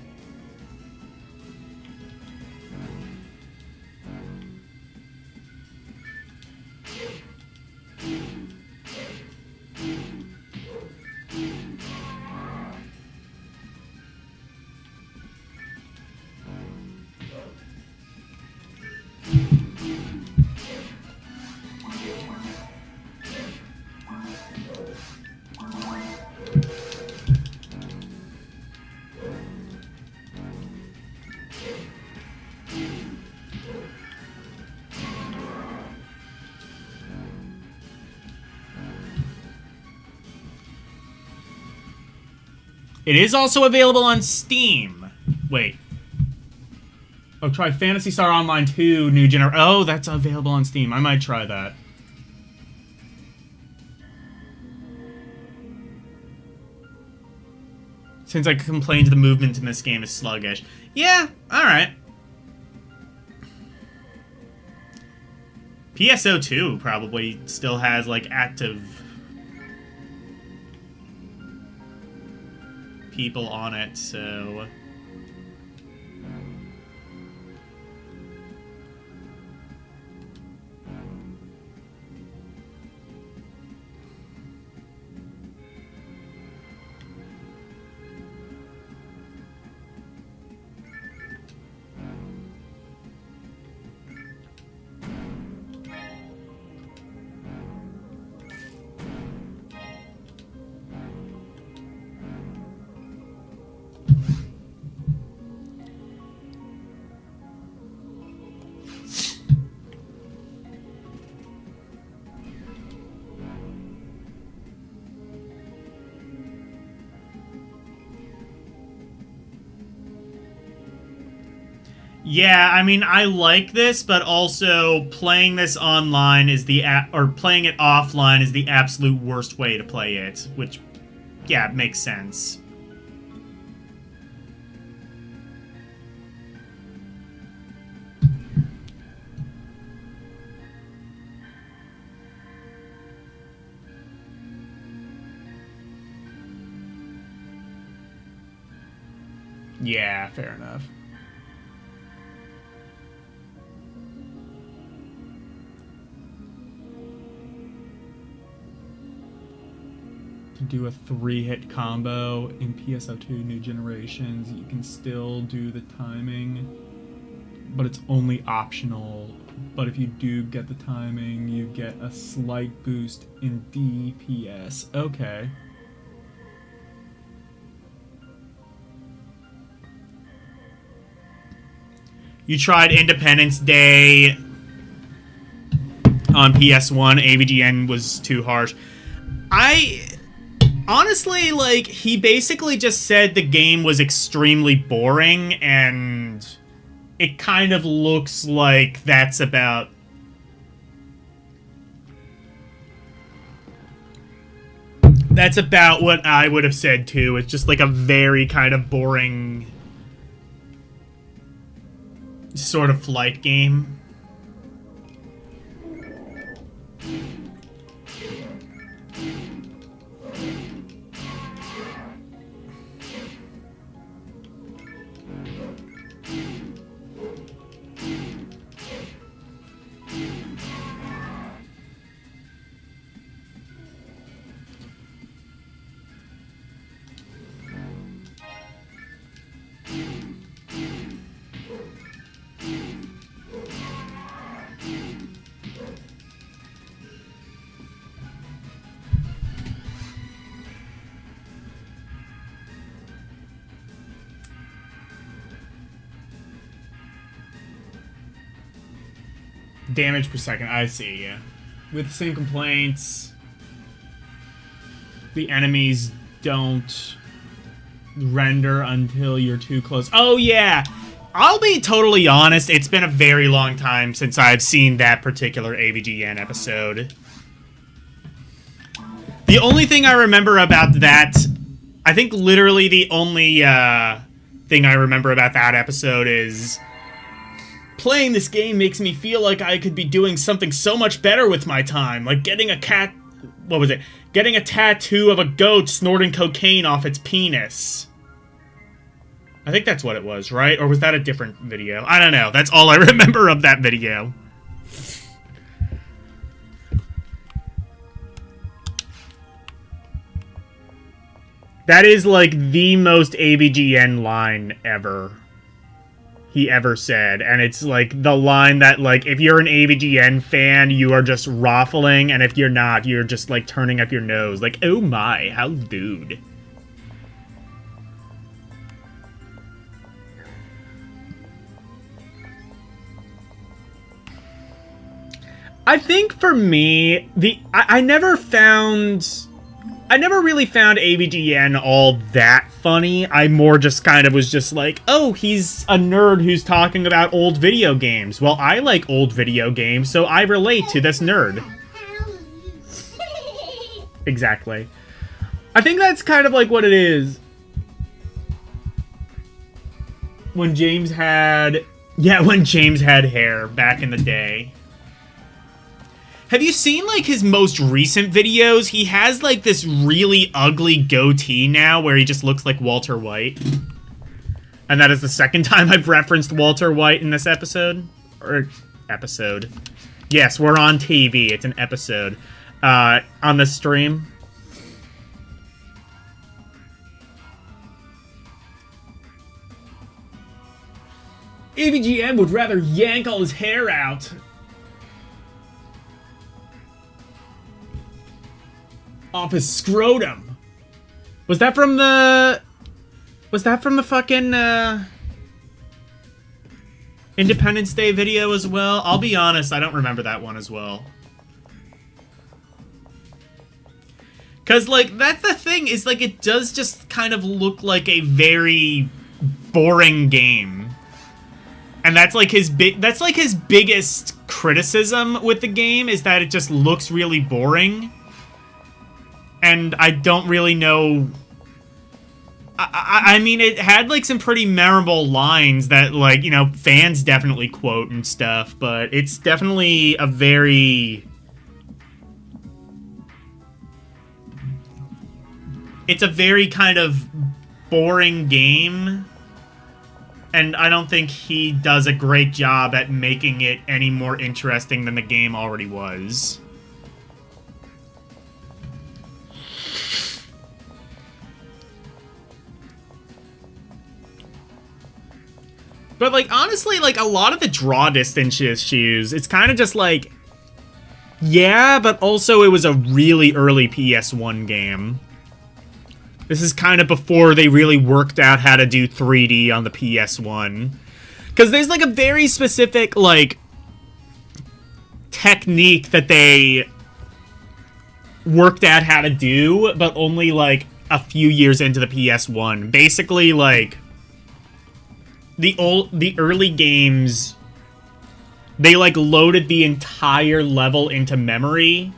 It is also available on Steam. Wait. Oh, try Phantasy Star Online 2 New Gener... Oh, that's available on Steam. I might try that. Since I complained the movement in this game is sluggish. Yeah, alright. PSO2 probably still has, like, active people on it, so... Yeah, I mean, I like this, but also playing this online is or playing it offline is the absolute worst way to play it, which, yeah, makes sense. Yeah, fair enough. To do a 3-hit combo in PSO2 New Generations, you can still do the timing, but it's only optional. But if you do get the timing, you get a slight boost in DPS. Okay. You tried Independence Day on PS1. AVGN was too harsh. Honestly, like, he basically just said the game was extremely boring, and it kind of looks like that's about... That's about what I would have said, too. It's just, like, a very kind of boring sort of flight game. Damage per second, I see, yeah. With the same complaints, the enemies don't render until you're too close. Oh, yeah! I'll be totally honest, it's been a very long time since I've seen that particular AVGN episode. The only thing I remember about that, I think literally the only thing I remember about that episode is playing this game makes me feel like I could be doing something so much better with my time, like getting a cat... What was it? Getting a tattoo of a goat snorting cocaine off its penis. I think that's what it was, right? Or was that a different video? I don't know. That's all I remember of that video. That is like the most AVGN line ever. He ever said. And it's like the line that like if you're an AVGN fan, you are just raffling, and if you're not, you're just like turning up your nose. Like, oh my, how dude. I think for me, I never really found AVGN all that funny. I more just kind of was just like, oh, he's a nerd who's talking about old video games. Well, I like old video games, so I relate to this nerd. Exactly. I think that's kind of like what it is. When James had hair back in the day. Have you seen, like, his most recent videos? He has, like, this really ugly goatee now where he just looks like Walter White. And that is the second time I've referenced Walter White in this episode. Or, episode. Yes, we're on TV. It's an episode. On the stream. AVGN would rather yank all his hair out. Off his scrotum. Was that from the fucking Independence Day video as well? I'll be honest, I don't remember that one as well. Cause like that's the thing, is like it does just kind of look like a very boring game. And that's like his biggest criticism with the game, is that it just looks really boring. And I don't really know... I mean, it had, like, some pretty memorable lines that, like, you know, fans definitely quote and stuff, but it's definitely a very... It's a very kind of boring game, and I don't think he does a great job at making it any more interesting than the game already was. But, like, honestly, like, a lot of the draw distance issues, it's kind of just like, yeah, but also it was a really early PS1 game. This is kind of before they really worked out how to do 3D on the PS1. Because there's, like, a very specific, like, technique that they worked out how to do, but only, like, a few years into the PS1. Basically, like... The early games, they, like, loaded the entire level into memory.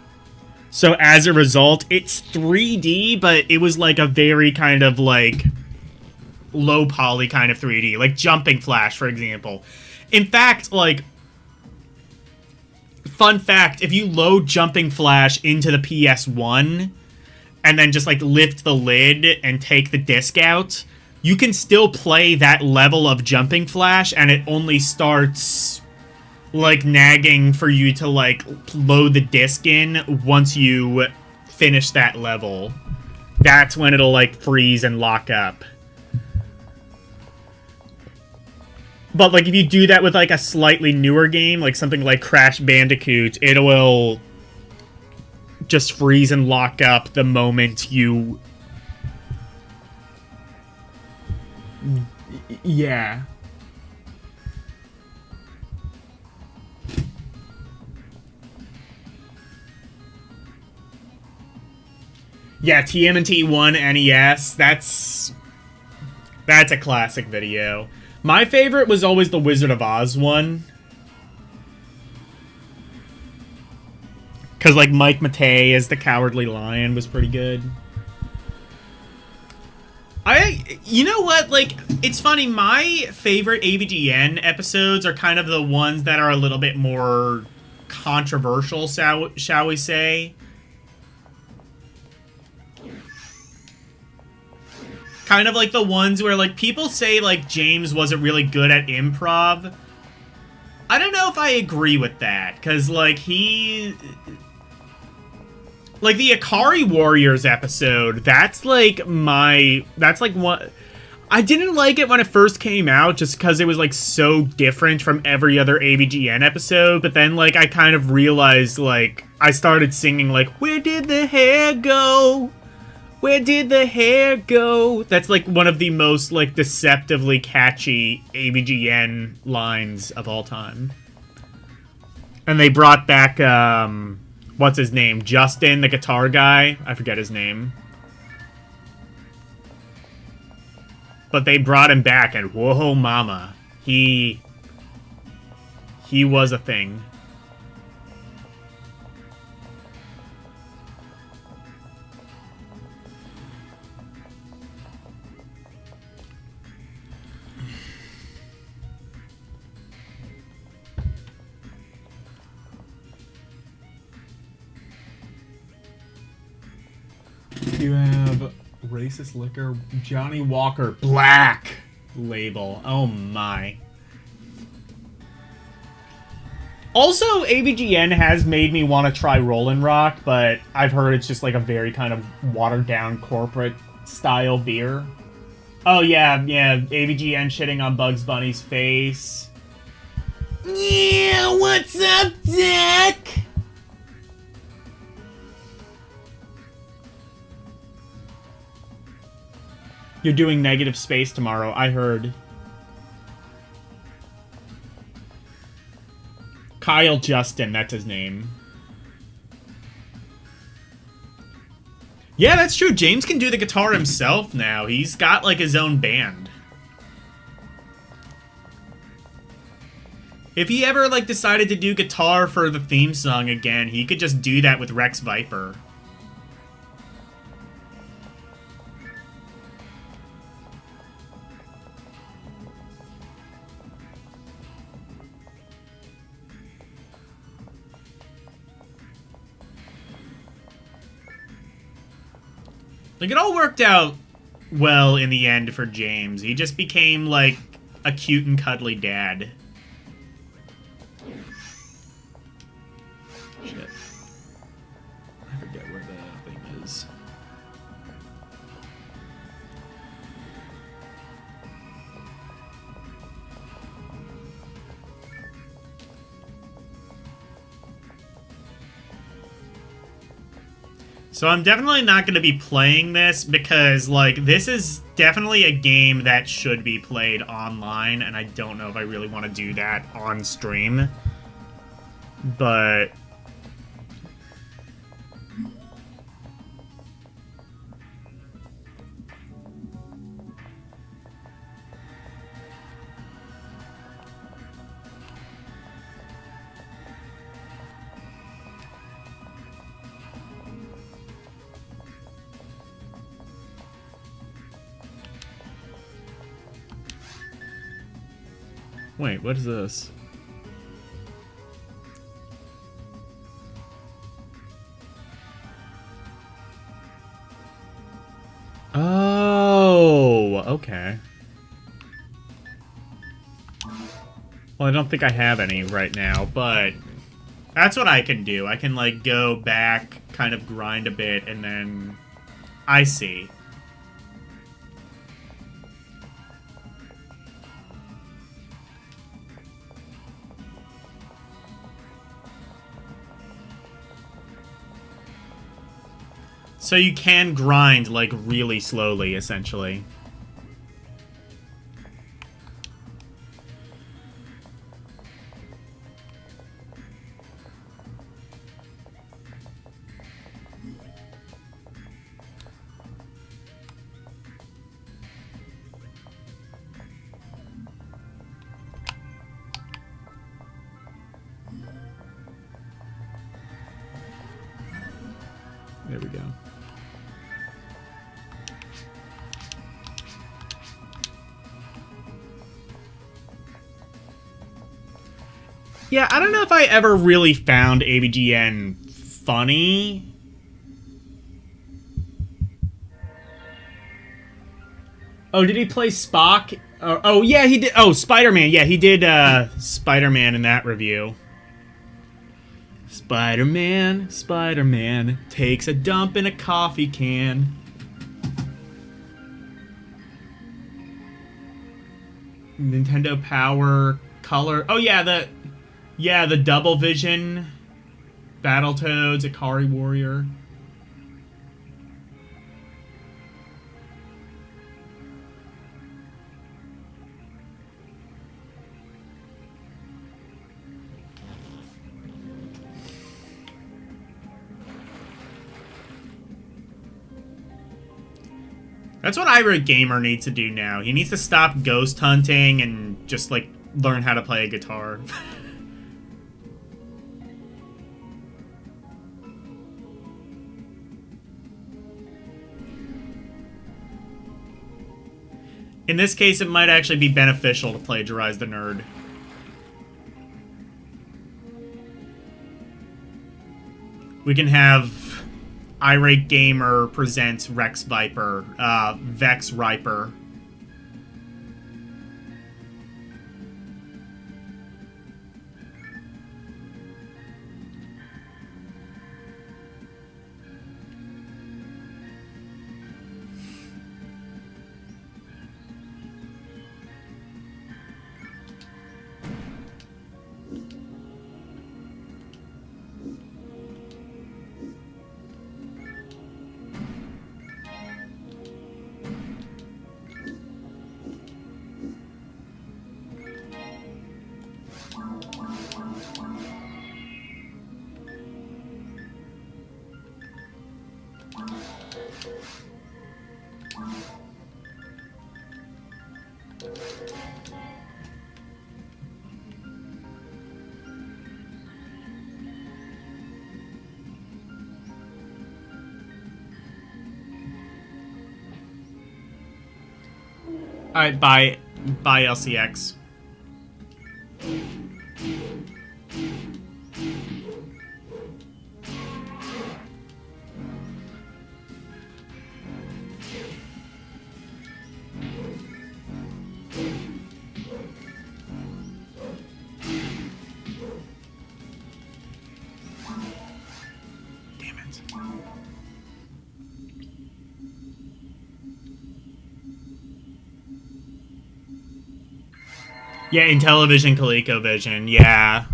So, as a result, it's 3D, but it was, like, a very kind of, like, low-poly kind of 3D. Like, Jumping Flash, for example. In fact, like, fun fact, if you load Jumping Flash into the PS1, and then just, like, lift the lid and take the disc out... You can still play that level of Jumping Flash, and it only starts, like, nagging for you to, like, load the disc in once you finish that level. That's when it'll, like, freeze and lock up. But, like, if you do that with, like, a slightly newer game, like something like Crash Bandicoot, it will just freeze and lock up the moment you... Yeah. Yeah, TMNT1 NES. That's a classic video. My favorite was always the Wizard of Oz one. Because, like, Mike Matei as the Cowardly Lion was pretty good. You know what? Like, it's funny. My favorite AVGN episodes are kind of the ones that are a little bit more controversial, shall we say. Kind of like the ones where, like, people say, like, James wasn't really good at improv. I don't know if I agree with that, because, like, like, the Ikari Warriors episode, that's, like, what... I didn't like it when it first came out, just because it was, like, so different from every other AVGN episode, but then, like, I kind of realized, like, I started singing, like, where did the hair go? Where did the hair go? That's, like, one of the most, like, deceptively catchy AVGN lines of all time. And they brought back, what's his name? Justin, the guitar guy. I forget his name. But they brought him back, and whoa, mama. He was a thing. You have racist liquor, Johnny Walker Black label. Oh my. Also, AVGN has made me want to try Rollin' Rock, but I've heard it's just like a very kind of watered down corporate style beer. Oh yeah, AVGN shitting on Bugs Bunny's face. Yeah, what's up, Dick? You're doing negative space tomorrow, I heard. Kyle Justin, that's his name. Yeah, that's true. James can do the guitar himself now. He's got, like, his own band. If he ever, like, decided to do guitar for the theme song again, he could just do that with Rex Viper. Like, it all worked out well in the end for James. He just became, like, a cute and cuddly dad. Shit. I forget where the thing is. So I'm definitely not going to be playing this because, like, this is definitely a game that should be played online, and I don't know if I really want to do that on stream. But... Wait, what is this? Oh, okay. Well, I don't think I have any right now, but that's what I can do. I can, like, go back, kind of grind a bit, and then... I see. So you can grind, like, really slowly, essentially. There we go. Yeah, I don't know if I ever really found AVGN funny. Oh, did he play Spock? Oh, yeah, he did. Oh, Spider-Man. Yeah, he did Spider-Man in that review. Spider-Man takes a dump in a coffee can. Nintendo Power Color. Oh, yeah, the Double Vision. Battletoads, Ikari Warrior. That's what Irate Gamer needs to do now. He needs to stop ghost hunting and just, like, learn how to play a guitar. In this case, it might actually be beneficial to plagiarize the nerd. We can have Irate Gamer presents Rex Viper, Vex Riper. Alright, bye LCX. Damn it. Yeah, Intellivision, ColecoVision, yeah.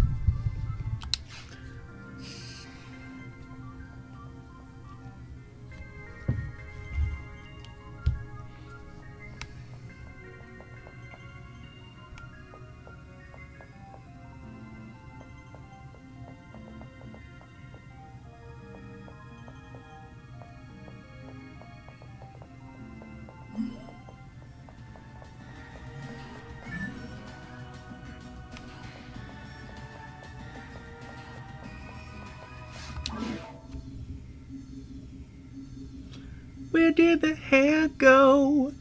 Where did the hair go?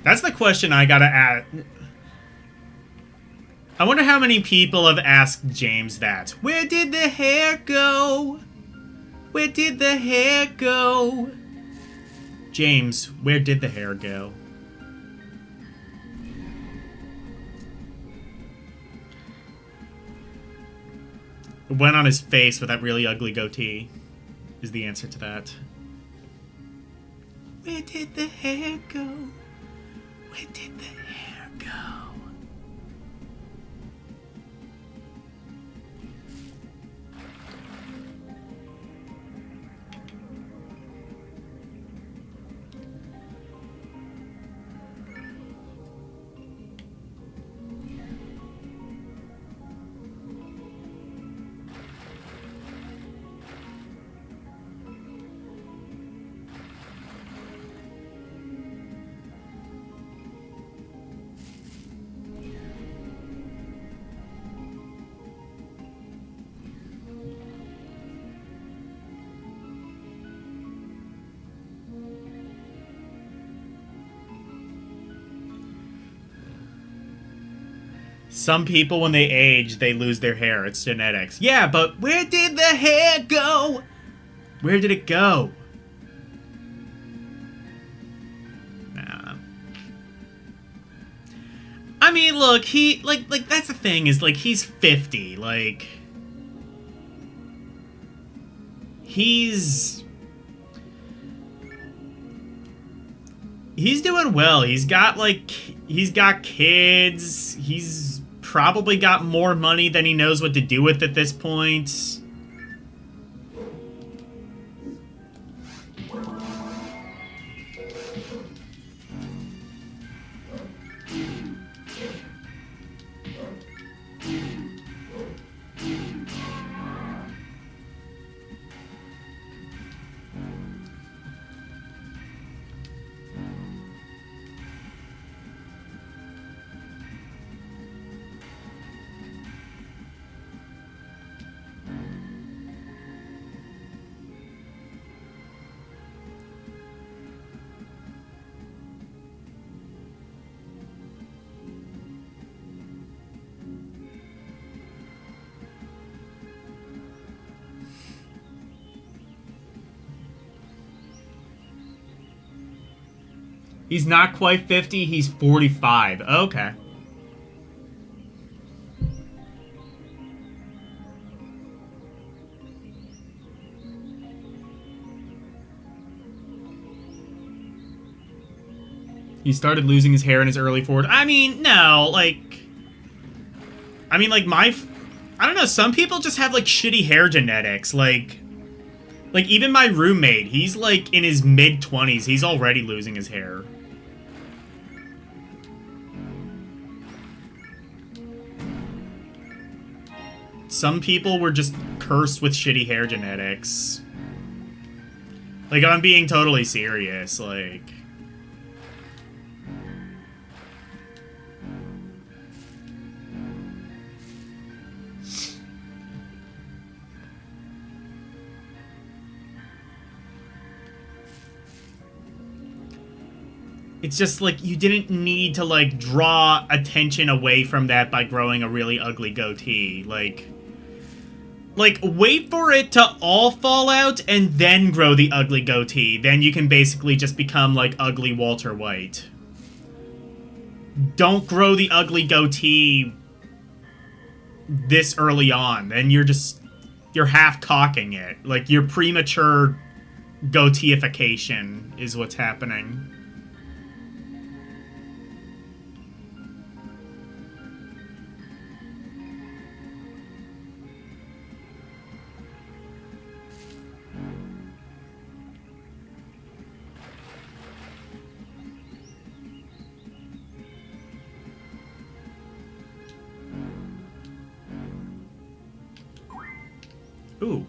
That's the question I gotta ask. I wonder how many people have asked James that. Where did the hair go? Where did the hair go? James, where did the hair go? It went on his face with that really ugly goatee. Is the answer to that. Where did the hair go? Where did the hair go? Some people, when they age, they lose their hair. It's genetics. Yeah, but where did the hair go? Where did it go? Nah. I mean, look, he, like, that's the thing, is, like, he's 50, like... He's doing well. He's got kids. He's probably got more money than he knows what to do with at this point. He's not quite 50, he's 45. Okay. He started losing his hair in his early 40s. I mean, no, like... I mean, like, I don't know, some people just have, like, shitty hair genetics. Like, even my roommate, he's, like, in his mid-20s. He's already losing his hair. Some people were just cursed with shitty hair genetics. Like, I'm being totally serious, like... It's just, like, you didn't need to, like, draw attention away from that by growing a really ugly goatee. Like, wait for it to all fall out and then grow the ugly goatee. Then you can basically just become, like, ugly Walter White. Don't grow the ugly goatee this early on. Then you're half-cocking it. Like, your premature goateeification is what's happening. Ooh.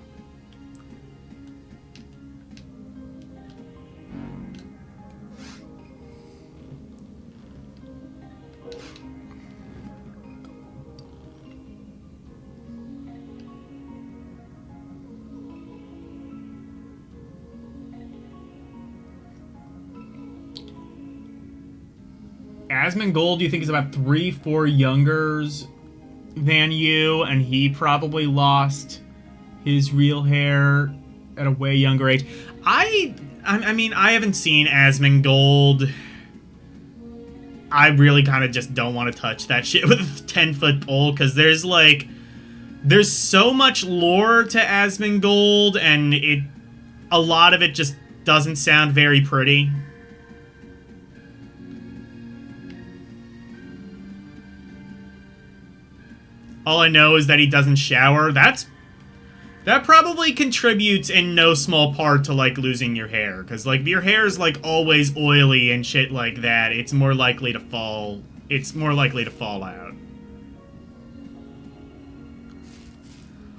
Asmongold, you think, is about 3-4 youngers than you, and he probably lost his real hair at a way younger age. I mean, I haven't seen Asmongold. I really kind of just don't want to touch that shit with a 10-foot pole, because there's so much lore to Asmongold, and a lot of it just doesn't sound very pretty. All I know is that he doesn't shower. That probably contributes in no small part to, like, losing your hair. Because, like, if your hair is, like, always oily and shit like that, it's more likely to fall out.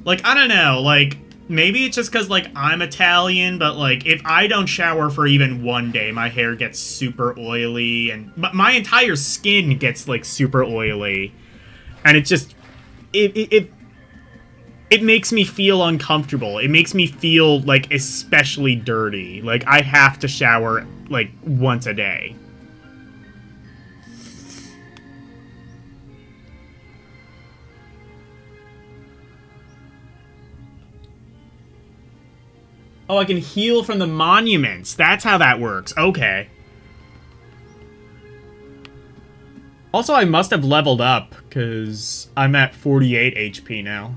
Like, I don't know, like, maybe it's just because, like, I'm Italian, but, like, if I don't shower for even one day, my hair gets super oily, and my entire skin gets, like, super oily. And it just... It makes me feel uncomfortable. It makes me feel, like, especially dirty. Like, I have to shower, like, once a day. Oh, I can heal from the monuments. That's how that works. Okay. Also, I must have leveled up, because I'm at 48 HP now.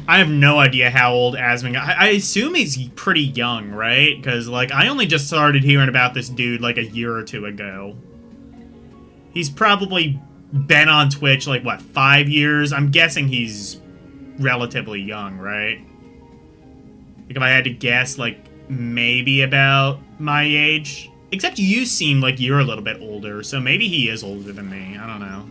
I have no idea how old Asmund. I assume he's pretty young, right? Because, like, I only just started hearing about this dude, like, a year or two ago. He's probably been on Twitch, like, what, 5 years? I'm guessing he's relatively young, right? Like, if I had to guess, like, maybe about my age. Except you seem like you're a little bit older, so maybe he is older than me. I don't know.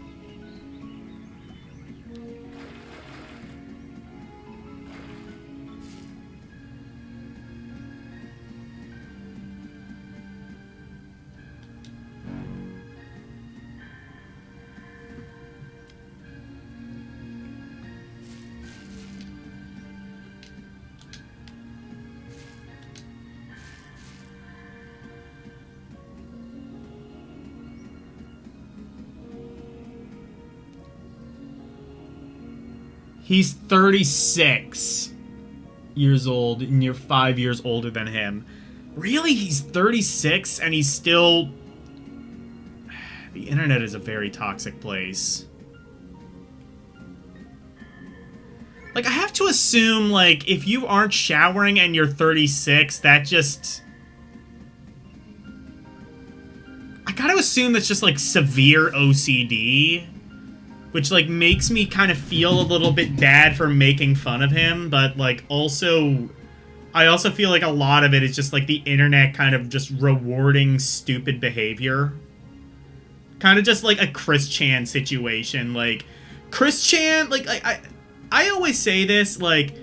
He's 36 years old, and you're 5 years older than him. Really? He's 36, and he's still... The internet is a very toxic place. Like, I have to assume, like, if you aren't showering and you're 36, that just... I gotta assume that's just, like, severe OCD. Which, like, makes me kind of feel a little bit bad for making fun of him, but, like, also... I also feel like a lot of it is just, like, the internet kind of just rewarding stupid behavior. Kind of just, like, a Chris Chan situation. Like, Chris Chan, like, I always say this, like...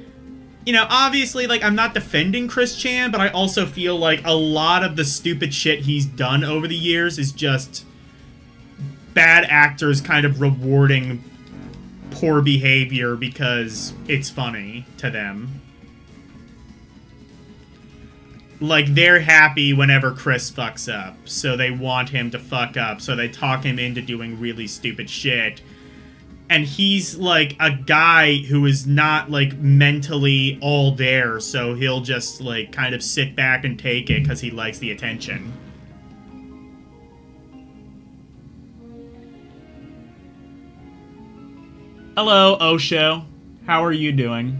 You know, obviously, like, I'm not defending Chris Chan, but I also feel like a lot of the stupid shit he's done over the years is just... bad actors kind of rewarding poor behavior because it's funny to them. Like, they're happy whenever Chris fucks up, so they want him to fuck up, so they talk him into doing really stupid shit. And he's, like, a guy who is not, like, mentally all there, so he'll just, like, kind of sit back and take it because he likes the attention. Hello, Osho. How are you doing?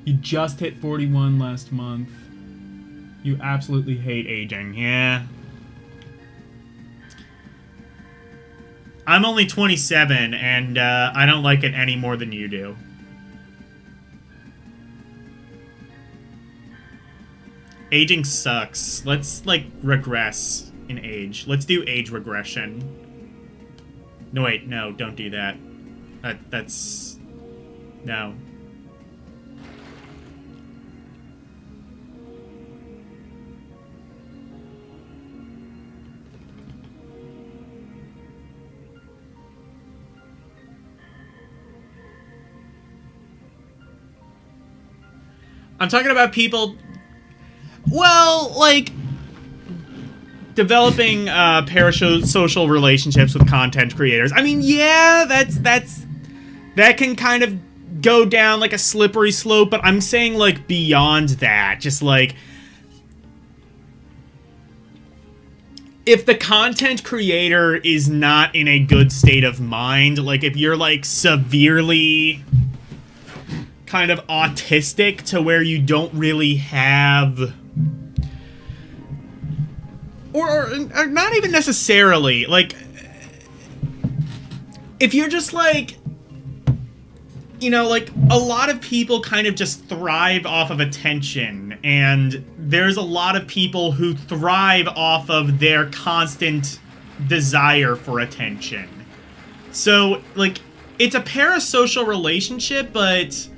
You just hit 41 last month. You absolutely hate aging, yeah. I'm only 27, and I don't like it any more than you do. Aging sucks. Let's, like, regress in age. Let's do age regression. No, wait, no, don't do that. That's... No. I'm talking about people... Well, like... developing parasocial relationships with content creators. I mean, yeah, that can kind of go down like a slippery slope, but I'm saying, like, beyond that. Just, like... if the content creator is not in a good state of mind, like, if you're, like, severely... kind of autistic to where you don't really have... Or not even necessarily, like... If you're just, like... You know, like, a lot of people kind of just thrive off of attention, and there's a lot of people who thrive off of their constant desire for attention. So, like, it's a parasocial relationship, but...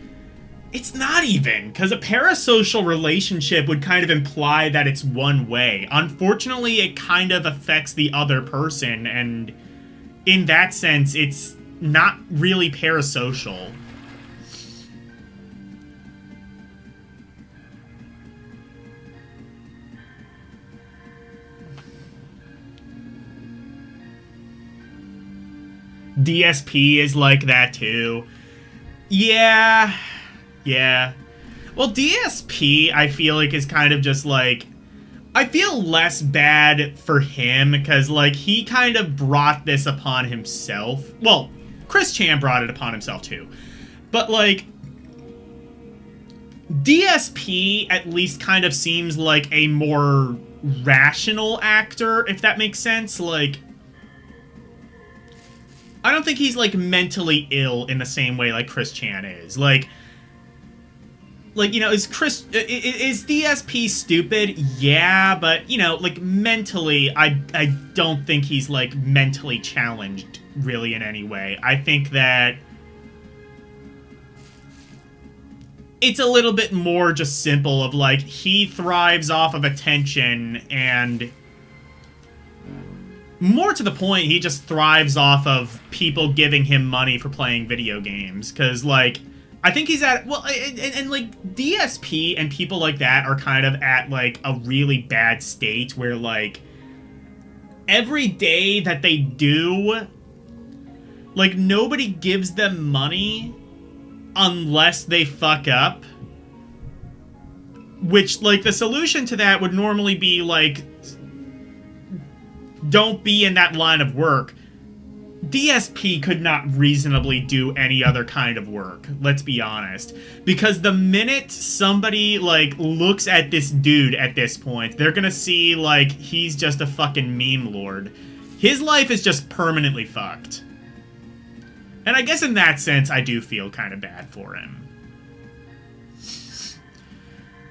It's not even, because a parasocial relationship would kind of imply that it's one way. Unfortunately, it kind of affects the other person, and in that sense, it's not really parasocial. DSP is like that too. Yeah. Well, DSP, I feel like, is kind of just like... I feel less bad for him, because, like, he kind of brought this upon himself. Well, Chris Chan brought it upon himself, too. But, like... DSP at least kind of seems like a more rational actor, if that makes sense. Like... I don't think he's, like, mentally ill in the same way like Chris Chan is. Like, you know, is DSP stupid? Yeah, but, you know, like, mentally, I don't think he's, like, mentally challenged, really, in any way. I think that it's a little bit more just simple of, like, he thrives off of attention, and more to the point, he just thrives off of people giving him money for playing video games, because, like... I think he's at, well, and like, DSP and people like that are kind of at, like, a really bad state where, like, every day that they do, like, nobody gives them money unless they fuck up. Which, like, the solution to that would normally be, like, don't be in that line of work. DSP could not reasonably do any other kind of work, let's be honest. Because the minute somebody, like, looks at this dude at this point, they're gonna see, like, he's just a fucking meme lord. His life is just permanently fucked. And I guess in that sense, I do feel kind of bad for him.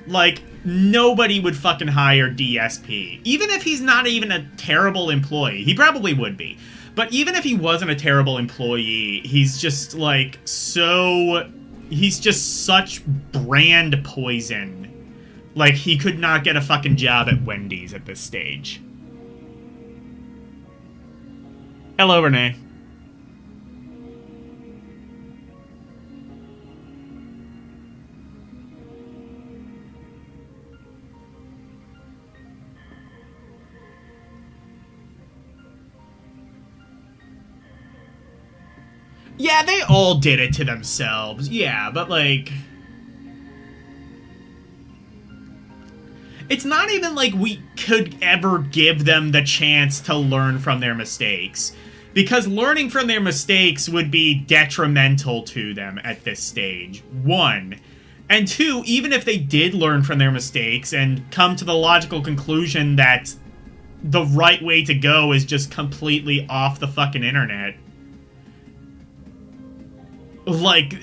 Like, nobody would fucking hire DSP. Even if he's not even a terrible employee. He probably would be. But even if he wasn't a terrible employee, he's just, like, so... He's just such brand poison. Like, he could not get a fucking job at Wendy's at this stage. Hello, Renee. Yeah, they all did it to themselves. Yeah, but, like... It's not even like we could ever give them the chance to learn from their mistakes. Because learning from their mistakes would be detrimental to them at this stage. One. And two, even if they did learn from their mistakes and come to the logical conclusion that the right way to go is just completely off the fucking internet... Like,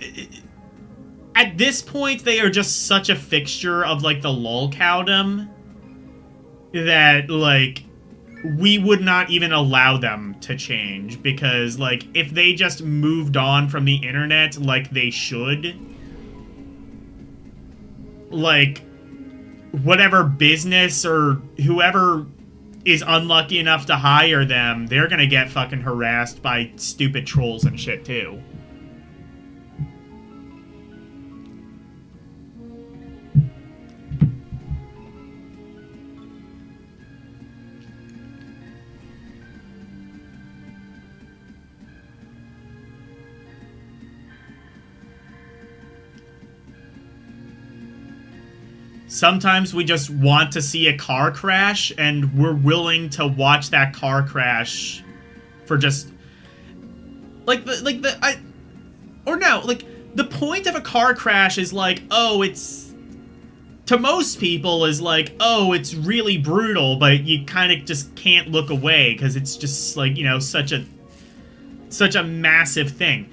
at this point, they are just such a fixture of, like, the lolcowdom that, like, we would not even allow them to change. Because, like, if they just moved on from the internet like they should, like, whatever business or whoever is unlucky enough to hire them, they're gonna get fucking harassed by stupid trolls and shit, too. Sometimes we just want to see a car crash, and we're willing to watch that car crash for just... the point of a car crash is like, oh, it's... To most people is like, oh, it's really brutal, but you kind of just can't look away, because it's just, like, you know, such a massive thing.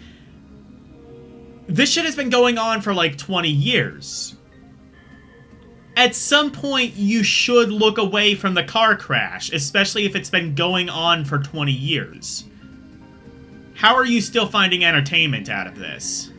This shit has been going on for, like, 20 years. At some point, you should look away from the car crash, especially if it's been going on for 20 years. How are you still finding entertainment out of this?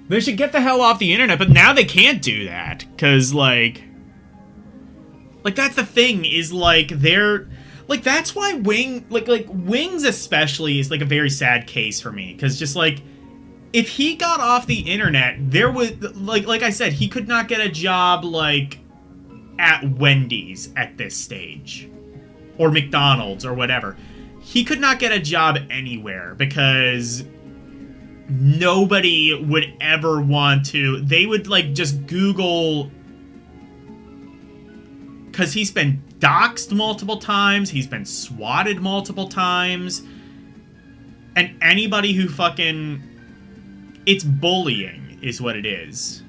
They should get the hell off the internet, but now they can't do that, because, like... Like, that's the thing, is, like, they're... Like, that's why Wings especially is, like, a very sad case for me. Because just, like, if he got off the internet, there was... Like I said, he could not get a job, like, at Wendy's at this stage. Or McDonald's, or whatever. He could not get a job anywhere, because nobody would ever want to... They would, like, just Google... Because he's been doxxed multiple times, he's been swatted multiple times, and anybody who fucking... It's bullying, is what it is.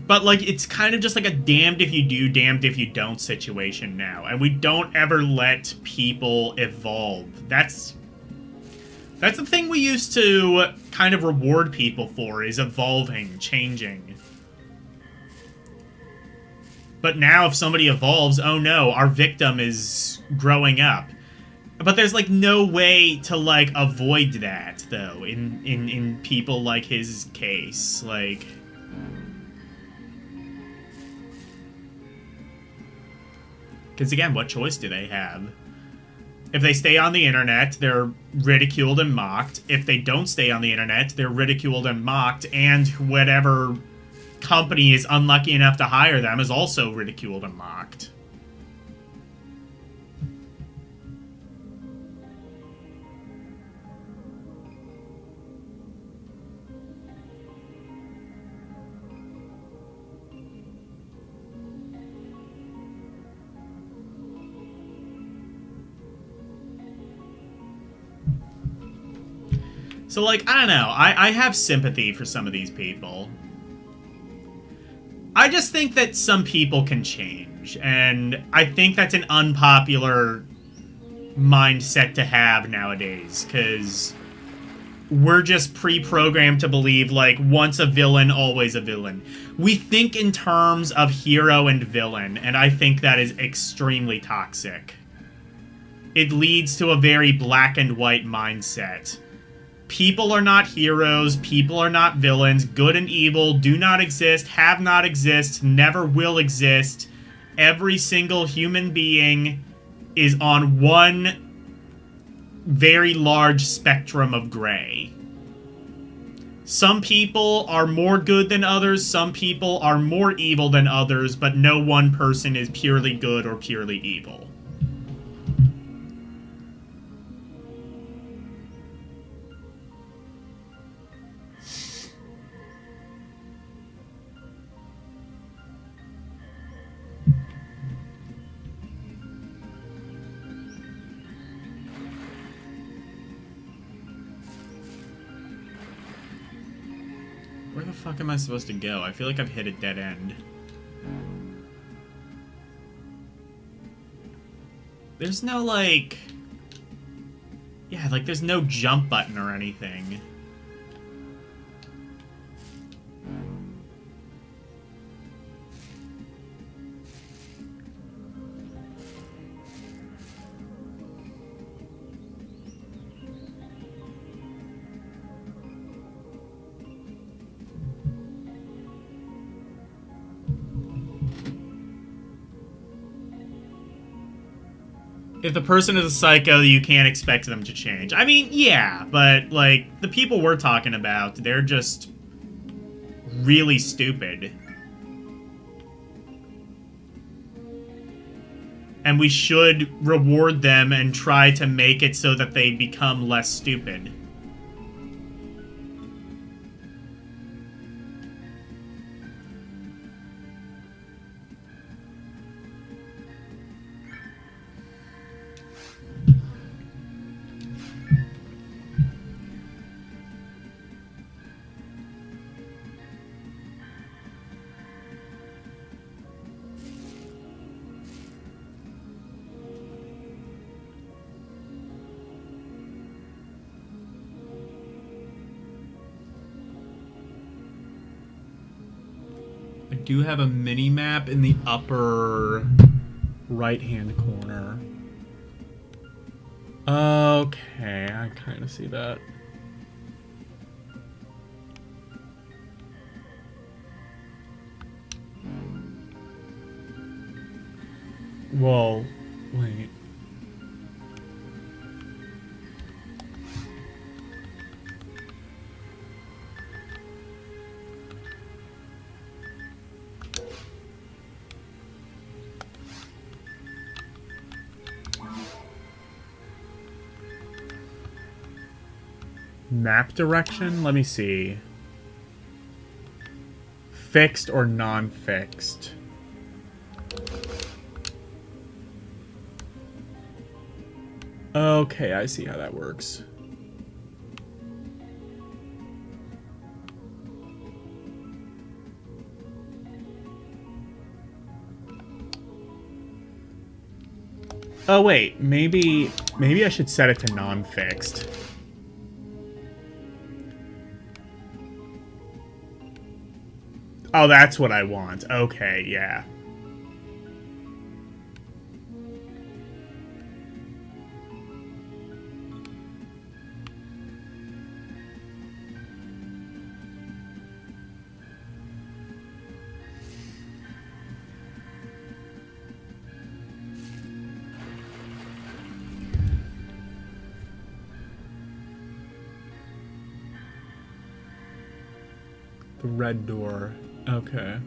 But, like, it's kind of just like a damned if you do, damned if you don't situation now. And we don't ever let people evolve. That's the thing we used to kind of reward people for, is evolving, changing. But now if somebody evolves, oh no, our victim is growing up. But there's, like, no way to, like, avoid that, though, in people like his case. Like... Because, again, what choice do they have? If they stay on the internet, they're ridiculed and mocked. If they don't stay on the internet, they're ridiculed and mocked, and whatever company is unlucky enough to hire them is also ridiculed and mocked. So, like, I don't know. I have sympathy for some of these people. I just think that some people can change, and I think that's an unpopular mindset to have nowadays, because we're just pre-programmed to believe, like, once a villain, always a villain. We think in terms of hero and villain, and I think that is extremely toxic. It leads to a very black and white mindset. People are not heroes, people are not villains, good and evil do not exist, have not exist, never will exist. Every single human being is on one very large spectrum of gray. Some people are more good than others, some people are more evil than others, but no one person is purely good or purely evil. Where the fuck am I supposed to go? I feel like I've hit a dead end. There's no, like... Yeah, like, there's no jump button or anything. If the person is a psycho, you can't expect them to change. I mean, yeah, but, like, the people we're talking about, they're just really stupid. And we should reward them and try to make it so that they become less stupid. do have a mini map in the upper right-hand corner. Okay, I kind of see that. Well, wait. Map direction? Let me see. Fixed or non-fixed? Okay, I see how that works. Oh wait, maybe I should set it to non-fixed. Oh, that's what I want. Okay, yeah. The red door. Okay.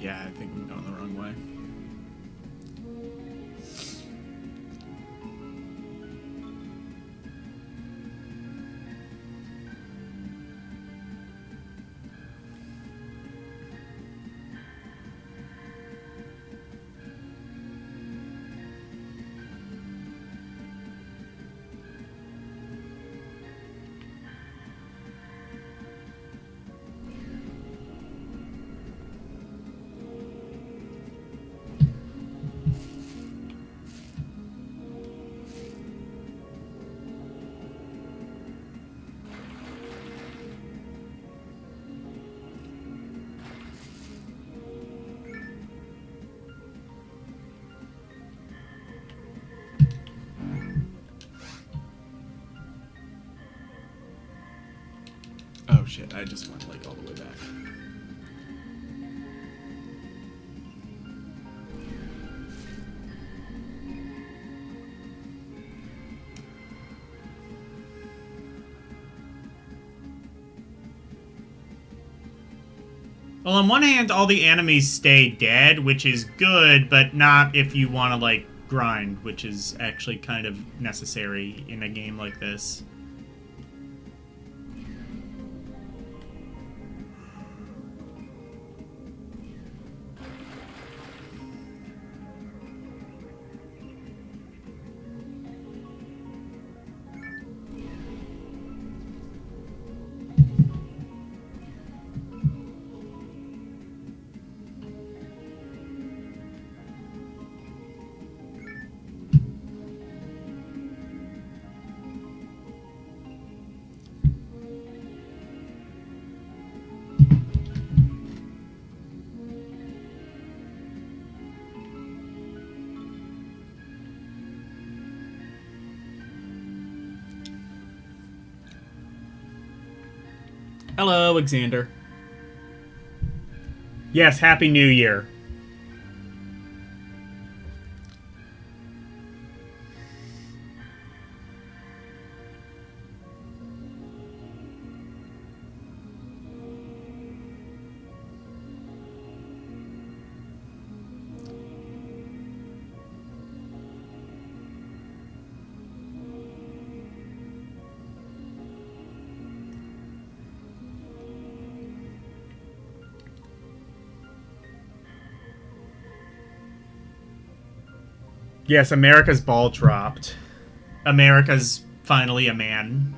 Yeah, I think I'm going the wrong way. Oh shit, I just went like all the way back. Well, on one hand, all the enemies stay dead, which is good, but not if you want to, like, grind, which is actually kind of necessary in a game like this. Hello, Alexander. Yes, Happy New Year. Yes, America's ball dropped. America's finally a man.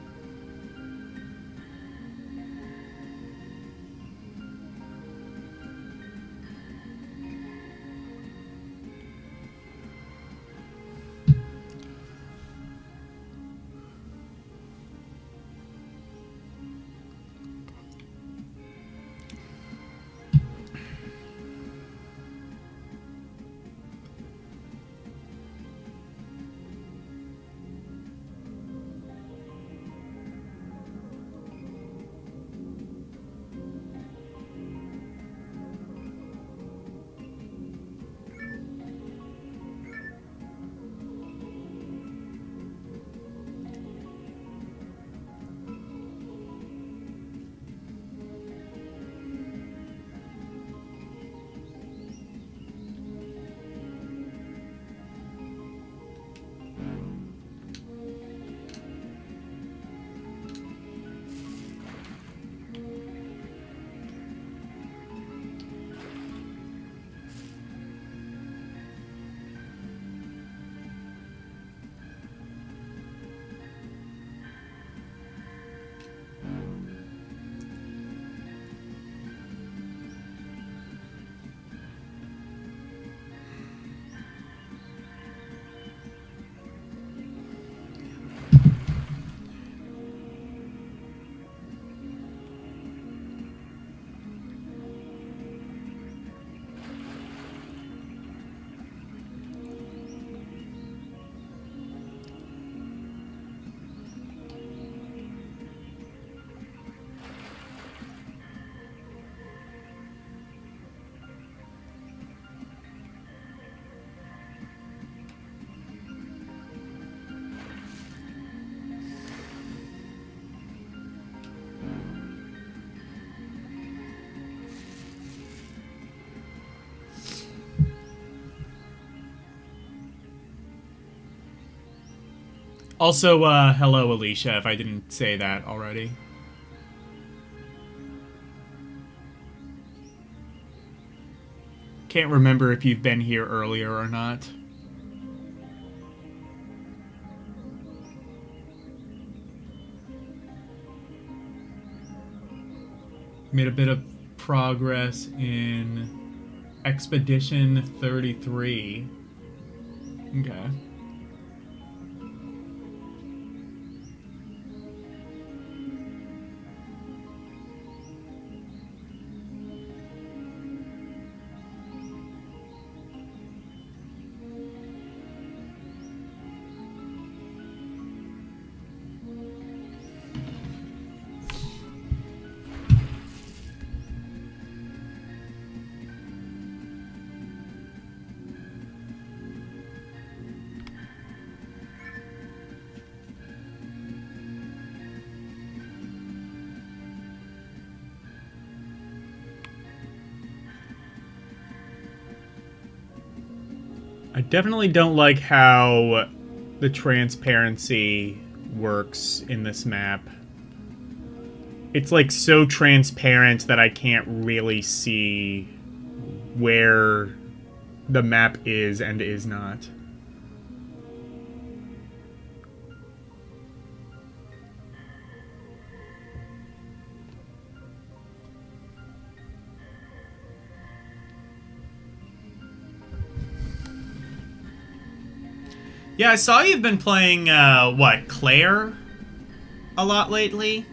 Also, hello, Alicia, if I didn't say that already. Can't remember if you've been here earlier or not. Made a bit of progress in Expedition 33. Okay. I definitely don't like how the transparency works in this map. It's like so transparent that I can't really see where the map is and is not. Yeah, I saw you've been playing, what, Claire a lot lately?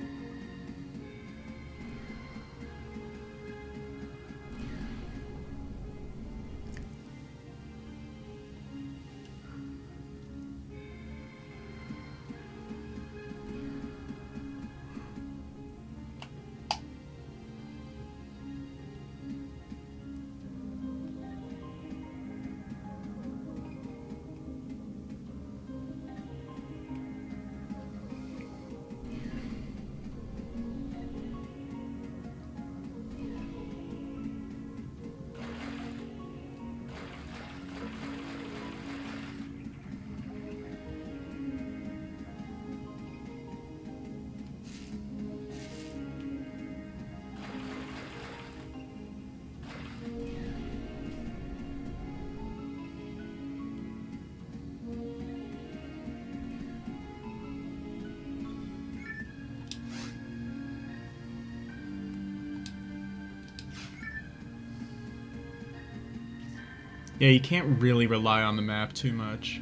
Yeah, you can't really rely on the map too much.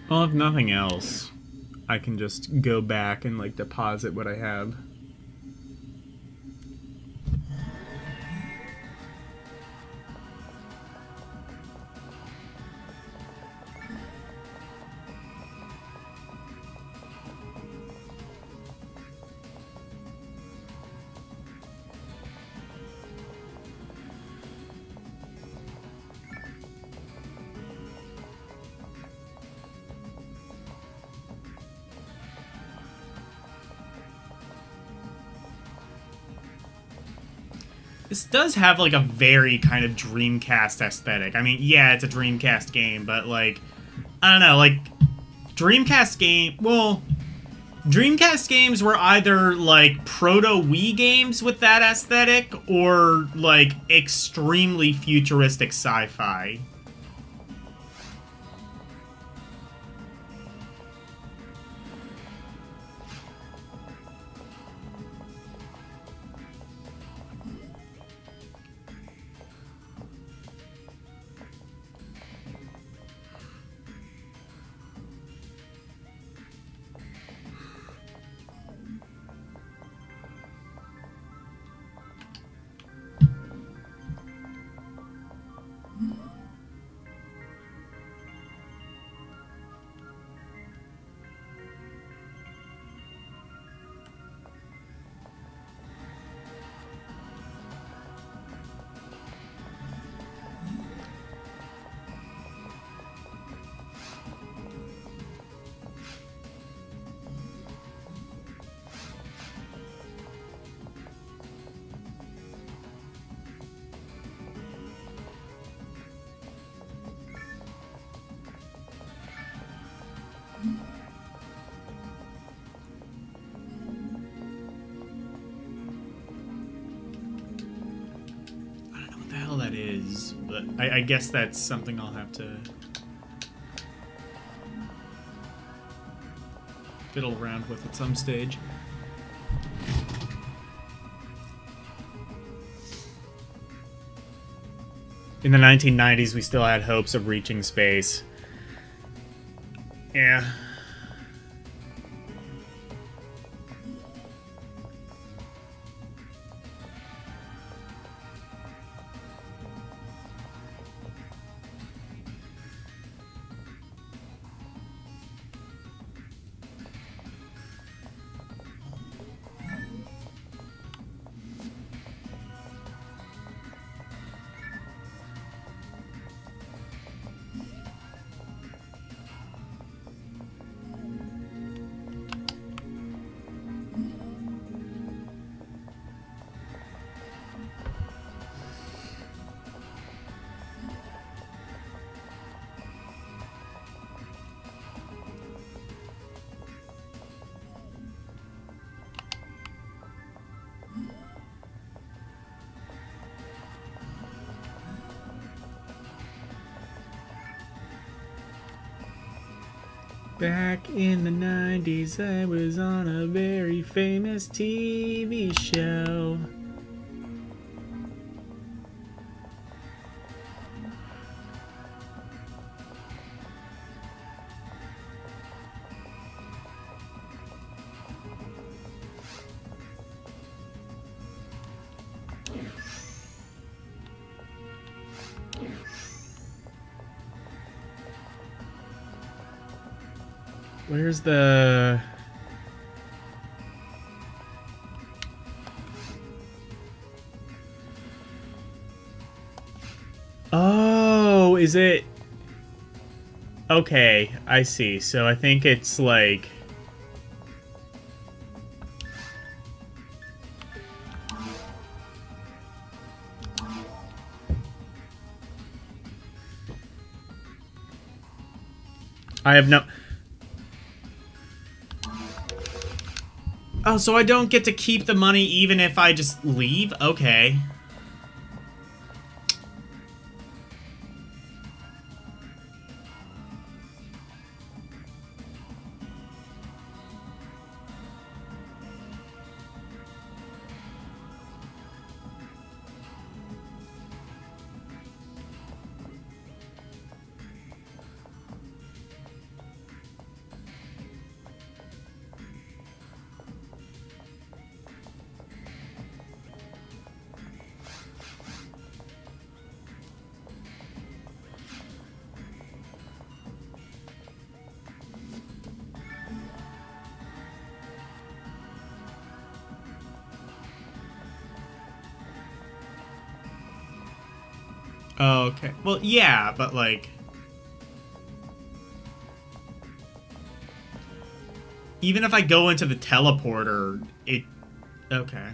Well, if nothing else, I can just go back and, like, deposit what I have. This does have, like, a very kind of Dreamcast aesthetic. I mean, yeah, it's a Dreamcast game, but, like, I don't know, like, Dreamcast games were either, like, proto-Wii games with that aesthetic, or, like, extremely futuristic sci-fi. That is, but I guess that's something I'll have to fiddle around with at some stage. In the 1990s, we still had hopes of reaching space. Yeah. Back in the 90s, I was on a very famous TV show. Where's the... Oh, is it... Okay, I see. So I think it's like... I have no... Oh, so I don't get to keep the money even if I just leave? Okay. Oh, okay. Well, yeah, but like... Even if I go into the teleporter, it... Okay.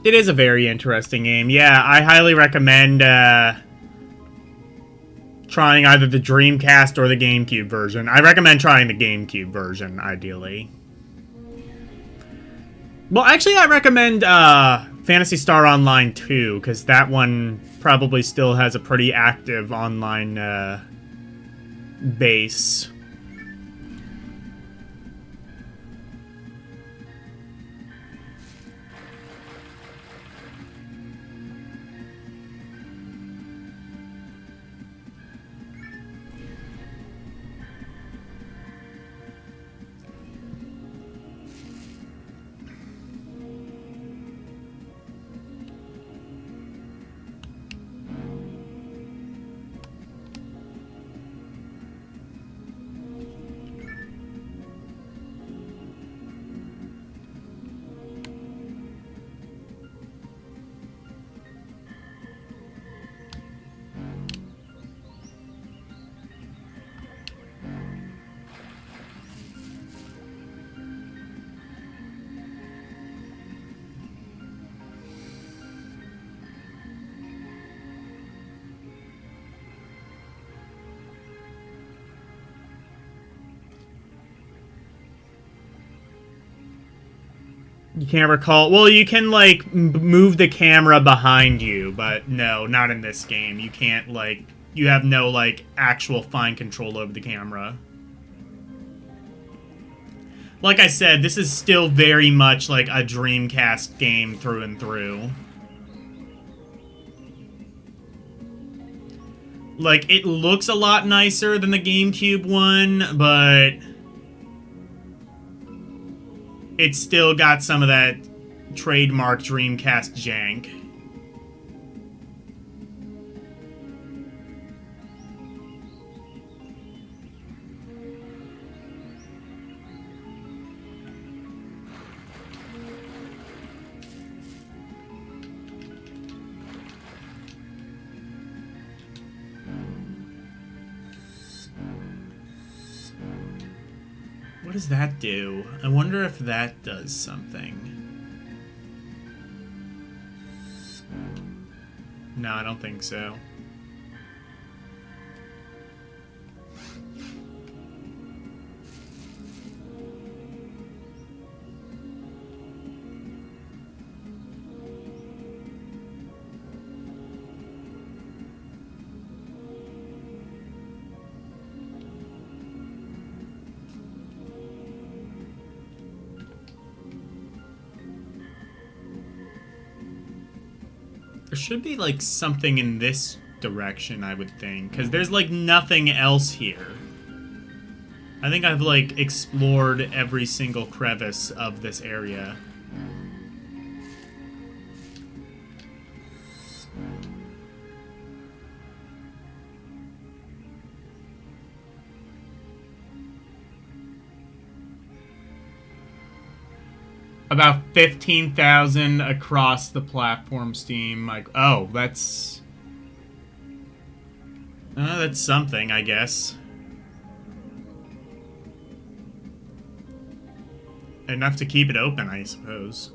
It is a very interesting game. Yeah, I highly recommend trying either the Dreamcast or the GameCube version. I recommend trying the GameCube version, ideally. Well, actually, I recommend Phantasy Star Online 2, because that one probably still has a pretty active online base. You can't recall. Well, you can, like, move the camera behind you, but no, not in this game. You can't, like, you have no, like, actual fine control over the camera. Like I said, this is still very much, like, a Dreamcast game through and through. Like, it looks a lot nicer than the GameCube one, but... it's still got some of that trademark Dreamcast jank. What does that do? I wonder if that does something. No, I don't think so. There should be, like, something in this direction, I would think. Because there's, like, nothing else here. I think I've, like, explored every single crevice of this area. About 15,000 across the platform, Steam. Like, oh, that's something, I guess. Enough to keep it open, I suppose.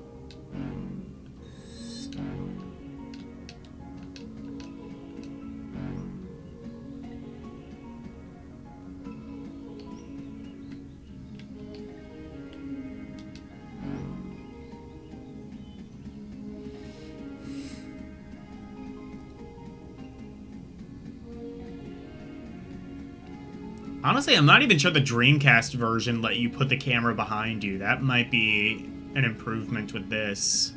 Honestly, I'm not even sure the Dreamcast version let you put the camera behind you. That might be an improvement with this.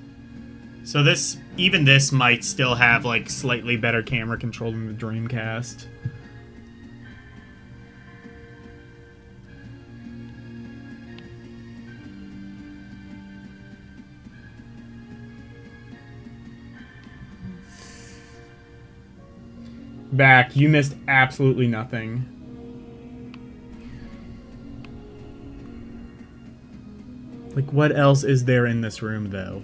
So this, even this might still have, like, slightly better camera control than the Dreamcast. Back, you missed absolutely nothing. Like, what else is there in this room, though?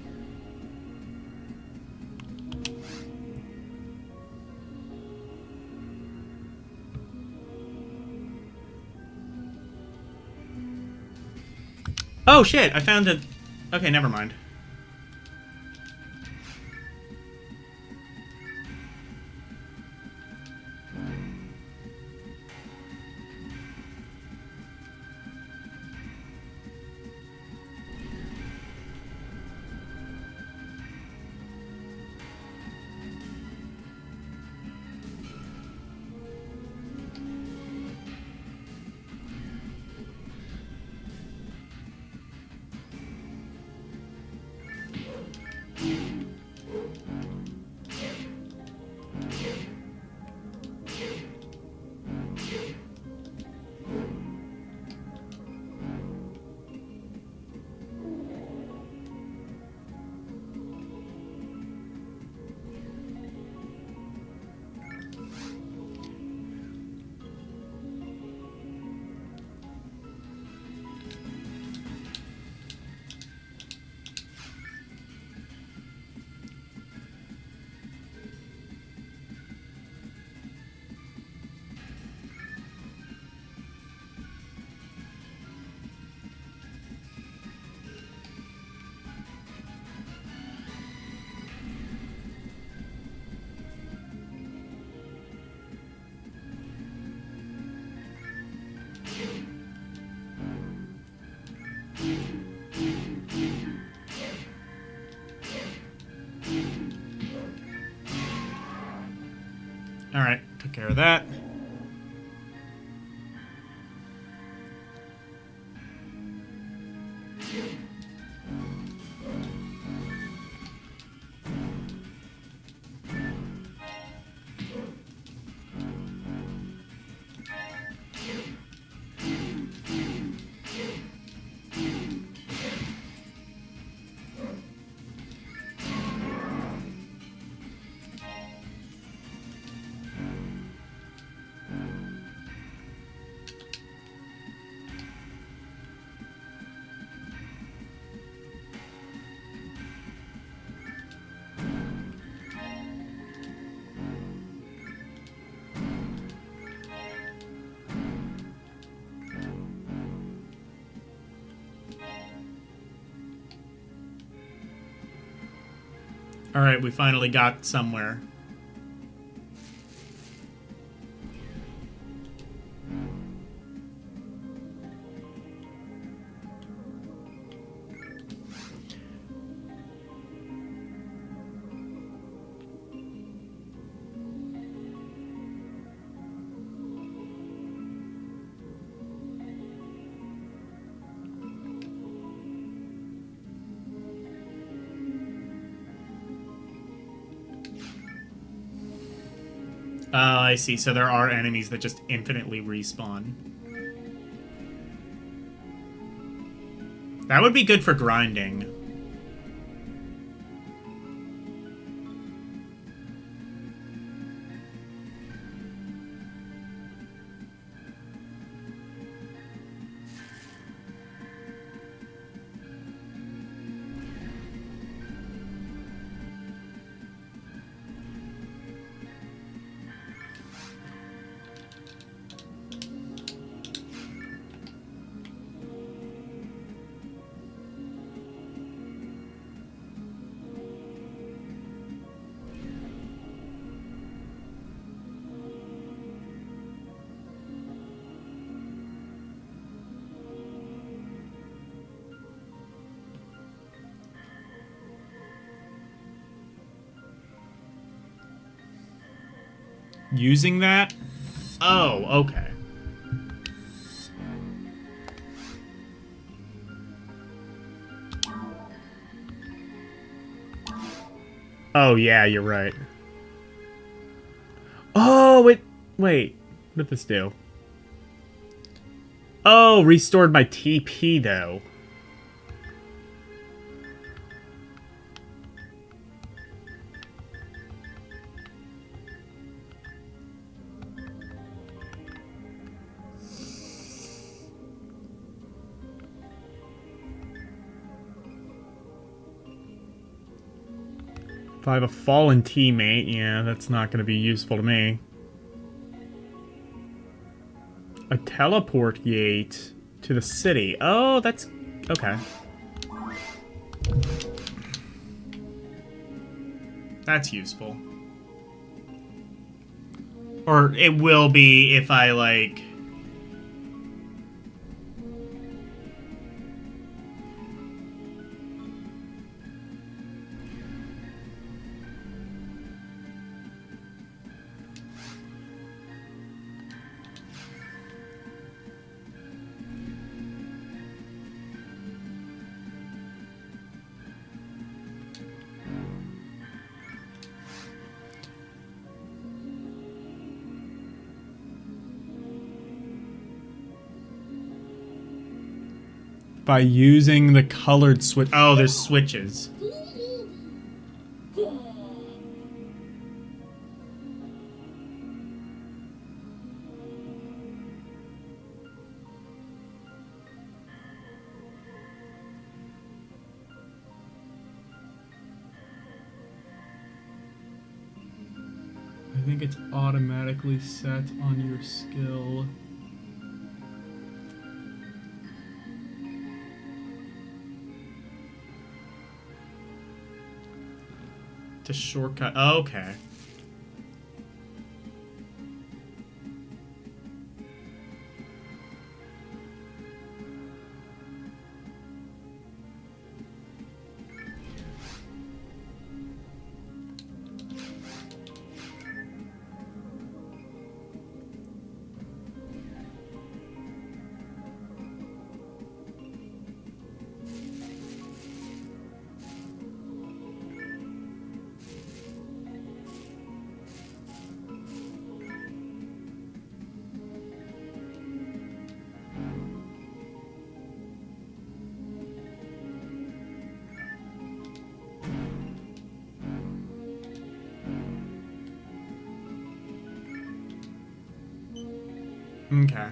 Oh, shit! I found it. Okay, never mind. Alright, took care of that. Alright, we finally got somewhere. Oh, I see. So there are enemies that just infinitely respawn. That would be good for grinding. Using that? Oh, okay. Oh, yeah, you're right. Oh, it... Wait. What did this do? Oh, restored my TP, though. If I have a fallen teammate, yeah, that's not going to be useful to me. A teleport gate to the city. Oh, that's... okay. That's useful. Or it will be if I, like... by using the colored switch. Oh, there's switches. I think it's automatically set on your skill. To shortcut. Oh, okay. Okay.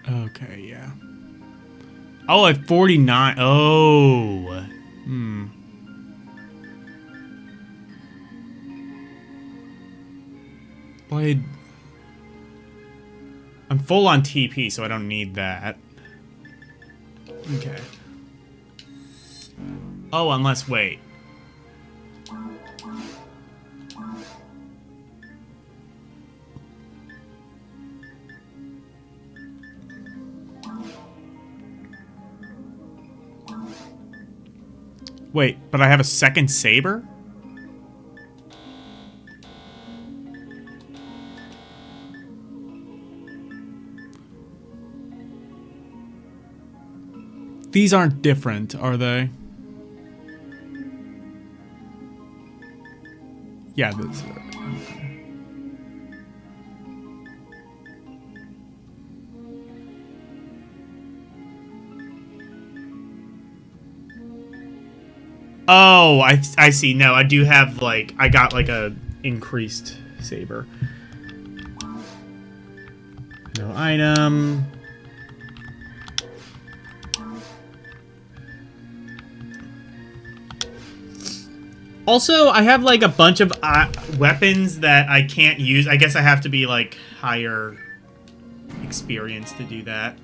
Okay, yeah. Oh, I have 49. Oh. Hmm. Blade. I'm full on TP, so I don't need that. Okay. Oh, unless, wait. Wait, but I have a second saber? These aren't different, are they? Yeah, this. Okay. Oh, I see. No, I do have like I got like a increased saber. No item. Also, I have like a bunch of weapons that I can't use. I guess I have to be like higher experience to do that.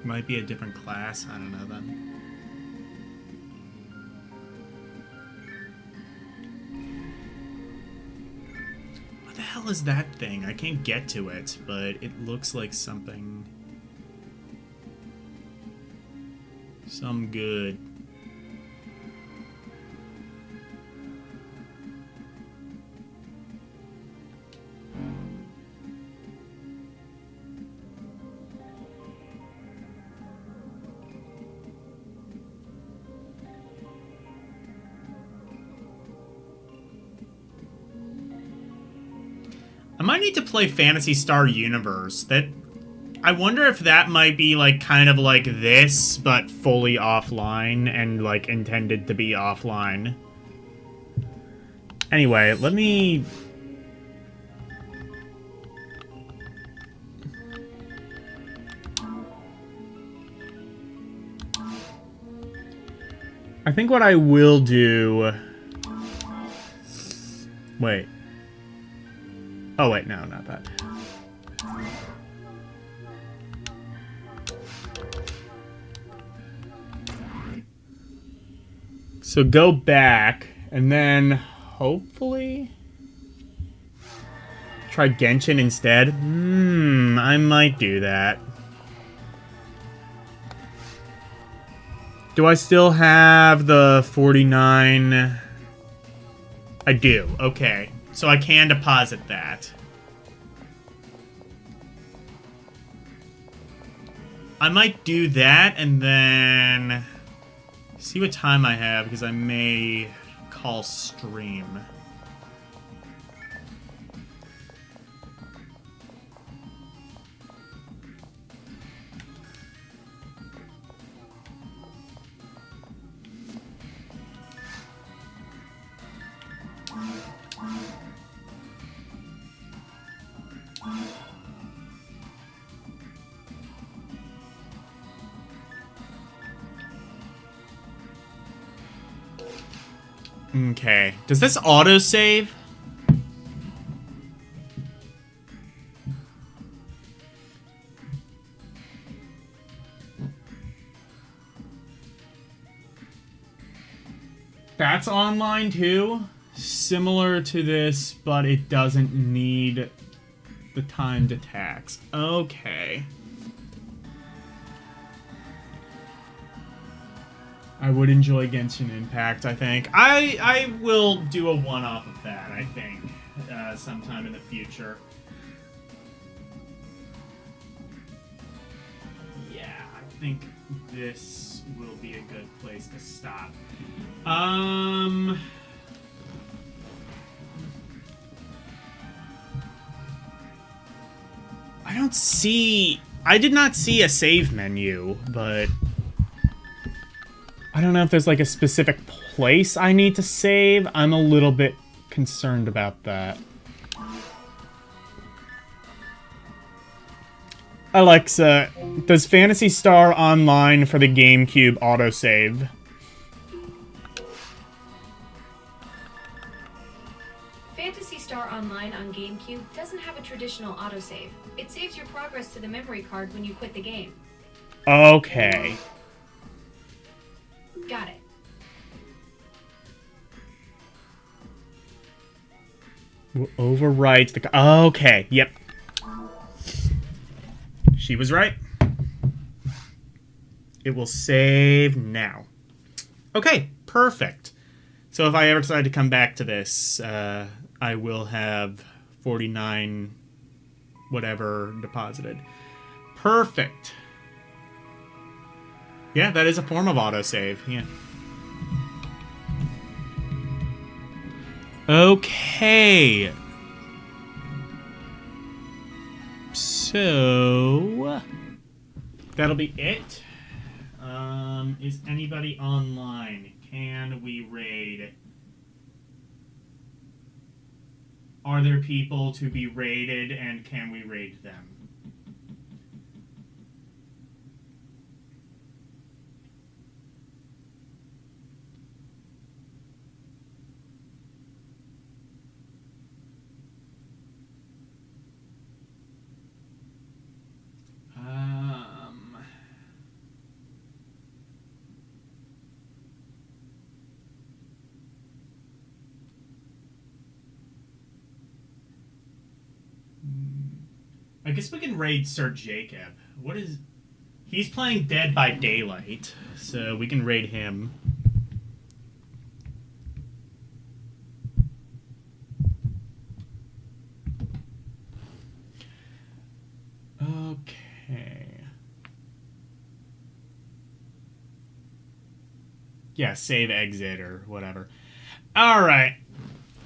Might be a different class. I don't know then. What the hell is that thing? I can't get to it, but it looks like something. Some good. I might need to play Phantasy Star Universe. That I wonder if that might be like kind of like this, but fully offline and like intended to be offline. Anyway, let me. I think what I will do. Wait. Oh, wait, no, not that. So go back, and then hopefully try Genshin instead. I might do that. Do I still have the 49? I do. Okay. So I can deposit that. I might do that and then see what time I have, because I may call stream. Okay. Does this autosave? That's online too? Similar to this, but it doesn't need the timed attacks. Okay. I would enjoy Genshin Impact, I think. I will do a one-off of that, I think, sometime in the future. Yeah, I think this will be a good place to stop. I don't see... I did not see a save menu, but... I don't know if there's like a specific place I need to save. I'm a little bit concerned about that. Alexa, does Phantasy Star Online for the GameCube autosave?
Phantasy Star Online on GameCube doesn't have a traditional autosave. It saves your progress to the memory card when you quit the game.
Okay.
Got it.
We'll overwrite the... Okay, yep. She was right. It will save now. Okay, perfect. So if I ever decide to come back to this, I will have 49 whatever deposited. Perfect. Yeah, that is a form of autosave. Yeah. Okay. So that'll be it. Is anybody online? Can we raid? Are there people to be raided, and can we raid them? I guess we can raid Sir Jacob. What is... He's playing Dead by Daylight, so we can raid him. Okay. Yeah, save exit or whatever. Alright.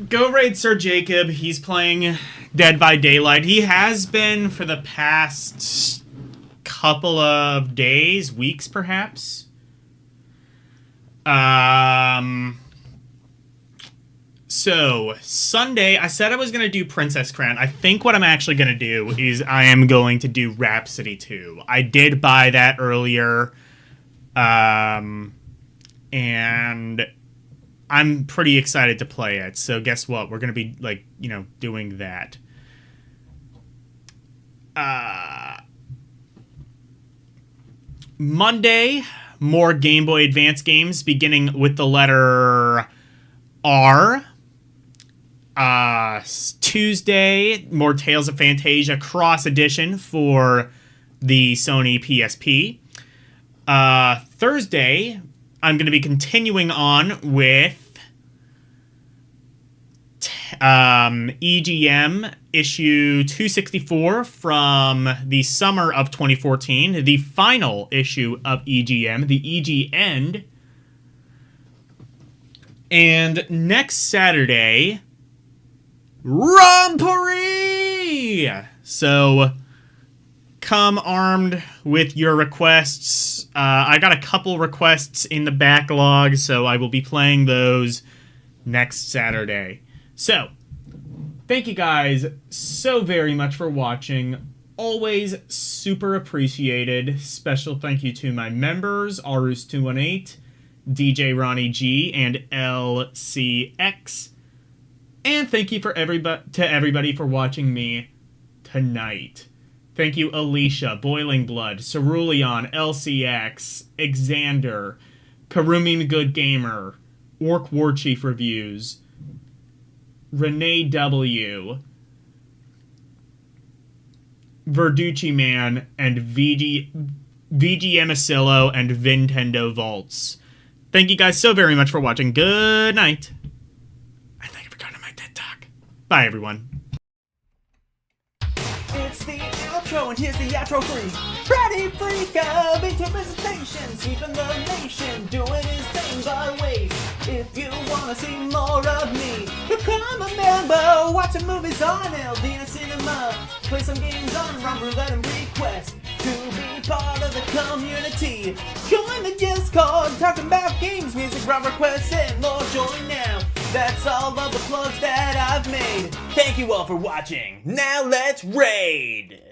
Go raid Sir Jacob. He's playing Dead by Daylight. He has been for the past couple of days, weeks perhaps. So, Sunday, I said I was going to do Princess Crown. I think what I'm actually going to do is I am going to do Rhapsody 2. I did buy that earlier. And I'm pretty excited to play it. So guess what? We're going to be, like, you know, doing that. Monday, more Game Boy Advance games, beginning with the letter R. Tuesday, more Tales of Phantasia Cross Edition for the Sony PSP. Thursday, I'm going to be continuing on with EGM issue 264 from the summer of 2014, the final issue of EGM, the EG End. And next Saturday, Rompery! So come armed with your requests. I got a couple requests in the backlog, so I will be playing those next Saturday. So, thank you guys so very much for watching. Always super appreciated. Special thank you to my members, Arus218, DJ Ronnie G, and LCX. And thank you to everybody for watching me tonight. Thank you, Alicia, Boiling Blood, Cerulean, LCX, Xander, Karumin Good Gamer, Orc War Chief Reviews, Renee W, Verducci Man, and VG Emicillo and Nintendo Vaults. Thank you guys so very much for watching. Good night. And thank you for coming to my TED Talk. Bye, everyone.
It's the outro, and here's the outro free. Freddy Freak of interpretation, sweeping the nation, doing his thing by way. If you wanna see more of me, become a member, watching movies on LD Cinema, play some games on Rum Roulette and Request. To be part of the community, join the Discord, talking about games, music, rock requests, and more. Join now. That's all of the plugs that I've made. Thank you all for watching. Now let's raid!